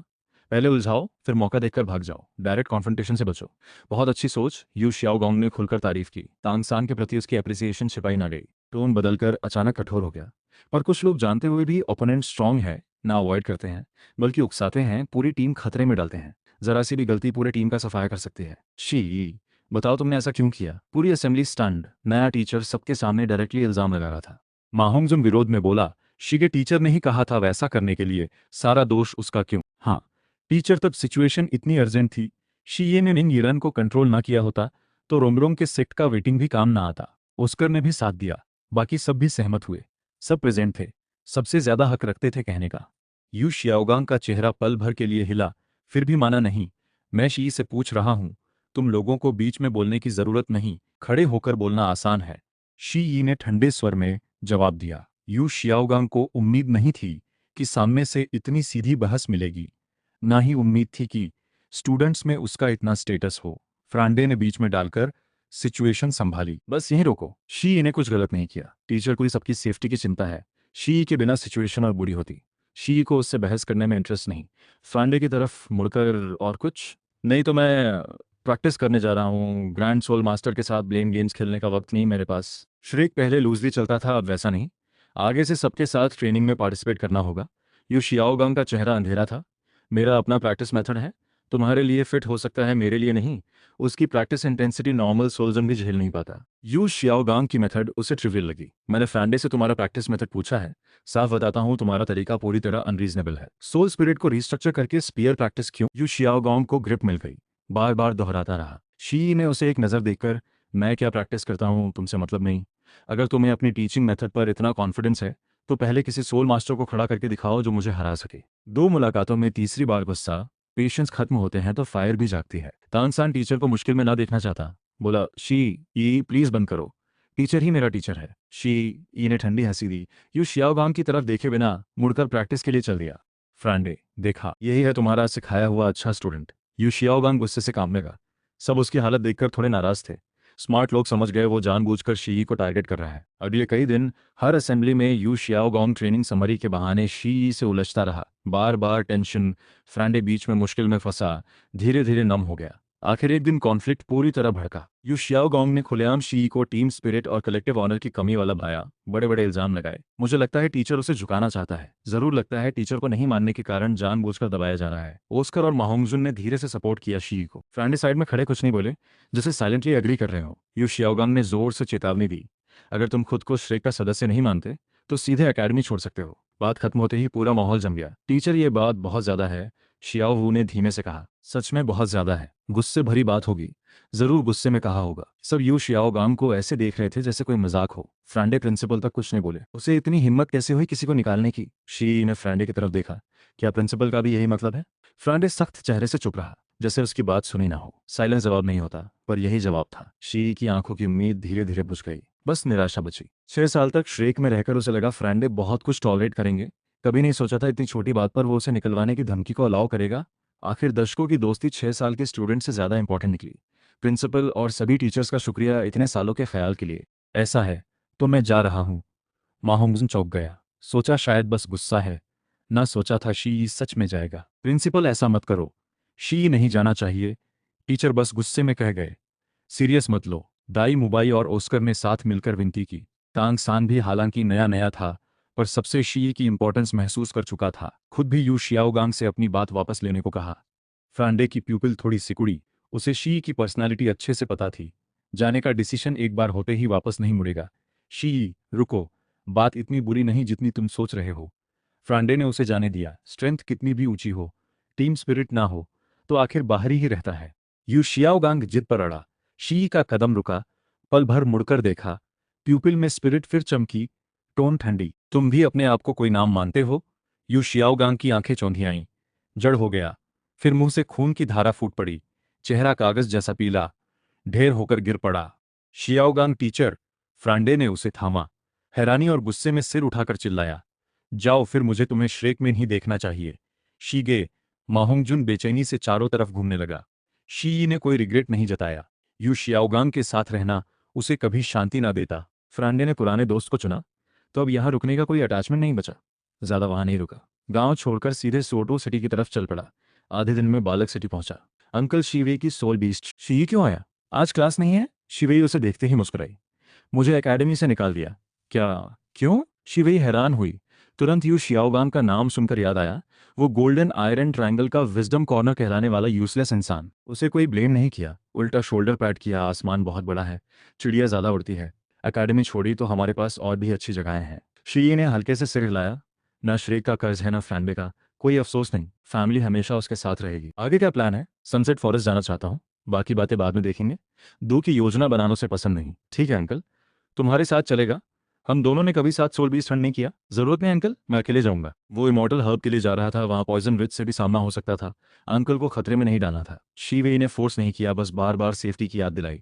पहले उलझाओ फिर मौका देखकर भाग जाओ। डायरेक्ट कॉन्फ्रंटेशन से बचो। बहुत अच्छी सोच, यू शियाओगांग ने खुलकर तारीफ की। तानसान के प्रति उसकी एप्रिसिएशन छिपाई ना गई। टोन बदलकर अचानक कठोर हो गया। पर कुछ लोग जानते हुए भी ओपोनेंट स्ट्रांग है ना अवॉइड करते हैं, बल्कि उकसाते हैं, पूरी टीम खतरे में डालते हैं। जरा सी भी गलती पूरे टीम का सफाया कर सकती है। शी, बताओ तुमने ऐसा क्यों किया? पूरी असेंबली स्टंड। नया टीचर सबके सामने डायरेक्टली इल्जाम लगा रहा था। माहोंगजुम विरोध में बोला, शी के टीचर ने ही कहा था वैसा करने के लिए, सारा दोष उसका क्यों? हाँ, टीचर तब सिचुएशन इतनी अर्जेंट थी। शी ने इन यिरन को कंट्रोल ना किया होता तो रोंगरोंग के सेक्ट का वेटिंग भी काम ना आता। ऑस्कर ने भी साथ दिया। बाकी सब भी सहमत हुए। सब प्रेजेंट थे। सबसे ज्यादा हक रखते थे कहने का। यू शियाओगांग का चेहरा पल भर के लिए हिला, फिर भी माना नहीं। मैं शी से पूछ रहा हूं, तुम लोगों को बीच में बोलने की जरूरत नहीं, खड़े होकर बोलना आसान है। शी यी ने ठंडे स्वर में जवाब दिया। यू शियाओगांग को उम्मीद नहीं थी कि सामने से इतनी सीधी बहस मिलेगी। ना ही उम्मीद थी कि स्टूडेंट्स में उसका इतना स्टेटस हो। फ्रांडे ने बीच में डालकर, सिचुएशन संभाली। बस यहीं रोको, शी ने कुछ गलत नहीं किया। टीचर को सबकी सेफ्टी की चिंता है। शी के बिना सिचुएशन और बुरी होती। शी को उससे बहस करने में इंटरेस्ट नहीं। फ्रांडे की तरफ मुड़कर, और कुछ नहीं तो मैं प्रैक्टिस करने जा रहा हूँ। ग्रैंड सोल मास्टर के साथ ब्लेम गेम्स खेलने का वक्त नहीं मेरे पास। श्रेक पहले लूजली चलता था, अब वैसा नहीं। आगे से सबके साथ ट्रेनिंग में पार्टिसिपेट करना होगा। यू शियाओगांग का चेहरा अंधेरा था। मेरा अपना प्रैक्टिस मेथड है, तुम्हारे लिए फिट हो सकता है, मेरे लिए नहीं। उसकी प्रैक्टिस इंटेंसिटी नॉर्मल सोल्जन भी झेल नहीं पाता। यू शियाओगांग की मेथड उसे ट्रिवियल लगी। मैंने फ्रांडे से तुम्हारा प्रैक्टिस मेथड पूछा है। साफ बताता हूँ, तुम्हारा तरीका पूरी तरह अनरीजनेबल है। सोल स्पिरिट को रिस्ट्रक्चर करके स्पीयर प्रैक्टिस क्यों? यू शियाओगांग को ग्रिप मिल गई। बार बार दोहराता रहा। शी ने उसे एक नज़र देखकर, मैं क्या प्रैक्टिस करता हूँ तुमसे मतलब नहीं। अगर तुम्हें अपनी टीचिंग मेथड पर इतना कॉन्फिडेंस है तो पहले किसी सोल मास्टर को खड़ा करके दिखाओ जो मुझे हरा सके। 2 मुलाकातों में तीसरी बार गुस्सा, पेशेंस खत्म होते हैं तो फायर भी जागती है। तानसान टीचर को मुश्किल में ना देखना चाहता। बोला, शी ई प्लीज बंद करो। टीचर ही मेरा टीचर है। शी ई ने ठंडी हंसी दी। यू शियाओगांग की तरफ देखे बिना मुड़कर प्रैक्टिस के लिए चल दिया। फ्रांडे, देखा, यही है तुम्हारा सिखाया हुआ अच्छा स्टूडेंट। यू शियाओगांग गुस्से से कांपने लगा। सब उसकी हालत देखकर थोड़े नाराज थे। स्मार्ट लोग समझ गए वो जानबूझकर शी को टारगेट कर रहा है। अगले कई दिन हर असेंबली में यू शियाओगांग ट्रेनिंग समरी के बहाने शी से उलझता रहा। बार बार टेंशन। फ्रांडे बीच में मुश्किल में फंसा, धीरे धीरे नम हो गया। आखिर एक दिन कॉन्फ्लिक्ट पूरी तरह भड़का। यू शियाओगांग ने खुलेआम शी को टीम स्पिरिट और कलेक्टिव ऑनर की कमी वाला भाया। बड़े बड़े इल्जाम लगाए। मुझे लगता है टीचर उसे झुकाना चाहता है। जरूर लगता है टीचर को नहीं मानने के कारण जानबूझकर दबाया जा रहा है। ओस्कर और माहोंगजुन ने धीरे से सपोर्ट किया शी को। फ्रांडे साइड में खड़े कुछ नहीं बोले, जैसे साइलेंटली एग्री कर रहे हो। यू शियाओगांग ने जोर से चेतावनी दी, अगर तुम खुद को श्रेक का सदस्य नहीं मानते तो सीधे एकेडमी छोड़ सकते हो। बात खत्म होते ही पूरा माहौल जम गया। टीचर, ये बात बहुत ज्यादा है, शियाओ वू ने धीमे से कहा। सच में बहुत ज्यादा है। गुस्से भरी बात होगी, जरूर गुस्से में कहा होगा। सब यू शियाओगांग को ऐसे देख रहे थे जैसे कोई मजाक हो। फ्रांडे प्रिंसिपल तक कुछ नहीं बोले। उसे इतनी हिम्मत कैसे हुई किसी को निकालने की? शी ने फ्रांडे की तरफ देखा। क्या प्रिंसिपल का भी यही मतलब है? फ्रांडे सख्त चेहरे से चुप रहा, जैसे उसकी बात सुनी ना हो। साइलेंस जवाब नहीं होता, पर यही जवाब था। शी की आंखों की उम्मीद धीरे धीरे बुझ गई। बस निराशा बची। 6 साल तक श्रेक में रहकर उसे लगा फ्रांडे बहुत कुछ टॉलरेट करेंगे। कभी नहीं सोचा था इतनी छोटी बात पर वो उसे निकलवाने की धमकी को अलाउ करेगा। आखिर दशकों की दोस्ती 6 साल के स्टूडेंट से ज्यादा इंपॉर्टेंट निकली। प्रिंसिपल और सभी टीचर्स का शुक्रिया इतने सालों के ख्याल के लिए। ऐसा है तो मैं जा रहा हूँ। माहोंगजुन चौंक गया। सोचा शायद बस गुस्सा है, ना सोचा था शी सच में जाएगा। प्रिंसिपल, ऐसा मत करो, शी नहीं जाना चाहिए। टीचर बस गुस्से में कह गए। सीरियस मत लो। दाई मुबाई और ओस्कर ने साथ मिलकर विनती की। तांग सान भी हालांकि नया नया था, पर सबसे शी की इंपॉर्टेंस महसूस कर चुका था। खुद भी यू शियाओगांग से अपनी बात वापस लेने को कहा। फ्रांडे की प्यूपिल थोड़ी सिकुड़ी। उसे शी की पर्सनालिटी अच्छे से पता थी। जाने का डिसीजन एक बार होते ही वापस नहीं मुड़ेगा। शी, रुको, बात इतनी बुरी नहीं जितनी तुम सोच रहे हो। फ्रांडे ने उसे जाने दिया। स्ट्रेंथ कितनी भी ऊंची हो, टीम स्पिरिट ना हो तो आखिर बाहरी ही रहता है। यू शियाओगांग जिद पर अड़ा। शी का कदम रुका। पल भर मुड़कर देखा। प्यूपिल में स्पिरिट फिर चमकी, टोन ठंडी। तुम भी अपने आप को कोई नाम मानते हो? यू शियाओगांग की आंखें चौंधी आईं। जड़ हो गया। फिर मुंह से खून की धारा फूट पड़ी। चेहरा कागज जैसा पीला, ढेर होकर गिर पड़ा। Xiaogang teacher. फ्रांडे ने उसे थामा। हैरानी और गुस्से में सिर उठाकर चिल्लाया, जाओ, फिर मुझे तुम्हें श्रेक में नहीं देखना चाहिए। शीगे। माहोंगजुन बेचैनी से चारों तरफ घूमने लगा। शी ने कोई रिग्रेट नहीं जताया। यू शियाओगांग के साथ रहना उसे कभी शांति ना देता। फ्रांडे ने पुराने दोस्त को चुना, तो अब यहाँ रुकने का कोई अटैचमेंट नहीं बचा। ज्यादा वहां नहीं रुका। गांव छोड़कर सीधे सोटो सिटी की तरफ चल पड़ा। आधे दिन में बालक सिटी पहुंचा। अंकल शिवे की सोल बीस्ट। शी क्यों आया? आज क्लास नहीं है? शिवेई उसे देखते ही मुस्कुराई। मुझे एकेडमी से निकाल दिया। क्या? क्यों? शिवेई हैरान हुई। तुरंत यू शियाओगांग का नाम सुनकर याद आया, वो गोल्डन आयरन ट्रायंगल का विजडम कॉर्नर कहलाने वाला यूजलेस इंसान। उसे कोई ब्लेम नहीं किया, उल्टा शोल्डर पैड किया। आसमान बहुत बड़ा है, चिड़िया ज्यादा उड़ती है। एकेडमी छोड़ी तो हमारे पास और भी अच्छी जगहें हैं। शी ने हल्के से सिर हिलाया। ना श्रेक का कर्ज है ना फ्रैंबे का। कोई अफसोस नहीं, फैमिली हमेशा उसके साथ रहेगी। आगे क्या प्लान है? सनसेट फॉरेस्ट जाना चाहता हूँ, बाकी बातें बाद में देखेंगे। दो की योजना बनाने से पसंद नहीं। ठीक है अंकल, तुम्हारे साथ चलेगा। हम दोनों ने कभी साथ सोल बीस्ट हंट नहीं किया। जरूरत नहीं अंकल, मैं अकेले जाऊंगा। वो इमॉर्टल हर्ब के लिए जा रहा था, वहां पॉइजन रिच से भी सामना हो सकता था। अंकल को खतरे में नहीं डालना था। शी वेई ने फोर्स नहीं किया, बस बार बार सेफ्टी की याद दिलाई।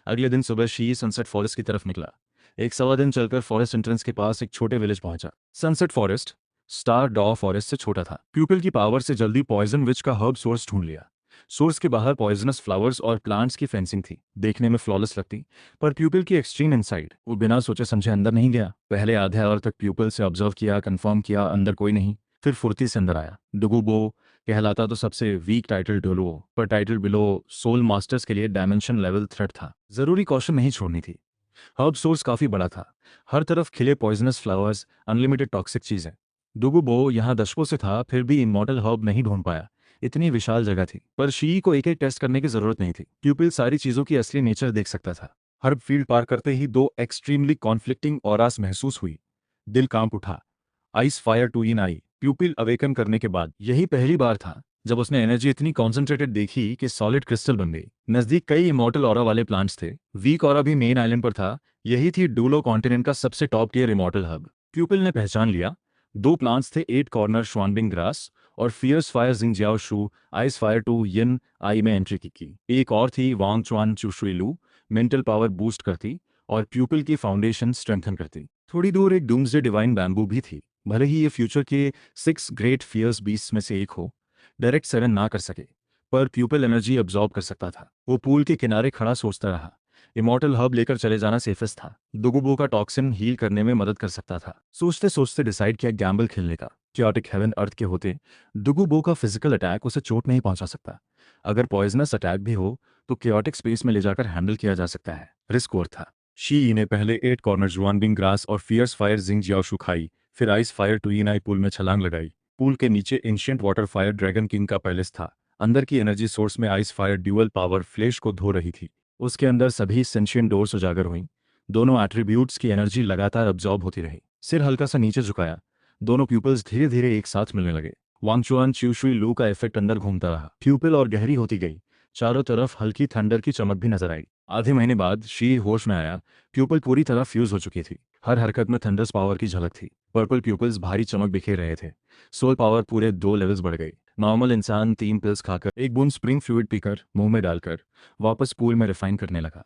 अगले दिन सुबह शी सनसेट फॉरेस्ट की तरफ निकला। एक सवा दिन चलकर फॉरेस्ट एंट्रेंस के पास एक छोटे विलेज पहुंचा। सनसेट फॉरेस्ट स्टार डॉ फॉरेस्ट से छोटा था। प्यूपिल की पावर से जल्दी पॉइजन विच का हर्ब सोर्स ढूंढ लिया। सोर्स के बाहर पॉइजनस फ्लावर्स और प्लांट्स की फेंसिंग थी, देखने में फ्लॉलेस लगती, पर प्यूपिल की एक्सट्रीम इनसाइड। वो बिना सोचे समझे अंदर नहीं गया। पहले आधे आवर तक प्यूपिल से ऑब्जर्व किया, कंफर्म किया अंदर कोई नहीं, फिर फुर्ती से अंदर आया। डुगुबो कहलाता तो सबसे वीक टाइटल डोलुओ, पर टाइटल बिलो सोल मास्टर्स के लिए डायमेंशन लेवल थ्रेट था, जरूरी कॉशन नहीं छोड़नी थी। हर्ब सोर्स काफी बड़ा था, हर तरफ खिले पॉइजनस फ्लावर्स, अनलिमिटेड टॉक्सिक चीजें। डुगुबो यहाँ दशकों से था, फिर भी इमॉर्टल हर्ब नहीं ढूंढ पाया। इतनी विशाल जगह थी, पर शी को एक एक टेस्ट करने की जरूरत नहीं थी। प्यूपिल सारी चीजों की असली नेचर देख सकता था। हर्ब फील्ड पार करते ही दो एक्सट्रीमली कॉन्फ्लिक्टिंग ऑरास महसूस हुई। दिल कांप उठा। Ice fire two in eye. Pupil awaken करने के बाद यही पहली बार था जब उसने एनर्जी इतनी कॉन्सेंट्रेटेड देखी कि सॉलिड क्रिस्टल बन गई। नजदीक कई इमॉर्टल ऑरा वाले प्लांट्स थे, वीक ऑरा भी मेन आइलैंड पर था। यही थी डूलो कॉन्टिनेंट का सबसे top tier immortal hub. Pupil ने पहचान लिया, दो प्लांट्स थे, 8 कॉर्नर श्वानबिंग ग्रास और फियर्स फायर जिंगजियाओ शू। Ice fire two yin eye में एंट्री की। एक और थी वांग चुआन चुशुइलू, मेंटल पावर बूस्ट करती और प्यूपिल की फाउंडेशन स्ट्रेंथन करती। थोड़ी दूर एक डूम्सडे डिवाइन बैम्बू भी थी। भले ही ये फ्यूचर के 6 ग्रेट फियर्स बीस्ट में से एक हो, डायरेक्ट सरन ना कर सके, पर प्यूपिल एनर्जी अब्जॉर्ब कर सकता था। वो पूल के किनारे खड़ा सोचता रहा, इमॉर्टल हब लेकर चले जाना सेफेस्ट था। दुगुबो का टॉक्सिन हील करने में मदद कर सकता था। सोचते सोचते डिसाइड किया गैम्बल खेलने का। क्योटिक हेवन अर्थ के होते दुगुबो का फिजिकल अटैक उसे चोट नहीं पहुंचा सकता। अगर पॉइजनस अटैक भी हो तो क्योटिक स्पेस में ले जाकर हैंडल किया जा सकता है। रिस्क और था। शी ने पहले 8 कॉर्नर जुआनबिंग ग्रास और फियर्स फायर जिंग जियाओशु खाई, फिर ice fire two in eye pool में छलांग लगाई। पूल के नीचे ancient water fire dragon king का पैलेस था। अंदर की एनर्जी सोर्स में ice fire dual power flash को धो रही थी। उसके अंदर सभी सेंशियंट डोर्स उजागर हुई। दोनों एट्रीब्यूट्स की एनर्जी लगातार अब्जॉर्ब होती रही। सिर हल्का सा नीचे झुकाया। दोनों प्यूपल्स धीरे धीरे एक साथ मिलने लगे। वांगचुआन च्यूशुई लू का इफेक्ट अंदर घूमता रहा। प्यूपिल और गहरी होती गई। चारों तरफ हल्की थंडर की चमक भी नजर आई। आधे महीने बाद शी होश में आया। प्यूपल पूरी तरह फ्यूज हो चुकी थी। हर हरकत में थंडर्स पावर की झलक थी। पर्पल प्यूपल्स भारी चमक बिखेर रहे थे। सोल पावर पूरे 2 लेवल्स बढ़ गई। नॉर्मल इंसान 3 पिल्स खाकर, एक बूंद स्प्रिंग फ्लूइड पीकर, मुंह में डालकर वापस पूल में रिफाइन करने लगा।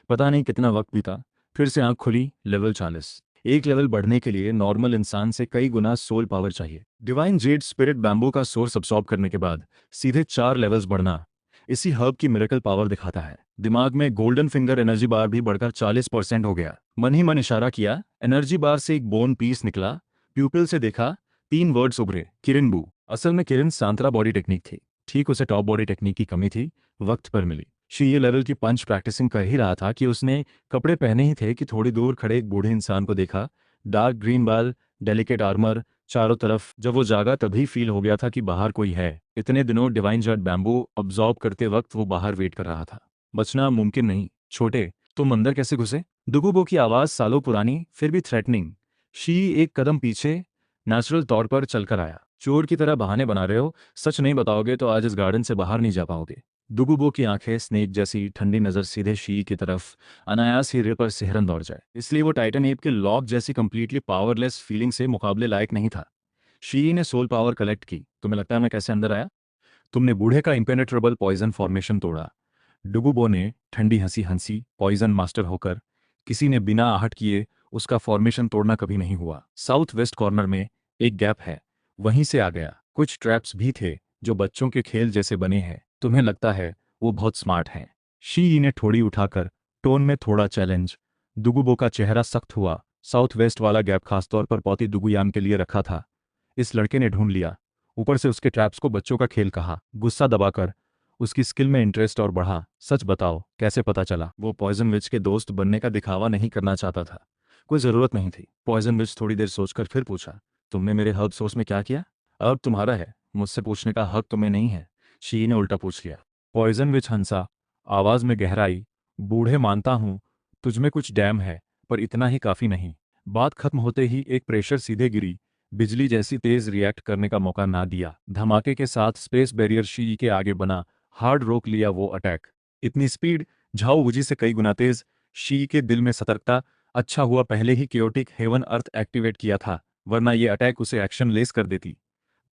पता नहीं कितना वक्त बीता, फिर से आंख खुली। लेवल 40। एक लेवल बढ़ने के लिए नॉर्मल इंसान से कई गुना सोल पावर चाहिए। डिवाइन जेड स्पिरिट बैम्बू का सोर्स अब्सॉर्ब करने के बाद सीधे 4 लेवल्स बढ़ना इसी हर्ब की मिरेकल पावर दिखाता है। दिमाग में गोल्डन फिंगर एनर्जी बार भी बढ़कर 40% हो गया। मन ही मन इशारा किया, एनर्जी बार से एक बोन पीस निकला। प्यूपिल से देखा, 3 वर्ड्स उभरे, किरिनबू। असल में किरिन सांत्रा बॉडी टेक्निक थी। ठीक उसे टॉप बॉडी टेक्निक की कमी थी, वक्त पर मिली। शी ये लेवल की पंच प्रैक्टिसिंग कर ही रहा था कि उसने कपड़े पहने ही थे कि थोड़ी दूर खड़े एक बूढ़े इंसान को देखा। डार्क ग्रीन बाल, डेलिकेट आर्मर चारों तरफ। जब वो जागा तभी फील हो गया था कि बाहर कोई है। इतने दिनों डिवाइन जट बैम्बू अब्जॉर्ब करते वक्त वो बाहर वेट कर रहा था। बचना मुमकिन नहीं। छोटे, तुम अंदर कैसे घुसे? दुगुबो की आवाज सालों पुरानी, फिर भी थ्रेटनिंग। शी एक कदम पीछे नेचुरल तौर पर चलकर आया। चोर की तरह बहाने बना रहे हो, सच नहीं बताओगे तो आज इस गार्डन से बाहर नहीं जा पाओगे। दुगुबो की आंखें स्नेक जैसी, ठंडी नजर सीधे शी की तरफ। अनायास ही रिर पर सिहरन दौड़ जाए। इसलिए वो टाइटन एप के लॉक जैसी कंप्लीटली पावरलेस फीलिंग से मुकाबले लायक नहीं था। शी ने सोल पावर कलेक्ट की। तुम्हें लगता है मैं कैसे अंदर आया? तुमने बूढ़े का इम्पेनेट्रेबल पॉइजन फॉर्मेशन तोड़ा। डुगुबो ने ठंडी हंसी हंसी। पॉइजन मास्टर होकर किसी ने बिना आहट किए उसका फॉर्मेशन तोड़ना कभी नहीं हुआ। साउथ वेस्ट कॉर्नर में एक गैप है, वहीं से आ गया। कुछ ट्रैप्स भी थे जो बच्चों के खेल जैसे बने हैं। तुम्हें लगता है वो बहुत स्मार्ट है? शी ने ठोड़ी उठाकर, टोन में थोड़ा चैलेंज। दुगुबो का चेहरा सख्त हुआ। साउथ वेस्ट वाला गैप खासतौर पर पौती दुगुयाम के लिए रखा था। इस लड़के ने ढूंढ लिया। ऊपर से उसके ट्रैप्स को बच्चों का खेल कहा। गुस्सा दबाकर उसकी स्किल में इंटरेस्ट और बढ़ा। सच बताओ, कैसे पता चला? वो पॉइजन विच के दोस्त बनने का दिखावा नहीं करना चाहता था। कोई जरूरत नहीं थी। पॉइजन विच थोड़ी देर सोचकर फिर पूछा, तुमने मेरे हर्ब सोर्स में क्या किया? अब तुम्हारा है, मुझसे पूछने का हक तुम्हें नहीं है। शी ने उल्टा पूछ लिया। पॉइजन विच हंसा, आवाज में गहराई। बूढ़े, मानता हूं तुझमें कुछ डैम है, पर इतना ही काफी नहीं। बात खत्म होते ही एक प्रेशर सीधे गिरी। बिजली जैसी तेज रिएक्ट करने का मौका ना दिया। धमाके के साथ स्पेस बैरियर शी के आगे बना। हार्ड रोक लिया वो अटैक। इतनी स्पीड, झाओ वुजी से कई गुना तेज। शी के दिल में सतर्कता। अच्छा हुआ पहले ही क्योटिक हेवन अर्थ एक्टिवेट किया था, वरना ये अटैक उसे एक्शन लेस कर देती।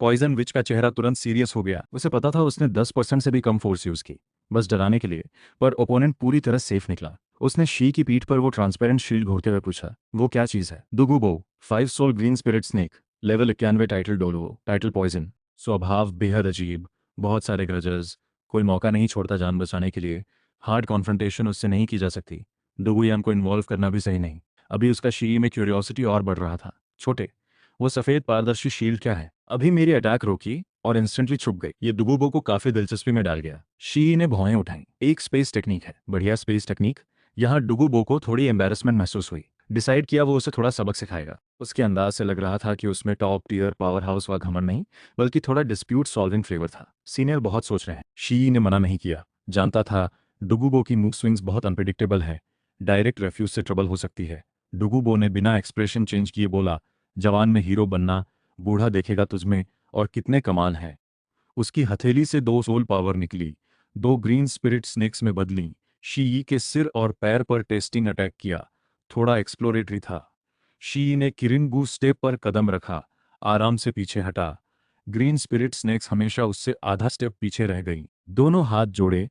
पॉइजन विच का चेहरा तुरंत सीरियस हो गया। उसे पता था उसने 10% से भी कम फोर्स यूज की, बस डराने के लिए, पर ओपोनेंट पूरी तरह सेफ निकला। उसने शी की पीठ पर वो ट्रांसपेरेंट शील्ड घोरते हुए पूछा, वो क्या चीज है? दुगुबो 5 soul green spirit snake, level 91, title डोलो, टाइटल पॉइजन। स्वभाव बेहद अजीब, बहुत सारे ग्रजेस, कोई मौका नहीं छोड़ता जान बचाने के लिए। हार्ड कॉन्फ्रंटेशन उससे नहीं की जा सकती। डुगुयान को इन्वॉल्व करना भी सही नहीं। अभी उसका शी में क्यूरियोसिटी और बढ़ रहा था। छोटे, वो सफ़ेद पारदर्शी शील्ड क्या है? अभी मेरी अटैक रोकी और इंस्टेंटली छुप गई। ये डुगुबो को काफी दिलचस्पी में डाल गया। शी ने भौएं उठाई। एक स्पेस टेक्निक है, बढ़िया स्पेस टेक्निक। यहाँ डुगुबो को थोड़ी एम्बेरसमेंट महसूस हुई। डिसाइड किया वो उसे थोड़ा सबक सिखाएगा। उसके अंदाज से लग रहा था कि उसमें टॉप टीयर पावर हाउस व घमंड नहीं, बल्कि थोड़ा डिस्प्यूट सॉल्विंग फ्लेवर था। सीनियर बहुत सोच रहे हैं। शी ने मना नहीं किया। जानता था डुगुबो की मूव स्विंग्स बहुत अनप्रिडिक्टेबल है। डायरेक्ट रेफ्यूज से ट्रबल हो सकती है। डुगुबो ने बिना एक्सप्रेशन चेंज किए बोला, जवान में हीरो बनना, बूढ़ा देखेगा तुझमें, और कितने कमाल है। उसकी हथेली से 2 सोल पावर निकली, 2 ग्रीन स्पिरिट स्नेक्स में बदली। शी के सिर और पैर पर टेस्टिंग अटैक किया। थोड़ा एक्सप्लोरेटरी था। शी ने किरिनबू स्टेप पर कदम रखा, आराम से पीछे हटा। ग्रीन स्पिरिट स्नेक्स हमेशा उससे आधा स्टेप पीछे रह गई। दोनों हाथ जोड़े,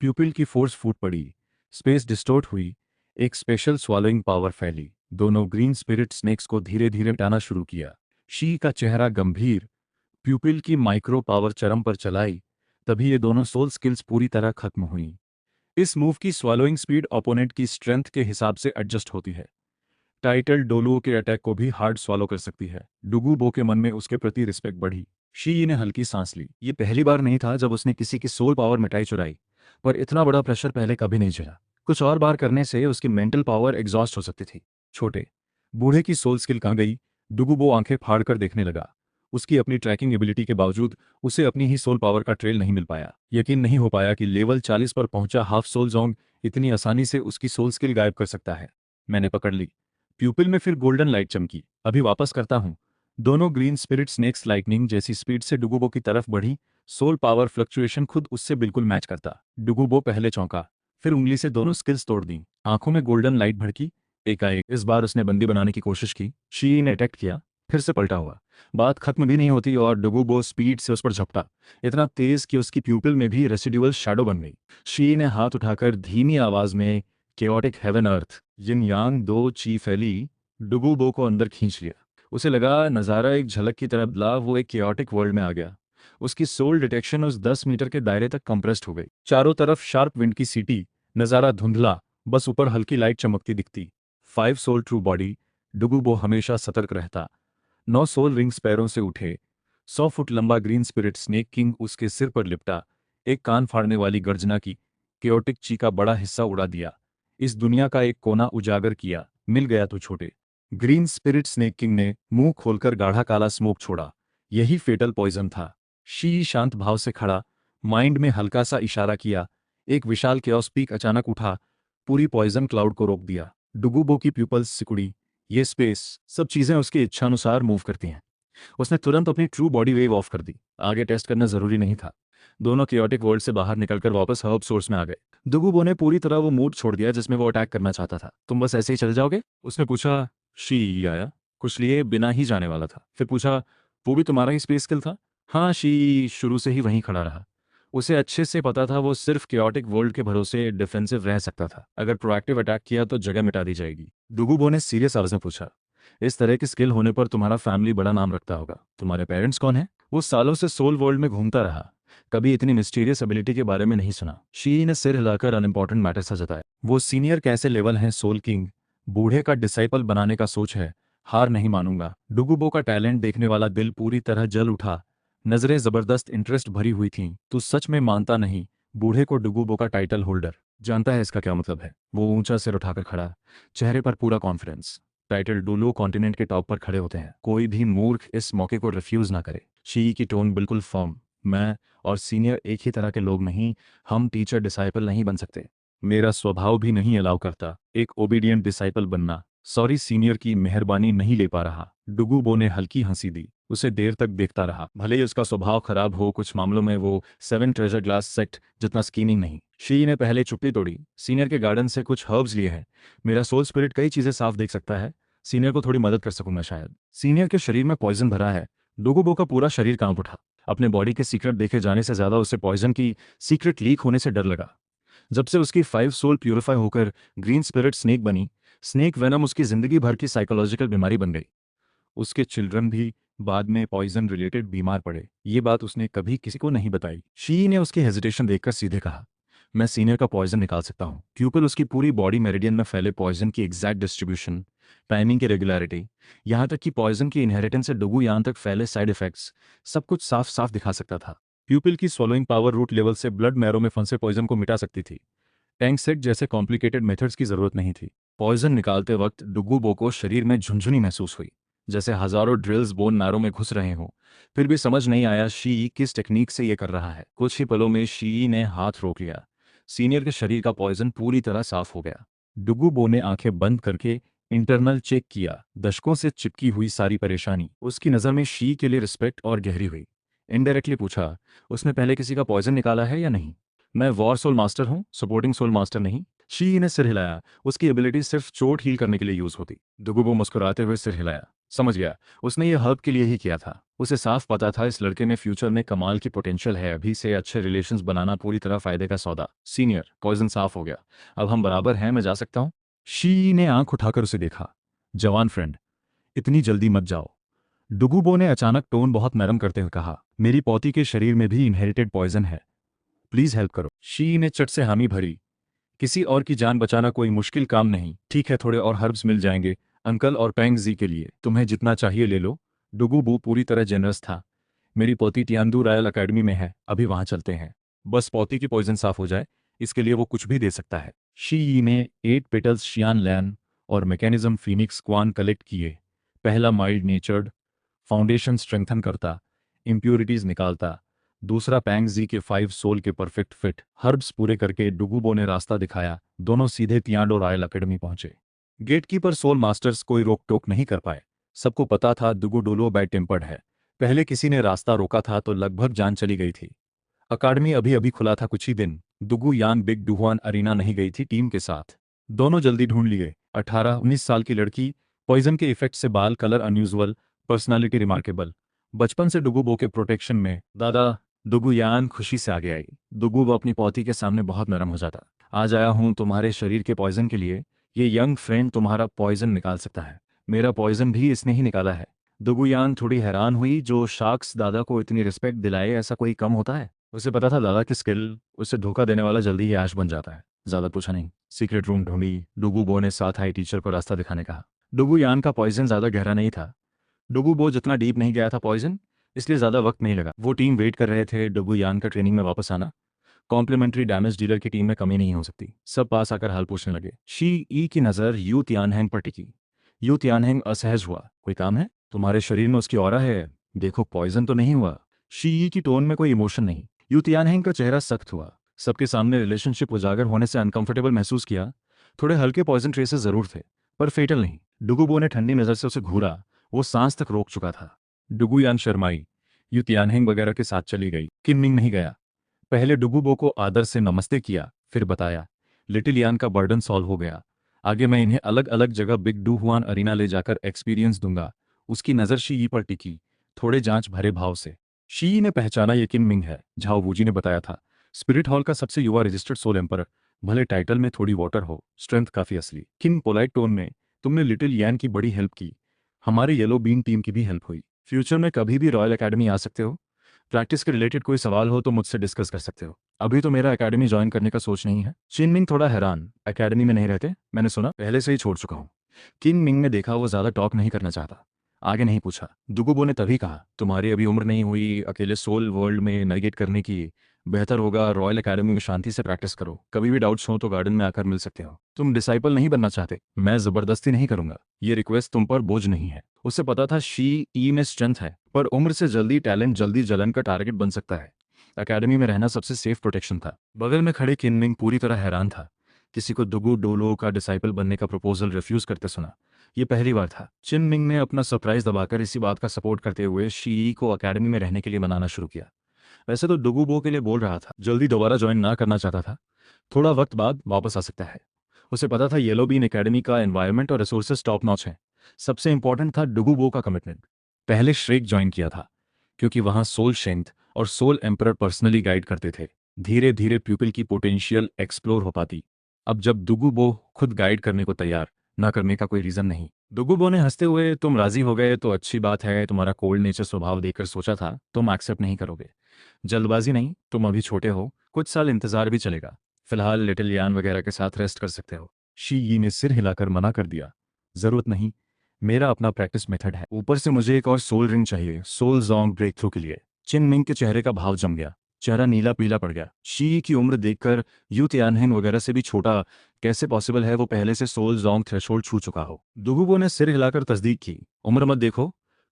प्यूपिल की फोर्स फूट पड़ी, स्पेस डिस्टोर्ट हुई, एक स्पेशल स्वालोइंग पावर फैली। दोनों ग्रीन स्पिरिट स्नेक्स को धीरे धीरे हटाना शुरू किया। शी का चेहरा गंभीर, प्यूपिल की माइक्रो पावर चरम पर चलाई। तभी ये दोनों सोल स्किल्स पूरी तरह खत्म हुई। इस मूव की स्वालोइंग स्पीड ओपोनेंट की स्ट्रेंथ के हिसाब से एडजस्ट होती है। टाइटल डोलुओ के अटैक को भी हार्ड स्वालो कर सकती है। डुगुबो के मन में उसके प्रति रिस्पेक्ट बढ़ी। शी ने हल्की सांस ली। ये पहली बार नहीं था जब उसने किसी की सोल पावर मिटाई चुराई, पर इतना बड़ा प्रेशर पहले कभी नहीं झेला। कुछ और बार करने से उसकी मेंटल पावर एग्जॉस्ट हो सकती थी। छोटे, बूढ़े की सोल स्किल कहाँ गई? डुगुबो आंखें फाड़कर देखने लगा। उसकी अपनी ट्रैकिंग एबिलिटी के बावजूद उसे अपनी ही सोल पावर का ट्रेल नहीं मिल पाया। यकीन नहीं हो पाया कि लेवल 40 पर पहुंचा हाफ सोल जोंग इतनी आसानी से उसकी सोल स्किल गायब कर सकता है। मैंने पकड़ ली। प्यूपिल में फिर गोल्डन लाइट चमकी। अभी वापस करता हूं। दोनों ग्रीन स्पिरिट स्नेक्स लाइटनिंग जैसी स्पीड से डुगुबो की तरफ बढ़ी। सोल पावर फ्लक्चुएशन खुद उससे बिल्कुल मैच करता। डुगुबो पहले चौंका, फिर उंगली से दोनों स्किल्स तोड़ दी। आंखों में गोल्डन लाइट भड़की। एकाएक इस बार उसने बंदी बनाने की कोशिश की। शी ने अटैक किया, फिर से पलटा हुआ। बात खत्म भी नहीं होती और डुगुबो स्पीड से उस पर झपटा, इतना तेज कि उसकी प्यूपिल में भी रेसिडुअल शैडो बन गई। शी ने हाथ उठाकर धीमी आवाज में केओटिक हेवन अर्थ जिन यांग दो ची फैली, डुगुबो को अंदर खींच लिया। उसे लगा नज़ारा एक झलक की तरह बदला। वो एक केओटिक वर्ल्ड में आ गया। उसकी सोल डिटेक्शन उस 10 मीटर के दायरे तक कंप्रेस्ड हो गई। चारों तरफ शार्प विंड की सीटी, नज़ारा धुंधला, बस ऊपर हल्की लाइट चमकती दिखती। 5 सोल ट्रू बॉडी, डुगुबो हमेशा सतर्क रहता। 9 सोल रिंग्स पैरों से उठे। 100 फुट लंबा ग्रीन स्पिरिट स्नेक किंग उसके सिर पर लिपटा। एक कान फाड़ने वाली गर्जना की, केओटिक ची का बड़ा हिस्सा उड़ा दिया। इस दुनिया का एक कोना उजागर किया। मिल गया तो छोटे। ग्रीन स्पिरिट स्नेक किंग ने मुंह खोलकर गाढ़ा काला स्मोक छोड़ा। यही फेटल पॉइजन था। शी शांत भाव से खड़ा, माइंड में हल्का सा इशारा किया। एक विशाल केओस पीक अचानक उठा, पूरी पॉइजन क्लाउड को रोक दिया। डुगुबो की प्यूपल्स सिकुड़ी। ये स्पेस, सब चीजें उसकी इच्छानुसार मूव करती हैं। उसने तुरंत अपनी ट्रू बॉडी वेव ऑफ कर दी। आगे टेस्ट करना जरूरी नहीं था। दोनों कियोटिक वर्ल्ड से बाहर निकलकर वापस हर्ब सोर्स में आ गए। डुगुबो ने पूरी तरह वो मूड छोड़ दिया जिसमें वो अटैक करना चाहता था। तुम बस ऐसे ही चल जाओगे? उसने पूछा। शी आया, कुछ लिए बिना ही जाने वाला था। फिर पूछा, वो भी तुम्हारा ही स्पेस स्किल था? हाँ। शी शुरू से ही वहीं खड़ा रहा। उसे अच्छे से पता था वो सिर्फ कियोटिक वर्ल्ड के भरोसे डिफेंसिव रह सकता था। अगर प्रोएक्टिव अटैक किया तो जगह मिटा दी जाएगी। डुगुबो ने सीरियस आवाज में पूछा। इस तरह की स्किल होने पर तुम्हारा फैमिली बड़ा नाम रखता होगा। तुम्हारे पेरेंट्स कौन है? वो सालों से सोल वर्ल्ड में घूमता रहा, कभी इतनी मिस्टीरियस एबिलिटी के बारे में नहीं सुना। शी ने सिर हिलाकर अनइम्पॉर्टेंट मैटर सा जताया। वो सीनियर कैसे लेवल हैं सोल किंग, बूढ़े का डिसाइपल बनाने का सोच है। हार नहीं मानूंगा। डुगुबो का टैलेंट देखने वाला दिल पूरी तरह जल उठा। नजरें जबरदस्त इंटरेस्ट भरी हुई थीं। तू सच में मानता नहीं? बूढ़े को डुगुबो का टाइटल होल्डर। जानता है इसका क्या मतलब है? वो ऊंचा सिर उठाकर खड़ा, चेहरे पर पूरा कॉन्फिडेंस। टाइटल डोलो कॉन्टिनेंट के टॉप पर खड़े होते हैं। कोई भी मूर्ख इस मौके को रिफ्यूज ना करे। शी की टोन बिल्कुल फर्म। मैं और सीनियर एक ही तरह के लोग नहीं। हम टीचर डिसाइपल नहीं बन सकते। मेरा स्वभाव भी नहीं अलाउ करता एक ओबीडियंट डिसाइपल बनना। सॉरी सीनियर की मेहरबानी नहीं ले पा रहा। डुगुबो ने हल्की हंसी दी। उसे देर तक देखता रहा। भले ही उसका स्वभाव खराब हो, कुछ मामलों में वो 7 ट्रेजर ग्लास सेट जितना स्कीनिंग नहीं। शी ने पहले चुप्पी तोड़ी। सीनियर के गार्डन से कुछ हर्ब्स लिए हैं। मेरा सोल स्पिरिट कई चीजें साफ देख सकता है। सीनियर को थोड़ी मदद कर सकूंगा शायद। सीनियर के शरीर में पॉइजन भरा है। डुगुबो का पूरा शरीर कांप उठा। अपने बॉडी के सीक्रेट देखे जाने से ज्यादा उसे पॉइजन की सीक्रेट लीक होने से डर लगा। जब से उसकी 5 सोल प्यूरिफाई होकर ग्रीन स्पिरिट स्नेक बनी, स्नेक वेनम उसकी जिंदगी भर की साइकोलॉजिकल बीमारी बन गई। उसके चिल्ड्रन भी बाद में पॉइजन रिलेटेड बीमार पड़े। ये बात उसने कभी किसी को नहीं बताई। शी ने उसकी हेजिटेशन देखकर सीधे कहा, मैं सीनियर का पॉइजन निकाल सकता हूँ। प्यूपल उसकी पूरी बॉडी मेरिडियन में फैले पॉइजन की एग्जैक्ट डिस्ट्रीब्यूशन, टाइमिंग की रेगुलरिटी, यहाँ तक कि पॉइजन की इनहेरिटेंस से डुगुयान तक फैले साइड इफेक्ट्स, सब कुछ साफ साफ दिखा सकता था। प्यूपिल की swallowing पावर रूट लेवल से ब्लड मैरो में फंसे पॉइजन को मिटा सकती थी। टैंक सेट जैसे कॉम्प्लिकेटेड मेथड्स की जरूरत नहीं थी। पॉइजन निकालते वक्त डुगुबो को शरीर में झुंझुनी महसूस हुई, जैसे हजारों ड्रिल्स बोन मैरो में घुस रहे हों। फिर भी समझ नहीं आया शी किस टेक्निक से ये कर रहा है। कुछ ही पलों में शी ने हाथ रोक लिया। सीनियर के शरीर का पॉइजन पूरी तरह साफ हो गया। डुगुबो ने आंखें बंद करके इंटरनल चेक किया। दशकों से चिपकी हुई सारी परेशानी उसकी नज़र में शी के लिए रिस्पेक्ट और गहरी हुई। इनडायरेक्टली पूछा, उसने पहले किसी का पॉइजन निकाला है या नहीं? मैं वॉर सोल मास्टर हूँ, सपोर्टिंग सोल मास्टर नहीं। शी ने सिर हिलाया। उसकी एबिलिटी सिर्फ चोट हील करने के लिए यूज होती। डुगुबो मुस्कुराते हुए सिर हिलाया। समझ गया, उसने ये हर्ब के लिए ही किया था। उसे साफ पता था इस लड़के में फ्यूचर में कमाल की पोटेंशियल है। अभी से अच्छे रिलेशंस बनाना पूरी तरह फायदे का सौदा। सीनियर, पॉइजन साफ हो गया, अब हम बराबर हैं, मैं जा सकता हूँ? शी ने आंख उठाकर उसे देखा। जवान फ्रेंड, इतनी जल्दी मत जाओ। डुगुबो ने अचानक टोन बहुत नरम करते हुए कहा, मेरी पौती के शरीर में भी इनहेरिटेड पॉइजन है, प्लीज हेल्प करो। शी ने चट से हामी भरी। किसी और की जान बचाना कोई मुश्किल काम नहीं। ठीक है, थोड़े और हर्ब्स मिल जाएंगे अंकल और पैंग जी के लिए। तुम्हें जितना चाहिए ले लो। डुगुबू पूरी तरह जेनरस था। मेरी पोती तियांदू रॉयल अकेडमी में है, अभी वहां चलते हैं। बस पोती की पॉइजन साफ हो जाए, इसके लिए वो कुछ भी दे सकता है। शी ने 8 पेटल्स शियान लैन और मैकेनिज्म फिनिक्स क्वान कलेक्ट किए। पहला माइल्ड नेचर्ड, फाउंडेशन स्ट्रेंथन करता, इम्प्यूरिटीज निकालता। दूसरा पैंगजी के 5 सोल के परफेक्ट फिट। हर्ब्स पूरे करके डुगुबो ने रास्ता दिखाया। दोनों सीधे तियांडो रॉयल अकेडमी पहुंचे। गेटकीपर सोल मास्टर्स कोई रोक टोक नहीं कर पाए। सबको पता था डुगुडोलो बैड टेम्पर्ड है। पहले किसी ने रास्ता रोका था तो लगभग जान चली गई थी। अकादमी अभी अभी खुला था कुछ ही दिन। दुगु यान बिग डुहुआन अरीना नहीं गई थी टीम के साथ। दोनों जल्दी ढूंढ लिए। 18-19 साल की लड़की, पॉइजन के इफेक्ट से बाल कलर अनयूजुअल, पर्सनालिटी रिमार्केबल। बचपन से डुगुबो के प्रोटेक्शन में। दादा, डुगुयान खुशी से आगे आई। डुगुबो अपनी पौती के सामने बहुत नरम हो जाता। आज आया हूं तुम्हारे शरीर के पॉइजन के लिए। ये यंग फ्रेंड तुम्हारा पॉइजन निकाल सकता है। मेरा पॉइजन भी इसने ही निकाला है। डुगुयान थोड़ी हैरान हुई। जो शाख्स दादा को इतनी रिस्पेक्ट दिलाए, ऐसा कोई कम होता है? उसे पता था दादा की स्किल। उसे धोखा देने वाला जल्दी ही ऐश बन जाता है। ज्यादा पूछा नहीं। सीक्रेट रूम ढूंढी। डुगुबो ने साथ आई टीचर को रास्ता दिखाने कहा। डुगुयान का पॉइजन ज्यादा गहरा नहीं था। डुगुबो जितना डीप नहीं गया था पॉइजन, इसलिए ज्यादा वक्त नहीं लगा। वो टीम वेट कर रहे थे डुगुयान का ट्रेनिंग में वापस आना। कॉम्प्लीमेंट्री डैमेज डीलर की टीम में कमी नहीं हो सकती। सब पास आकर हाल पूछने लगे। शी ई की नज़र यू तियानहेंग पर टिकी। यू तियानहेंग असहज हुआ। कोई काम है? तुम्हारे शरीर में उसकी ऑरा है, देखो पॉइजन तो नहीं हुआ। शी ई की टोन में कोई इमोशन नहीं। यू तियानहेंग का चेहरा सख्त हुआ। सबके सामने रिलेशनशिप उजागर होने से अनकंफर्टेबल महसूस किया। थोड़े हल्के पॉइजन ट्रेसेस जरूर थे, पर फेटल नहीं। डुगुबो ने ठंडी नज़र से उसे घूरा। वो सांस तक रोक चुका था। डुगुयान शर्माई। यू तियानहेंग वगैरह के साथ चली गई। किनमिंग नहीं गया। पहले डुगुबो को आदर से नमस्ते किया, फिर बताया, लिटिल यान का बर्डन सॉल्व हो गया। आगे मैं इन्हें अलग अलग जगह बिग डुहुआन अरीना ले जाकर एक्सपीरियंस दूंगा। उसकी नज़र शी पर टिकी, थोड़े जांच भरे भाव से। शी ने पहचाना ये किन मिंग है। झाओ वूजी ने बताया था, स्पिरिट हॉल का सबसे युवा रजिस्टर्ड सोल एम्पर। भले टाइटल में थोड़ी वाटर हो, स्ट्रेंथ काफी असली। किन पोलाइट टोन में, तुमने लिटिल यान की बड़ी हेल्प की, हमारे येलो बीन टीम की भी हेल्प हुई। फ्यूचर में कभी भी रॉयल एकेडमी आ सकते हो। प्रैक्टिस के रिलेटेड कोई सवाल हो तो मुझसे डिस्कस कर सकते हो। अभी तो मेरा एकेडमी ज्वाइन करने का सोच नहीं है। चिन मिंग थोड़ा हैरान, एकेडमी में नहीं रहते? मैंने सुना पहले से ही छोड़ चुका हूँ। किन मिंग ने देखा वो ज्यादा टॉक नहीं करना चाहता। आगे नहीं पूछा। दुगुबो ने तभी कहा, तुम्हारी अभी उम्र नहीं हुई अकेले सोल वर्ल्ड में नेविगेट करने की। बेहतर होगा रॉयल एकेडमी में शांति से प्रैक्टिस करो। कभी भी डाउट्स हो तो गार्डन में आकर मिल सकते हो। तुम डिसाइपल नहीं बनना चाहते? मैं जबरदस्ती नहीं करूंगा। ये रिक्वेस्ट तुम पर बोझ नहीं है। उसे पता था शी ई में स्ट्रेंथ है, पर उम्र से जल्दी टैलेंट जल्दी जलन का टारगेट बन सकता है। एकेडमी में रहना सबसे सेफ प्रोटेक्शन था। बगल में खड़े किनमिंग पूरी तरह हैरान था। किसी को दुगु डोलो का डिसाइपल बनने का प्रपोजल रिफ्यूज करते सुना, ये पहली बार था। चिन मिंग ने अपना सरप्राइज दबाकर इसी बात का सपोर्ट करते हुए शी को एकेडमी में रहने के लिए मनाना शुरू किया। वैसे तो डुगुबो के लिए बोल रहा था, जल्दी दोबारा ज्वाइन ना करना चाहता था। थोड़ा वक्त बाद वापस आ सकता है। उसे पता था येलो बीन एकेडमी का एनवायरनमेंट और रिसोर्सेज टॉप नॉच है। सबसे इंपॉर्टेंट था डुगुबो का कमिटमेंट। पहले श्रेक ज्वाइन किया था, क्योंकि वहां सोल शेंथ और सोल एम्परर पर्सनली गाइड करते थे। धीरे धीरे प्यूपिल की पोटेंशियल एक्सप्लोर हो पाती। अब जब डुगुबो खुद गाइड करने को तैयार, ना करने का कोई रीजन नहीं। दुगुबो ने हंसते हुए, तुम राजी हो गए तो अच्छी बात है, तुम्हारा कोल्ड नेचर स्वभाव देखकर सोचा था तुम एक्सेप्ट नहीं करोगे। जल्दबाजी नहीं, तुम अभी छोटे हो, कुछ साल इंतजार भी चलेगा। फिलहाल लिटिल यान वगैरह के साथ रेस्ट कर सकते हो। शी यी ने सिर हिलाकर मना कर दिया। जरूरत नहीं, मेरा अपना प्रैक्टिस मेथड है, ऊपर से मुझे एक और सोल रिंग चाहिए सोल जोंग ब्रेक थ्रू के लिए। चिन मिंग के चेहरे का भाव जम गया, चेहरा नीला पीला पड़ गया। शी की उम्र देखकर यू तियानहेन वगैरह से भी छोटा कैसे पॉसिबल है वो पहले से सोल जोंग थ्रेशोल्ड छू चुका हो। दुगुबो ने सिर हिलाकर तस्दीक की। उम्र मत देखो,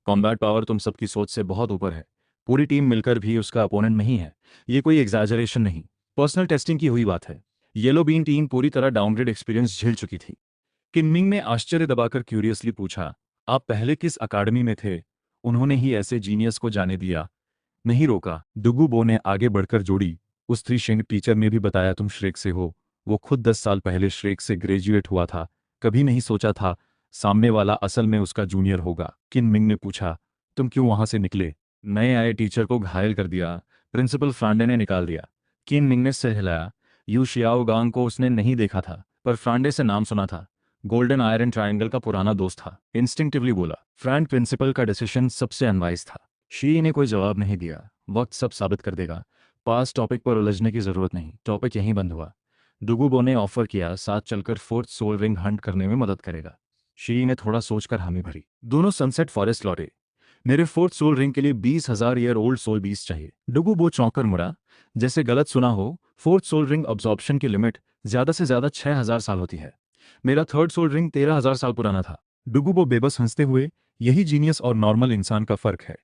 कॉम्बैट पावर तुम सबकी सोच से बहुत ऊपर है। पूरी टीम मिलकर भी उसका अपोनेंट नहीं है। ये कोई एग्जैजरेशन नहीं, पर्सनल टेस्टिंग की हुई बात है। येलो बीन टीम पूरी तरह डाउनग्रेड एक्सपीरियंस झेल चुकी थी। किन्मिंग ने आश्चर्य दबाकर क्यूरियसली पूछा, आप पहले किस अकादमी में थे? उन्होंने ही ऐसे जीनियस को जाने दिया, नहीं रोका। डुगुबो ने आगे बढ़कर जोड़ी, उस थ्री शिंग टीचर ने भी बताया तुम श्रेक से हो। वो खुद 10 साल पहले श्रेक से ग्रेजुएट हुआ था। कभी नहीं सोचा था सामने वाला असल में उसका जूनियर होगा। किन्मिंग ने पूछा, तुम क्यों वहां से निकले? नए आए टीचर को घायल कर दिया, प्रिंसिपल फ्रांडे ने निकाल दिया। किन्मिंग ने सिर हिलाया। यू शियाओगांग को उसने नहीं देखा था, पर फ्रांडे से नाम सुना था। गोल्डन आयरन ट्रायंगल का पुराना दोस्त था। इंस्टिंक्टिवली बोला। फ्रैंक प्रिंसिपल का डिसीजन सबसे अनवाइज था। शी ने कोई जवाब नहीं दिया। वक्त सब साबित कर देगा। पास टॉपिक पर उलझने की जरूरत नहीं, टॉपिक यहीं बंद हुआ। डुगुबो ने ऑफर किया साथ चलकर फोर्थ सोल रिंग हंट करने में मदद करेगा। शी ने थोड़ा सोचकर हामी भरी। दोनों सनसेट फॉरेस्ट लौटे। मेरे फोर्थ सोल रिंग के लिए 20,000 ईयर ओल्ड सोल बीस चाहिए। डुगुबो चौंकर मुड़ा, जैसे गलत सुना हो। फोर्थ सोल रिंग अब्जॉर्प्शन की लिमिट ज्यादा से ज्यादा 6,000 साल होती है। मेरा थर्ड सोल रिंग 13,000 साल पुराना था। डुगुबो बेबस हंसते हुए, यही जीनियस और नॉर्मल इंसान का फर्क है।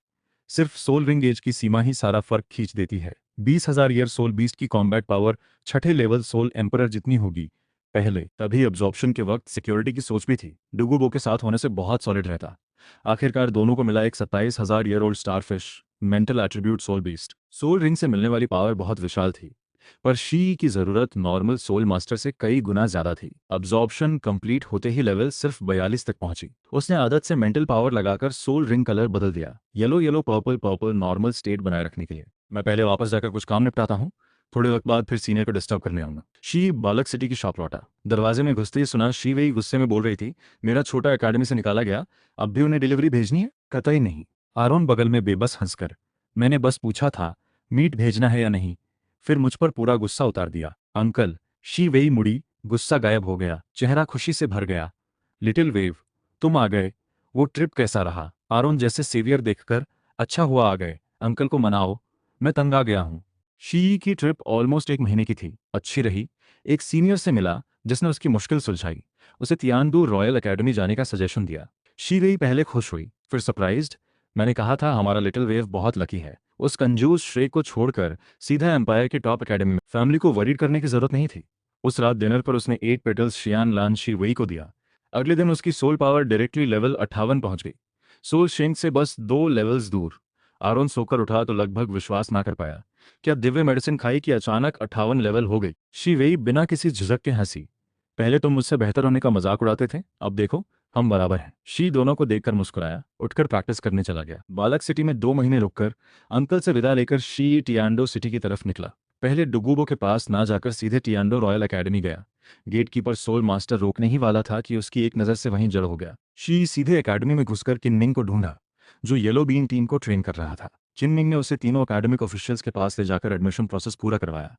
सिर्फ सोल रिंग एज की सीमा ही सारा फर्क खींच देती है। 20,000 ईयर सोल बीस्ट की कॉम्बैट पावर छठे लेवल सोल एम्परर जितनी होगी पहले। तभी अब्जॉर्प्शन के वक्त सिक्योरिटी की सोच भी थी। डुगुबो के साथ होने से बहुत सॉलिड रहता। आखिरकार दोनों को मिला एक 27,000 year old starfish mental attribute soul beast. Soul ring से मिलने वाली पावर बहुत विशाल थी, पर शी की जरूरत नॉर्मल सोल मास्टर से कई गुना ज्यादा थी। अब्जॉर्प्शन कंप्लीट होते ही लेवल सिर्फ 42 तक पहुंची। उसने आदत से मेंटल पावर लगाकर सोल रिंग कलर बदल दिया, yellow yellow purple purple, normal state बनाए रखने के लिए। मैं पहले वापस जाकर कुछ काम निपटाता हूँ, थोड़े वक्त बाद फिर सीनियर को डिस्टर्ब करने आऊंगा। शी बालक सिटी की शॉप लौटा। दरवाजे में घुसते ही सुना शी वही गुस्से में बोल रही थी, मेरा छोटा एकेडमी से निकाला गया, अब भी उन्हें डिलीवरी भेजनी है? कतई नहीं। आरोन बगल में बेबस हंसकर, मैंने बस पूछा था मीट भेजना है या नहीं। फिर मुझ पर पूरा गुस्सा उतार दिया। अंकल। शी वेई मुड़ी, गुस्सा गायब हो गया, चेहरा खुशी से भर गया। लिटिल वेव, तुम आ गए। वो ट्रिप कैसा रहा? आरोन जैसे सेवियर देखकर, अच्छा हुआ आ गए, अंकल को मनाओ, मैं तंग आ गया हूं। शी की ट्रिप ऑलमोस्ट एक महीने की थी, अच्छी रही। एक सीनियर से मिला जिसने उसकी मुश्किल सुलझाई, उसे तियानडू रॉयल एकेडमी जाने का सजेशन दिया। शी वेई पहले खुश हुई, फिर सरप्राइज्ड। मैंने कहा था हमारा लिटिल वेव बहुत लकी है, उस कंजूस श्रेक को छोड़कर सीधा एम्पायर की टॉप एकेडमी में। फैमिली को वरीड करने की जरूरत नहीं थी। उस रात डिनर पर उसने 8 पेटल्स शियान लान शी वई को दिया। अगले दिन उसकी सोल पावर डायरेक्टली लेवल 58 पहुंच गई, सोल शेंग से बस 2 लेवल्स दूर। आरोन सोकर उठा तो लगभग विश्वास ना कर पाया। क्या दिव्य मेडिसिन खाई कि अचानक 58 लेवल हो गई? शी वई बिना किसी झिझक के हंसी। पहले तुम मुझसे बेहतर होने का मजाक उड़ाते थे, अब देखो हम बराबर हैं। शी दोनों को देखकर मुस्कुराया, उठकर प्रैक्टिस करने चला गया। बालक सिटी में 2 महीने रुककर अंकल से विदा लेकर शी टियान्डो सिटी की तरफ निकला। पहले डुगुबो के पास ना जाकर सीधे टियान्डो रॉयल एकेडमी गया। गेटकीपर सोल मास्टर रोकने ही वाला था कि उसकी एक नज़र से वहीं जड़ हो गया। शी सीधे एकेडमी में घुसकर किन्मिंग को ढूंढा, जो येलो बीन टीम को ट्रेन कर रहा था। किन्मिंग ने उसे तीनों एकेडमिक ऑफिशियल्स के पास ले जाकर एडमिशन प्रोसेस पूरा करवाया।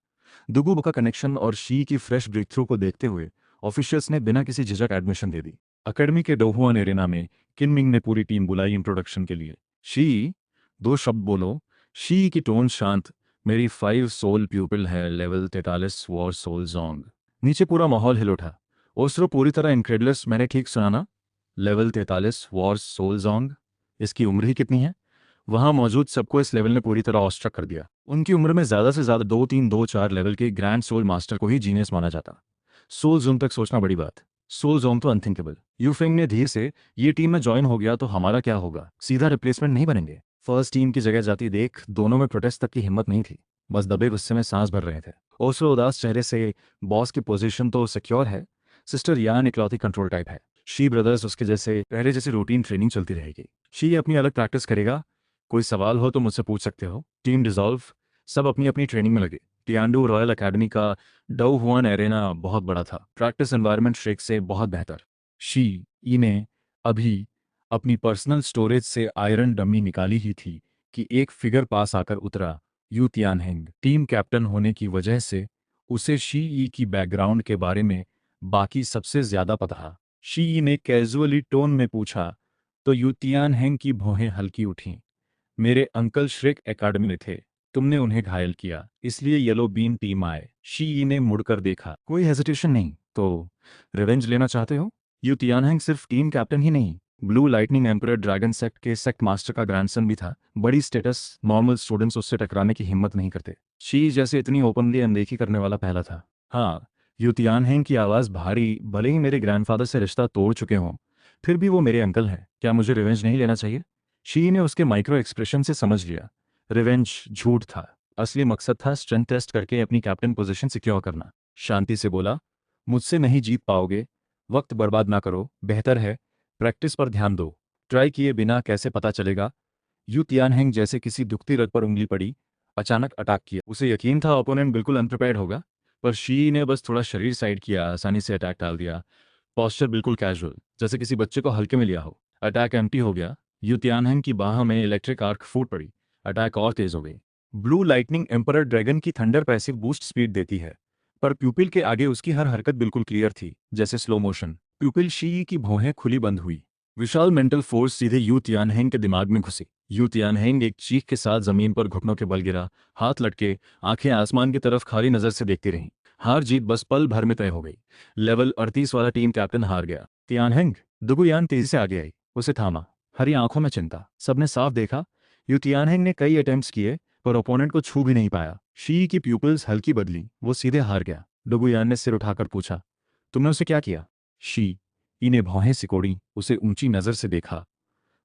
डुगुबो का कनेक्शन और शी की फ्रेश ब्रेक थ्रू को देखते हुए ऑफिशियल्स ने बिना किसी झिझक एडमिशन दे दी। अकेडमी के डोहुआन एरेना में किन्मिंग ने पूरी टीम बुलाई इंट्रोडक्शन के लिए। शी, 2 शब्द बोलो। शी की टोन शांत, मेरी 5 सोल प्यूपिल है, लेवल 43 वॉर सोल जोंग। नीचे पूरा माहौल हिल उठा। ओसरो पूरी तरह इनक्रेडुलस, मैंने ठीक सुना ना? लेवल 43 वॉर सोल जोंग, इसकी उम्र ही कितनी है? वहां मौजूद सबको इस लेवल ने पूरी तरह ऑस्ट्रक कर दिया। उनकी उम्र में ज्यादा से ज्यादा 2-3-2-4 लेवल के ग्रैंड सोल मास्टर को ही जीनियस माना जाता। सोल जोन तक सोचना बड़ी बात, सोल जोन तो अनथिंकेबल। यूफेंग ने धीरे से, ये टीम में ज्वाइन हो गया तो हमारा क्या होगा? सीधा रिप्लेसमेंट नहीं बनेंगे। फर्स्ट टीम की जगह जाती देख दोनों में प्रोटेस्ट तक की हिम्मत नहीं थी, बस दबे गुस्से में सांस भर रहे थे। ओसरो उदास चेहरे से, बॉस की पोजीशन तो सिक्योर है, सिस्टर यान इकलौती कंट्रोल टाइप है। शी ब्रदर्स उसके जैसे पहले जैसी रूटीन ट्रेनिंग चलती रहेगी। शी अपनी अलग प्रैक्टिस करेगा, कोई सवाल हो तो मुझसे पूछ सकते हो। टीम डिसॉल्व, सब अपनी अपनी ट्रेनिंग में लगे। टियान्डू रॉयल एकेडमी का डऊ हुआन एरेना बहुत बड़ा था, प्रैक्टिस एनवायरनमेंट श्रेक से बहुत बेहतर। शी ई ने अभी अपनी पर्सनल स्टोरेज से आयरन डमी निकाली ही थी कि एक फिगर पास आकर उतरा। यू तियानहेंग टीम कैप्टन होने की वजह से उसे शी ई की बैकग्राउंड के बारे में बाकी सबसे ज्यादा पता था। शी ई ने कैजुअली टोन में पूछा, तो यू तियानहेंग की भौहें हल्की उठीं। मेरे अंकल श्रेक एकेडमी में थे। तुमने उन्हें घायल किया, इसलिए येलो बीन टीम आए। शी ई ने मुड़कर देखा, कोई हेजिटेशन नहीं। तो रिवेंज लेना चाहते हो? यू तियानहेंग सिर्फ टीम कैप्टन ही नहीं, blue lightning emperor dragon sect के सेक्ट मास्टर का ग्रैंडसन भी था। बड़ी स्टेटस, नॉर्मल स्टूडेंट्स उससे टकराने की हिम्मत नहीं करते। शी जैसे इतनी ओपनली अनदेखी करने वाला पहला था। हाँ, यू तियानहेंग की आवाज़ भारी, भले ही मेरे ग्रैंडफादर से रिश्ता तोड़ चुके हों, फिर भी वो मेरे अंकल हैं। क्या मुझे रिवेंज नहीं लेना चाहिए? शी ने उसके माइक्रो एक्सप्रेशन से समझ लिया, रिवेंज झूठ था। असली मकसद था स्ट्रेंथ टेस्ट करके अपनी कैप्टन पोजीशन सिक्योर करना। शांति से बोला, मुझसे नहीं जीत पाओगे, वक्त बर्बाद ना करो, बेहतर है प्रैक्टिस पर ध्यान दो। ट्राई किए बिना कैसे पता चलेगा? यू तियानहेंग जैसे किसी दुखती रग पर उंगली पड़ी, अचानक अटैक किया। उसे यकीन था ओपोनेंट बिल्कुल अनप्रिपेयर्ड होगा, पर शी ने बस थोड़ा शरीर साइड किया, आसानी से अटैक टाल दिया। पॉस्चर बिल्कुल कैजुअल, जैसे किसी बच्चे को हल्के में लिया हो। अटैक एम्प्टी हो गया। यू तियानहेंग की बाह में इलेक्ट्रिक आर्क फूट पड़ी। अटैक और तेज हो गई। ब्लू लाइटनिंग एम्परर ड्रैगन की थंडर पैसिव बूस्ट स्पीड देती है, पर प्यूपिल के आगे उसकी हर हरकत बिल्कुल क्लियर थी, जैसे स्लो मोशन। प्यूपिल शी की भौहें खुली बंद हुई। विशाल मेंटल फोर्स सीधे यू तियानहेंग के दिमाग में घुसी। यू तियानहेंग एक चीख के साथ जमीन पर घुटनों के बल गिरा, हाथ लटके, आंखें आसमान की तरफ खाली नजर से देखती रहीं। हार जीत बस पल भर में तय हो गई। लेवल 38 वाला टीम कैप्टन हार गया। तियानहेंग, दुगुयान तेजी से आगे आई, उसे थामा। हरी आंखों में चिंता, सबने साफ देखा। यू तियानहेंग ने कई अटेम्प्ट्स किए, पर ओपोनेंट को छू भी नहीं पाया। शी की प्यूपिल्स हल्की बदली, वो सीधे हार गया। डुगुयान ने सिर उठाकर पूछा, तुमने उसे क्या किया? शी ई ने भौहें सिकोड़ी, उसे ऊंची नजर से देखा।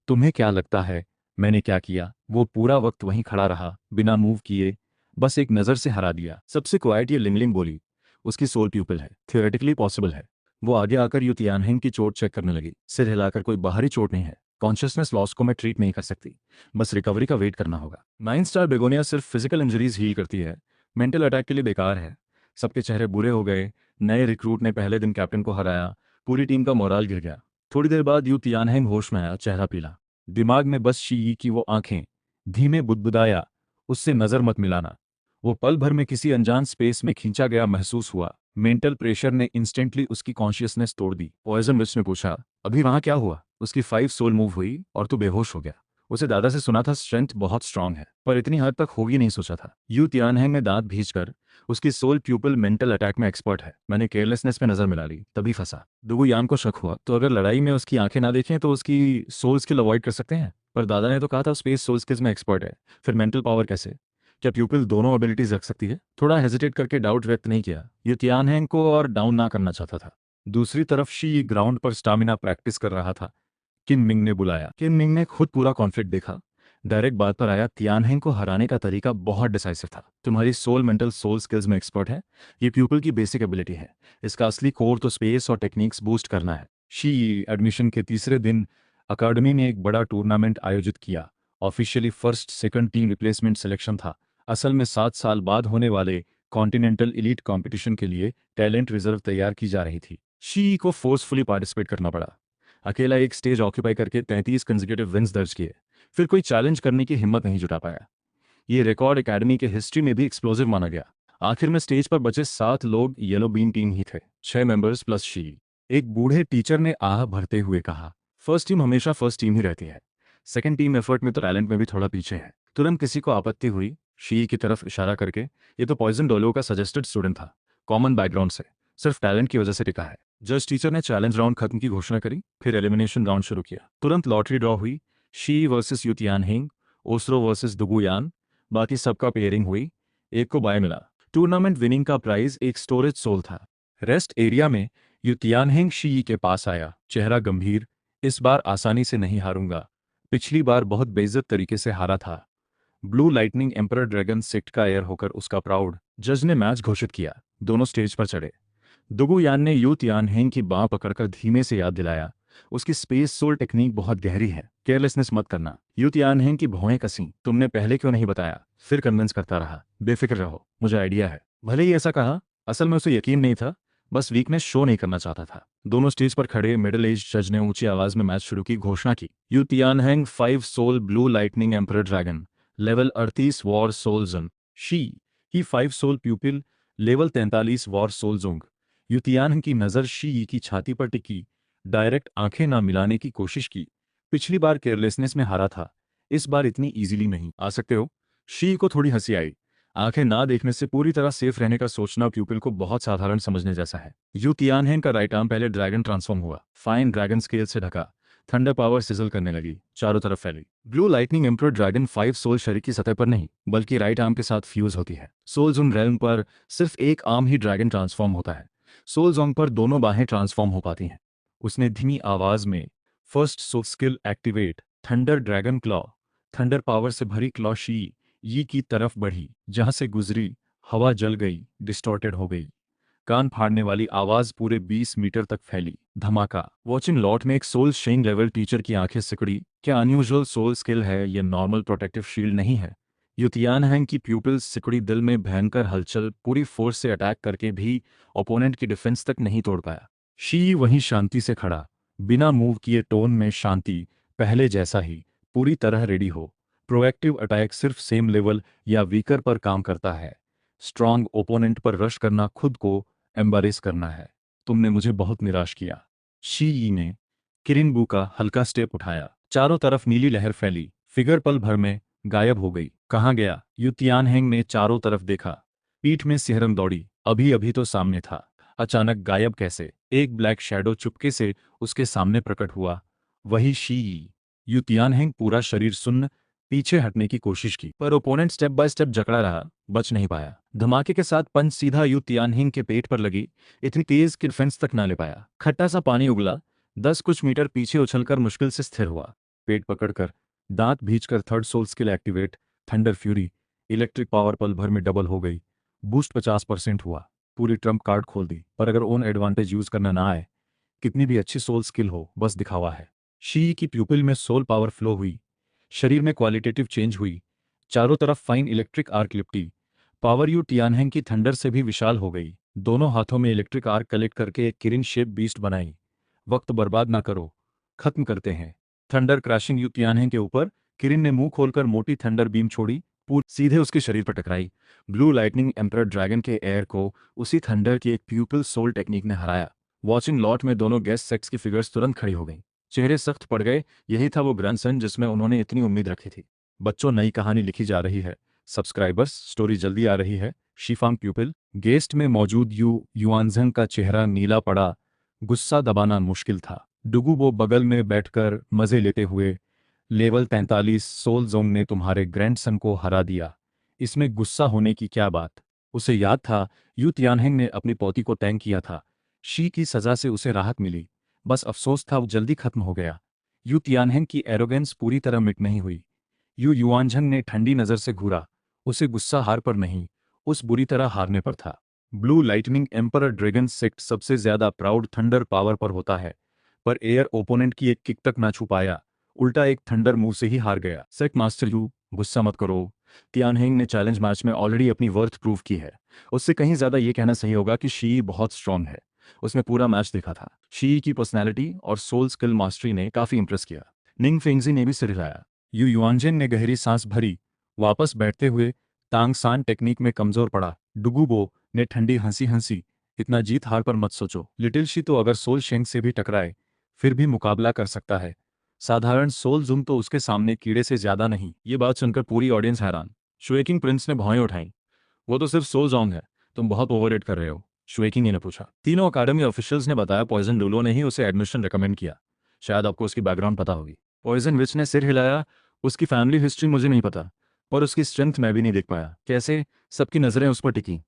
तुम्हें क्या लगता है मैंने क्या किया? वो पूरा वक्त वहीं खड़ा रहा, बिना मूव किए, बस एक नज़र से हरा दिया। सबसे क्वाइट ये लिंगलिंग बोली, उसकी सोल प्यूपिल है, थियोरेटिकली पॉसिबल है। वो आगे आकर यू तियानहेंग की चोट चेक करने लगी। सिर हिलाकर, कोई बाहरी चोट नहीं है, कॉन्शियसनेस लॉस को मैं ट्रीट नहीं कर सकती, बस रिकवरी का वेट करना होगा। 9 स्टार बेगोनिया सिर्फ फिजिकल इंजरीज हील करती है, मेंटल अटैक के लिए बेकार है। सबके चेहरे बुरे हो गए। नए रिक्रूट ने पहले दिन कैप्टन को हराया, पूरी टीम का मोराल गिर गया। थोड़ी देर बाद यू तियानहेंग होश में आया, चेहरा पीला, दिमाग में बस शी की वो आंखें। धीमे बुदबुदाया, उससे नजर मत मिलाना। वो पल भर में किसी अनजान स्पेस में खींचा गया महसूस हुआ। मेंटल प्रेशर ने इंस्टेंटली उसकी कॉन्शियसनेस तोड़ दी। पॉइजन विच ने पूछा, अभी वहां क्या हुआ? उसकी 5 सोल मूव हुई और तू बेहोश हो गया। उसे दादा से सुना था स्ट्रेंथ बहुत स्ट्रांग है, पर इतनी हद तक होगी नहीं सोचा था। यू तियानहेंग ने दांत भींचकर, उसकी सोल प्यूपल मेंटल अटैक में एक्सपर्ट है, मैंने केयरलेसनेस पे नजर मिला ली, तभी फंसा। दुगु यान को शक हुआ, तो अगर लड़ाई में उसकी आंखें ना देखें तो उसकी सोल स्किल अवॉइड कर सकते हैं, पर दादा ने तो कहा था स्पेस सोल स्किल्स में एक्सपर्ट है, फिर मेंटल पावर कैसे? क्या प्यूपिल दोनों एबिलिटीज रख सकती है? थोड़ा हेजिटेट करके डाउट व्यक्त नहीं किया। ये तियानहेंग को और डाउन ना करना चाहता था। दूसरी तरफ शी ग्राउंड पर स्टामिना प्रैक्टिस कर रहा था। किन मिंग ने बुलाया। किन मिंग ने खुद पूरा कॉन्फ्लिक्ट देखा, डायरेक्ट बात पर आया। तियानहेंग को हराने का तरीका बहुत डिसाइसिव था। तुम्हारी सोल मेंटल सोल स्किल्स में एक्सपर्ट है, ये प्यूपिल की बेसिक एबिलिटी है, इसका असली कोर तो स्पेस और टेक्निक्स बूस्ट करना है। शी एडमिशन के तीसरे दिन अकादमी ने एक बड़ा टूर्नामेंट आयोजित किया। Officially first second team replacement selection था। असल में 7 साल बाद होने वाले कॉन्टिनेंटल इलीट कंपटीशन के लिए टैलेंट रिजर्व तैयार की जा रही थी। शी को फोर्सफुली पार्टिसिपेट करना पड़ा। अकेला एक स्टेज ऑक्यूपाई करके 33 कंसेक्यूटिव विंस दर्ज किए, फिर कोई चैलेंज करने की हिम्मत नहीं जुटा पाया। ये रिकॉर्ड एकेडमी के हिस्ट्री में भी एक्सप्लोसिव माना गया। आखिर में स्टेज पर बचे 7 लोग येलो बीन टीम ही थे, 6 मेंबर्स प्लस शी। एक बूढ़े टीचर ने आह भरते हुए कहा, फर्स्ट टीम हमेशा फर्स्ट टीम ही रहती है, सेकंड टीम एफर्ट में तो टैलेंट में भी थोड़ा पीछे है। तुरंत किसी को आपत्ति हुई, शी की तरफ इशारा करके, ये तो पॉइजन डोलो का सजेस्टेड स्टूडेंट था, कॉमन बैकग्राउंड से, सिर्फ टैलेंट की वजह से टिका है। जज टीचर ने चैलेंज राउंड खत्म की घोषणा करी, फिर एलिमिनेशन राउंड शुरू किया। तुरंत लॉटरी ड्रॉ हुई, शी वर्सेस यू तियानहेंग, ओस्रो वर्सेस दुगुयान। बाकी सबका पेयरिंग हुई, एक को बाय मिला। टूर्नामेंट विनिंग का प्राइज एक स्टोरेज सोल था। रेस्ट एरिया में यू तियानहेंग शी के पास आया, चेहरा गंभीर, इस बार आसानी से नहीं हारूंगा, पिछली बार बहुत बेइज्जत तरीके से हारा था। Blue lightning emperor dragon sect का एयर होकर उसका प्राउड। जज ने मैच घोषित किया, दोनों स्टेज पर चढ़े। दुगुयान ने यू तियानहेंग की बांह पकड़कर धीमे से याद दिलाया, उसकी स्पेस सोल टेक्निक बहुत गहरी है, केयरलेसनेस मत करना। यू तियानहेंग की भौहें कसी, तुमने पहले क्यों नहीं बताया? फिर कन्विंस करता रहा, बेफिक्र रहो, मुझे आइडिया है। भले ही ऐसा कहा, असल में उसे यकीन नहीं था, बस वीकनेस शो नहीं करना चाहता था। दोनों स्टेज पर खड़े मिडिल एज जज ने ऊंची आवाज में मैच शुरू की घोषणा की। Yu Tianheng 5 soul blue lightning emperor dragon, level 38 war soul जोंग। शी ही 5 soul pupil, level 43 war soul जोंग। यू तियानहेंग की नज़र शी यी की छाती पर टिकी, डायरेक्ट आंखें ना मिलाने की कोशिश की। पिछली बार केयरलेसनेस में हारा था, इस बार इतनी इजीली नहीं आ सकते हो। शी को थोड़ी हंसी आई। आंखें ना देखने से पूरी तरह सेफ रहने का सोचना प्यूपिल को बहुत साधारण समझने जैसा है। यू तियानहेन का राइट आर्म पहले ड्रैगन ट्रांसफॉर्म हुआ, फाइन ड्रैगन स्केल से ढका। थंडर पावर सिजल करने लगी, चारों तरफ फैली। Blue lightning emperor dragon 5 soul शरीर की सतह पर नहीं बल्कि राइट आर्म के साथ फ्यूज होती है। सोल जोन रेल्म पर सिर्फ एक आर्म ही ड्रैगन ट्रांसफॉर्म होता है, सोल जोन पर दोनों बाहें ट्रांसफॉर्म हो पाती हैं। उसने धीमी आवाज में, first soul skill activate, thunder dragon claw. Thunder power से भरी क्लॉ शी यी की तरफ बढ़ी, जहां से गुजरी हवा जल गई, डिस्टॉर्टेड हो गई। कान फाड़ने वाली आवाज पूरे 20 मीटर तक फैली। धमाका। वॉचिंग लॉट में एक सोल शेइंग लेवल टीचर की आंखें सिकड़ी। क्या अनयूजुअल सोल स्किल है, यह नॉर्मल प्रोटेक्टिव शील्ड नहीं है। युतियानहेंग की प्यूपिल्स सिकड़ी, दिल में भयंकर हलचल। पूरी फोर्स से अटैक करके भी ओपोनेंट की डिफेंस तक नहीं तोड़ पाया। शी वहीं शांति से खड़ा, बिना मूव किए, टोन में शांति, पहले जैसा ही, पूरी तरह रेडी हो। प्रोएक्टिव अटैक सिर्फ सेम लेवल या वीकर पर काम करता है। स्ट्रांग ओपोनेंट पर रश करना खुद को एम्बरेस करना है। तुमने मुझे बहुत निराश किया। शी यी ने किरिनबू का हल्का स्टेप उठाया। चारों तरफ नीली लहर फैली, फिगर पल भर में गायब हो गई। कहाँ गया? यू तियानहेंग ने चारों तरफ देखा। पीठ में सिहरन दौड़ी। अभी अभी तो सामने था, अचानक गायब कैसे? एक ब्लैक शैडो चुपके से उसके सामने प्रकट हुआ। वही शी यी। यू तियानहेंग पूरा शरीर सुन्न, पीछे हटने की कोशिश की, पर ओपोनेंट स्टेप बाय स्टेप जकड़ा रहा, बच नहीं पाया। धमाके के साथ पंच सीधा यू तियानहेंग के पेट पर लगी, इतनी तेज कि डिफेंस तक ना ले पाया। खट्टा सा पानी उगला, 10 कुछ मीटर पीछे उछलकर मुश्किल से स्थिर हुआ। पेट पकड़कर, दांत भींचकर third soul skill activate, thunder fury. Electric power पल भर में डबल हो गई। बूस्ट 50% हुआ। पूरी ट्रम्प कार्ड खोल दी, पर अगर ओन एडवांटेज यूज करना ना आए, कितनी भी अच्छी सोल स्किल हो, बस दिखावा है। शी की प्यूपिल में सोल पावर फ्लो हुई, शरीर में क्वालिटेटिव चेंज हुई। चारों तरफ फाइन इलेक्ट्रिक आर्क लिपटी। पावर यू तियानहेंग की थंडर से भी विशाल हो गई। दोनों हाथों में इलेक्ट्रिक आर्क कलेक्ट करके एक किरिन शेप बीस्ट बनाई। वक्त बर्बाद ना करो, खत्म करते हैं। थंडर क्रैशिंग यू तियानहेंग के ऊपर, किरिन ने मुंह खोलकर मोटी थंडर बीम छोड़ी, पूरी सीधे उसके शरीर पर टकराई। ब्लू लाइटनिंग एम्परर ड्रैगन के एयर को उसी थंडर की एक प्यूपिल सोल टेक्निक ने हराया। वॉचिंग लॉट में दोनों गेस्ट सेक्स की फिगर्स तुरंत खड़ी हो गईं। चेहरे सख्त पड़ गए। यही था वो ग्रैंडसन जिसमें उन्होंने इतनी उम्मीद रखी थी। बच्चों, नई कहानी लिखी जा रही है। सब्सक्राइबर्स, स्टोरी जल्दी आ रही है। शीफांग प्यूपिल। गेस्ट में मौजूद यू युआनजेंग का चेहरा नीला पड़ा, गुस्सा दबाना मुश्किल था। डुगू वो बगल में बैठकर मजे लेते हुए, लेवल 43 सोल जोंग ने तुम्हारे ग्रैंडसन को हरा दिया, इसमें गुस्सा होने की क्या बात। उसे याद था यू तियानहेंग ने अपनी पोती को टैंक किया था। शी की सजा से उसे राहत मिली, बस अफसोस था वो जल्दी खत्म हो गया। यू तियानहेंग की एरोगेंस पूरी तरह मिट नहीं हुई। यू युआनझंग ने ठंडी नज़र से घूरा। उसे गुस्सा हार पर नहीं, उस बुरी तरह हारने पर था। Blue lightning emperor dragon sect सबसे ज्यादा प्राउड थंडर पावर पर होता है, पर एयर ओपोनेंट की एक किक तक ना छुपाया, उल्टा एक थंडर मुंह से ही हार गया। सेक्ट मास्टर यू, गुस्सा मत करो। तियानहेंग ने चैलेंज मैच में ऑलरेडी अपनी वर्थ प्रूव की है। उससे कहीं ज्यादा ये कहना सही होगा कि शी बहुत स्ट्रांग है। उसने पूरा मैच देखा था। शी की पर्सनैलिटी और सोल स्किल मास्टरी ने काफी इंप्रेस किया। निंग फेंगजी ने भी सिर हिलाया। यू युआनजेन ने गहरी सांस भरी, वापस बैठते हुए तांग सान टेक्निक में कमजोर पड़ा। डुगुबो ने ठंडी हंसी हंसी, इतना जीत हार पर मत सोचो। लिटिल शी तो अगर सोल शेंग से भी टकराए फिर भी मुकाबला कर सकता है। साधारण सोल जुम तो उसके सामने कीड़े से ज्यादा नहीं। ये बात सुनकर पूरी ऑडियंस हैरान। श्वेकिंग प्रिंस ने भौएं उठाई। वो तो सिर्फ सोल जोंग है, तुम बहुत ओवररेट कर रहे हो, श्वेकिंग ने पूछा। तीनों अकादमी ऑफिशियल्स ने बताया पॉइजन डुलो ने ही उसे एडमिशन रिकमेंड किया। शायद आपको उसकी बैकग्राउंड पता होगी। पॉइजन विच ने सिर हिलाया। उसकी फैमिली हिस्ट्री मुझे नहीं पता, पर उसकी स्ट्रेंथ मैं भी नहीं देख पाया। कैसे? सबकी नज़रें उस पर टिकी।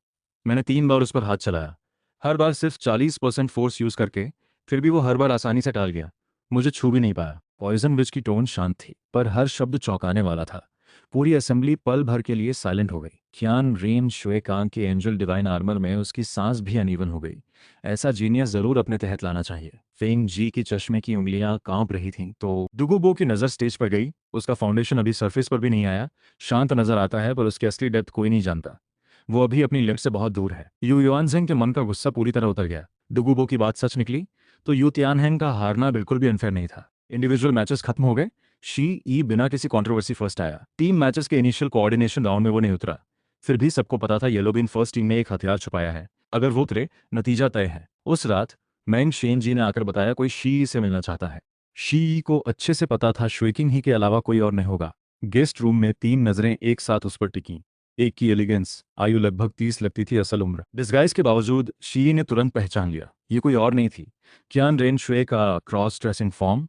मैंने 3 बार उस पर हाथ चलाया, हर बार सिर्फ 40% फोर्स यूज करके, फिर भी वो हर बार आसानी से टाल गया, मुझे छू भी नहीं पाया। पॉइजन विच की टोन शांत थी, पर हर शब्द चौंकाने वाला था। पूरी असेंबली पल भर के लिए साइलेंट हो गई। ख्यान रेन शुएकांग के एंजल डिवाइन आर्मर में उसकी सांस भी अनइवन हो गई। ऐसा जीनियस जरूर अपने तहत लाना चाहिए। फेंग जी की चश्मे की उंगलियां कांप रही थीं, तो डुगुबो की नज़र स्टेज पर गई। उसका फाउंडेशन अभी सरफेस पर भी नहीं आया। शांत नजर आता है, पर उसकी असली डेप्थ कोई नहीं जानता। वो अभी अपनी लिमिट से बहुत दूर है। यू युआनजेंग के मन का गुस्सा पूरी तरह उतर गया। डुगुबो की बात सच निकली तो यू तियानहेंग का हारना बिल्कुल भी अनफेयर नहीं था। इंडिविजुअल मैचेस खत्म हो गए। शी ई बिना किसी कंट्रोवर्सी फर्स्ट आया। टीम मैचेस के इनिशियल कोऑर्डिनेशन राउंड में वो नहीं उतरा। फिर भी सबको पता था येलो बीन फर्स्ट टीम में एक हथियार छुपाया है। अगर वो उतरे, नतीजा तय है। उस रात मैंग शेन जी ने आकर बताया कोई शी से मिलना चाहता है। शी को अच्छे से पता था श्वेकिंग ही के अलावा कोई और नहीं होगा। गेस्ट रूम में तीन नजरें एक साथ उस पर टिकी। एक की एलिगेंस, आयु लगभग 30 लगती थी, असल उम्र। डिस्गाइज के बावजूद शी ने तुरंत पहचान लिया, ये कोई और नहीं थी। कियान रेन शुए का क्रॉस ड्रेसिंग फॉर्म।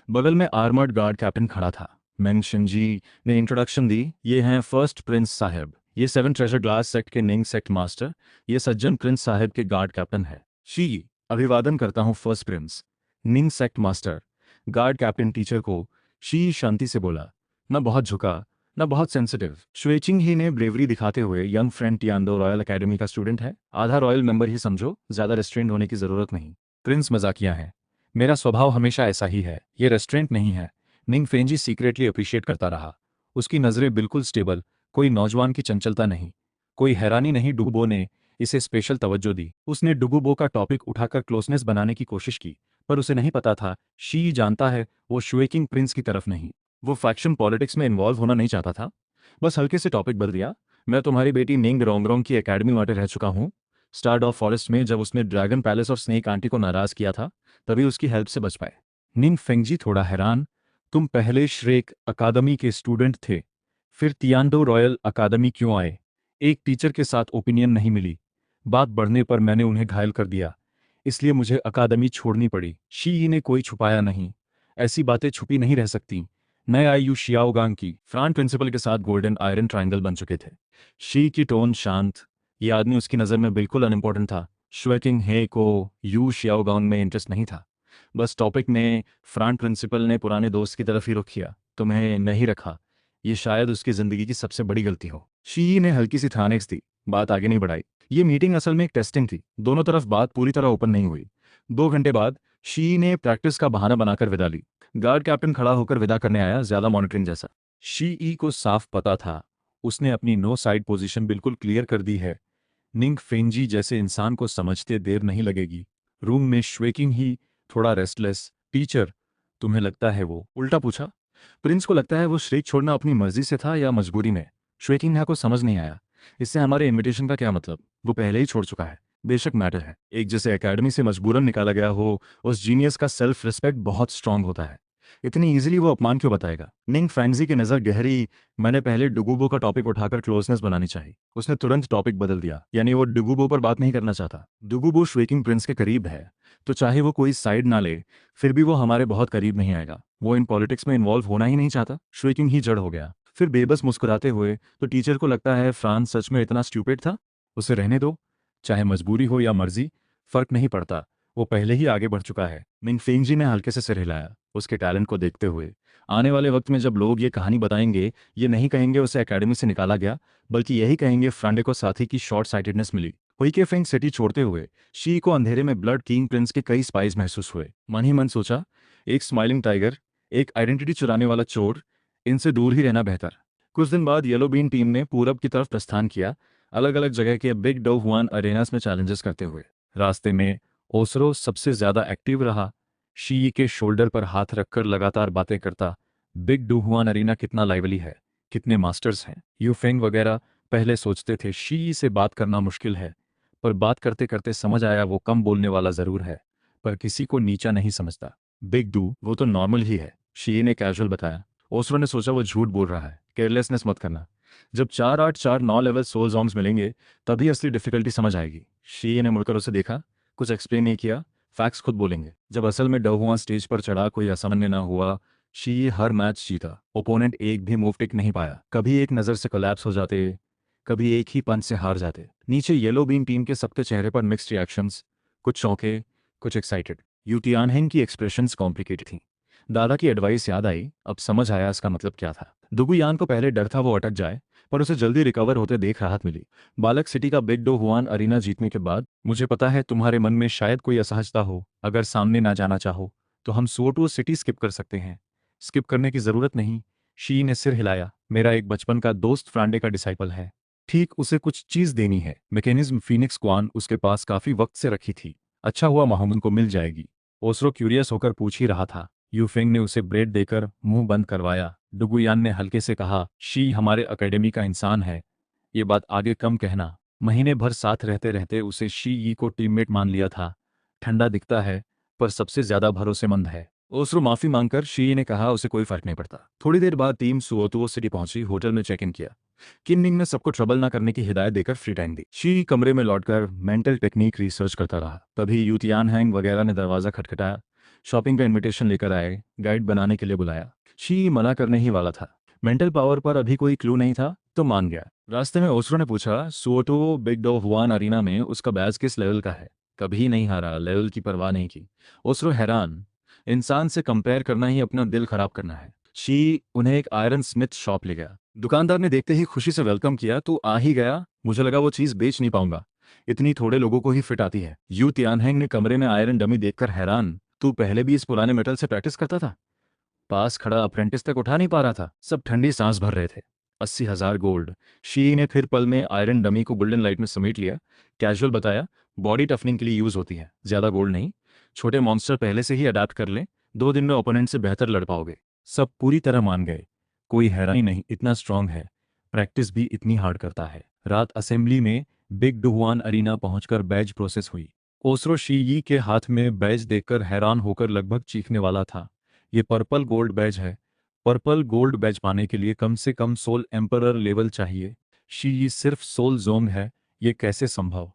बगल में आर्मर्ड गार्ड कैप्टन खड़ा था। मैंग शिनजी ने इंट्रोडक्शन दी, ये हैं फर्स्ट प्रिंस साहब, ये 7 ट्रेजर ग्लास सेक्ट के निंग सेक्ट मास्टर, ये सज्जन प्रिंस साहब के गार्ड कैप्टन है। शी, अभिवादन करता हूँ first prince. Ning sect master guard captain teacher को शी शांति से बोला, न बहुत झुका न बहुत सेंसिटिव। श्वेचिंग ही ने ब्रेवरी दिखाते हुए, यंग फ्रेंड टियानडो रॉयल एकेडमी का स्टूडेंट है, आधा रॉयल मेंबर ही समझो, ज्यादा रेस्ट्रेंट होने की जरूरत नहीं। प्रिंस मजाकिया है, मेरा स्वभाव हमेशा ऐसा ही है, ये रेस्टोरेंट नहीं है। निंग फेंजी सीक्रेटली अप्रिशिएट करता रहा। उसकी नज़रें बिल्कुल स्टेबल, कोई नौजवान की चंचलता नहीं। कोई हैरानी नहीं डुगुबो ने इसे स्पेशल तवज्जो दी। उसने डुगुबो का टॉपिक उठाकर क्लोजनेस बनाने की कोशिश की, पर उसे नहीं पता था शी जानता है वो श्वेकिंग प्रिंस की तरफ नहीं। वो फैक्शन पॉलिटिक्स में इन्वॉल्व होना नहीं चाहता था। बस हल्के से टॉपिक बदल दिया, मैं तुम्हारी बेटी निंग रोंगरोंग की एकेडमी में रह चुका हूँ। स्टार ऑफ फॉरेस्ट में जब उसने ड्रैगन पैलेस और स्नेक आंटी को नाराज किया था, तभी उसकी हेल्प से बच पाए। निंग फेंगजी थोड़ा हैरान, तुम पहले श्रेक अकादमी के स्टूडेंट थे, फिर तियानडो रॉयल अकादमी क्यों आए? एक टीचर के साथ ओपिनियन नहीं मिली, बात बढ़ने पर मैंने उन्हें घायल कर दिया, इसलिए मुझे अकादमी छोड़नी पड़ी। शी ने कोई छुपाया नहीं, ऐसी बातें छुपी नहीं रह सकती। नए आई यू शियाओगांग की फ्रांट प्रिंसिपल के साथ गोल्डन आयरन ट्रायंगल बन चुके थे। शी की टोन शांत, ये आदमी उसकी नज़र में बिल्कुल अनइम्पोर्टेंट था। श्वेकिंग हे को यू शियाओगांग में इंटरेस्ट नहीं था। बस टॉपिक ने फ्रंट प्रिंसिपल ने पुराने दोस्त की तरफ ही रुख किया, तुम्हें नहीं रखा, ये शायद उसकी ज़िंदगी की सबसे बड़ी गलती हो। शी ने हल्की सी थानेक्स दी, बात आगे नहीं बढ़ाई। ये मीटिंग असल में एक टेस्टिंग थी, दोनों तरफ बात पूरी तरह ओपन नहीं हुई। 2 घंटे बाद शी ने प्रैक्टिस का बहाना बनाकर विदा ली। गार्ड कैप्टन खड़ा होकर विदा करने आया, ज्यादा मॉनिटरिंग जैसा। शी को साफ पता था उसने अपनी नो साइड पोजीशन बिल्कुल क्लियर कर दी है। निंग फेंजी जैसे इंसान को समझते देर नहीं लगेगी। रूम में श्वेकिंग ही थोड़ा रेस्टलेस, टीचर तुम्हें लगता है वो? उल्टा पूछा। प्रिंस को लगता है वो श्रेक छोड़ना अपनी मर्जी से था या मजबूरी में। श्वेकिंग को समझ नहीं आया, इससे हमारे इनविटेशन का क्या मतलब? वो पहले ही छोड़ चुका है। बेशक मैटर है, एक जैसे एकेडमी से मजबूरन निकाला गया हो, उस जीनियस का सेल्फ रिस्पेक्ट बहुत स्ट्रांग होता है। इतनी इजीली वो अपमान क्यों बताएगा? निंग फ्रेंजी की नज़र गहरी, मैंने पहले डुगुबो का टॉपिक उठाकर क्लोजनेस बनानी चाहिए। उसने तुरंत टॉपिक बदल दिया, यानी वो डुगुबो पर बात नहीं करना चाहता। डुगुबो श्वेकिंग प्रिंस के करीब है, तो चाहे वो कोई साइड ना ले, फिर भी वो हमारे बहुत करीब नहीं आएगा। वो इन पॉलिटिक्स में इन्वॉल्व होना ही नहीं चाहता। श्वेकिंग ही जड़ हो गया। फिर बेबस मुस्कुराते हुए, तो टीचर को लगता है फ्रांस सच में इतना स्टूपिड था? उसे रहने दो, चाहे मजबूरी हो या मर्जी, फर्क नहीं पड़ता, वो पहले ही आगे बढ़ चुका है। मिंग फेंगजी ने हल्के से सिर हिलाया, उसके टैलेंट को देखते हुए। आने वाले वक्त में जब लोग ये कहानी बताएंगे, ये नहीं कहेंगे उसे एकेडमी से निकाला गया, बल्कि यही कहेंगे फ्रांडे को साथी की शॉर्ट साइटेडनेस मिली। हुई फेंग सिटी छोड़ते हुए शी को अंधेरे में ब्लड किंग प्रिंस के कई स्पाइस महसूस हुए। मन ही मन सोचा, एक स्माइलिंग टाइगर, एक आइडेंटिटी चुराने वाला चोर, इनसे दूर ही रहना बेहतर। कुछ दिन बाद येलो बीन टीम ने पूरब की तरफ प्रस्थान किया, अलग अलग जगह के बिग डो हुआन अरेनास में चैलेंजेस करते हुए। रास्ते में ओसरो सबसे ज्यादा एक्टिव रहा, शी के शोल्डर पर हाथ रखकर लगातार बातें करता, बिग डू हुआन अरीना कितना लाइवली है, कितने मास्टर्स हैं। यूफेंग वगैरह पहले सोचते थे शी से बात करना मुश्किल है, पर बात करते करते समझ आया वो कम बोलने वाला जरूर है, पर किसी को नीचा नहीं समझता। बिग डू वो तो नॉर्मल ही है, शी ने कैजुअल बताया। ओसरो ने सोचा वो झूठ बोल रहा है, केयरलेसनेस मत करना। जब 4-8-4-9 लेवल सोल जॉन्स मिलेंगे, तभी असली डिफिकल्टी समझ आएगी। शी ने मुड़कर उसे देखा, कुछ एक्सप्लेन नहीं किया, फैक्ट्स खुद बोलेंगे। जब असल में डव हुआ स्टेज पर चढ़ा, कोई असामान्य ना हुआ। शी हर मैच जीता, ओपोनेंट एक भी मूव टिक नहीं पाया। कभी एक नज़र से कोलैप्स हो जाते, कभी एक ही पंच से हार जाते। नीचे येलो बीन टीम के सबके चेहरे पर मिक्स्ड रिएक्शंस, कुछ चौंके, कुछ एक्साइटेड। यूटियानहेंग की एक्सप्रेशंस कॉम्प्लिकेटेड थीं। दादा की एडवाइस याद आई, अब समझ आया इसका मतलब क्या था। दुगुयान को पहले डर था वो अटक जाए, पर उसे जल्दी रिकवर होते देख राहत मिली। बालक सिटी का बिग डो हुआन अरीना जीतने के बाद, मुझे पता है तुम्हारे मन में शायद कोई असहजता हो, अगर सामने ना जाना चाहो तो हम सोटो सिटी स्किप कर सकते हैं। स्किप करने की जरूरत नहीं, शी ने सिर हिलाया, मेरा एक बचपन का दोस्त फ्रांडे का डिसाइपल है, ठीक उसे कुछ चीज देनी है। मैकेनिज्म फीनिक्स क्वान उसके पास काफी वक्त से रखी थी, अच्छा हुआ माहौंग को मिल जाएगी। ओसरो क्यूरियस होकर पूछ ही रहा था। यूफेंग ने उसे ब्रेड देकर मुंह बंद करवाया। डुगुयान ने हल्के से कहा, शी हमारे अकेडमी का इंसान है, ये बात आगे कम कहना। महीने भर साथ रहते रहते उसे शी यी को टीममेट मान लिया था। ठंडा दिखता है, पर सबसे ज्यादा भरोसेमंद है। ओसरो माफी मांगकर शी ने कहा उसे कोई फर्क नहीं पड़ता। थोड़ी देर बाद टीम सुओतुओ सिटी पहुंची। होटल में चेक इन किया। किन्निंग ने सबको ट्रबल ना करने की हिदायत देकर फ्री टाइम दी। शी कमरे में लौटकर मेंटल टेक्निक रिसर्च करता रहा। तभी यूतियान हैंग वगैरह ने दरवाजा खटखटाया। शॉपिंग का इनविटेशन लेकर आए, गाइड बनाने के लिए बुलाया। शी मना करने ही वाला था। मेंटल पावर पर अभी कोई क्लू नहीं था तो मान गया। रास्ते में ओसरो ने पूछा, सुओटो बिग डो हुआन अरीना में उसका बैच किस लेवल का है? कभी नहीं हारा, लेवल की परवाह नहीं की। ओसरो हैरान, इंसान से कंपेयर करना ही अपना दिल खराब करना है। शी उन्हें एक आयरन स्मिथ शॉप ले गया। दुकानदार ने देखते ही खुशी से वेलकम किया। तो आ ही गया, मुझे लगा वो चीज बेच नहीं पाऊंगा, इतनी थोड़े लोगों को ही फिट आती है। यू तियानहेंग ने कमरे में आयरन डमी देखकर हैरान, तू पहले भी इस पुराने मेटल से प्रैक्टिस करता था? पास खड़ा अप्रेंटिस तक उठा नहीं पा रहा था। सब ठंडी सांस भर रहे थे। 80,000 गोल्ड। शी ने फिर पल में आयरन डमी को गोल्डन लाइट में समेट लिया। कैजुअल बताया, बॉडी टफनिंग के लिए यूज होती है, ज्यादा गोल्ड नहीं। छोटे मॉन्स्टर पहले से ही अडाप्ट कर लें, 2 दिन में ओपोनेंट से बेहतर लड़ पाओगे। सब पूरी तरह मान गए। कोई हैरानी नहीं, इतना स्ट्रांग है, प्रैक्टिस भी इतनी हार्ड करता है। रात असेंबली में बिग डुहुआन अरीना पहुंचकर बैज प्रोसेस हुई। ओसरो शी के हाथ में बैज देखकर हैरान होकर लगभग चीखने वाला था। ये पर्पल गोल्ड बैज है। पर्पल गोल्ड बैज पाने के लिए कम से कम सोल एम्परर लेवल चाहिए। शी सिर्फ सोल जोंग है, ये कैसे संभव?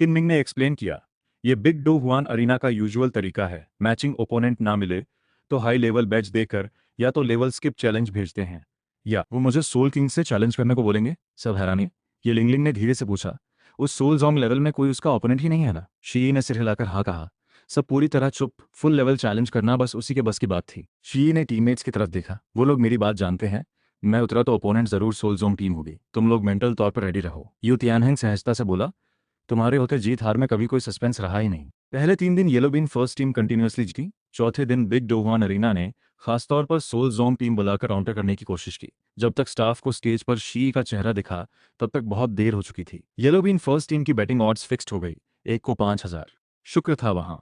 किनमिंग ने एक्सप्लेन किया, ये बिग डो हुआन अरीना का यूजुअल तरीका है। मैचिंग ओपोनेंट ना मिले तो हाई लेवल बैच देकर या तो लेवल स्किप चैलेंज भेजते हैं, या वो मुझे सोल किंग से चैलेंज करने को बोलेंगे। सब हैरानी। ये लिंगलिंग ने धीरे से पूछा, उस सोल जोंग लेवल में कोई उसका ओपोनेंट ही नहीं है ना? शी ने सिर हिलाकर हाँ कहा। सब पूरी तरह चुप। फुल लेवल चैलेंज करना बस उसी के बस की बात थी। शी ने टीममेट्स की तरफ देखा। वो लोग मेरी बात जानते हैं, मैं उतरा तो ओपोनेंट जरूर सोल जोंग टीम होगी। तुम लोग मेंटल तौर पर रेडी रहो। यू तियानहेंग सहजता से बोला, तुम्हारे होते जीत हार में कभी कोई सस्पेंस रहा ही नहीं। पहले 3 दिन yellow bean first team continuously जीती। चौथे दिन बिग डोहुआन अरीना ने खासतौर पर सोल जोम टीम बुलाकर काउंटर करने की कोशिश की। जब तक स्टाफ को स्टेज पर शी का चेहरा दिखा तब तक बहुत देर हो चुकी थी। येलो बीन फर्स्ट टीम की बैटिंग ऑड्स फिक्स्ड हो गई। 1 को 5,000। शुक्र था वहां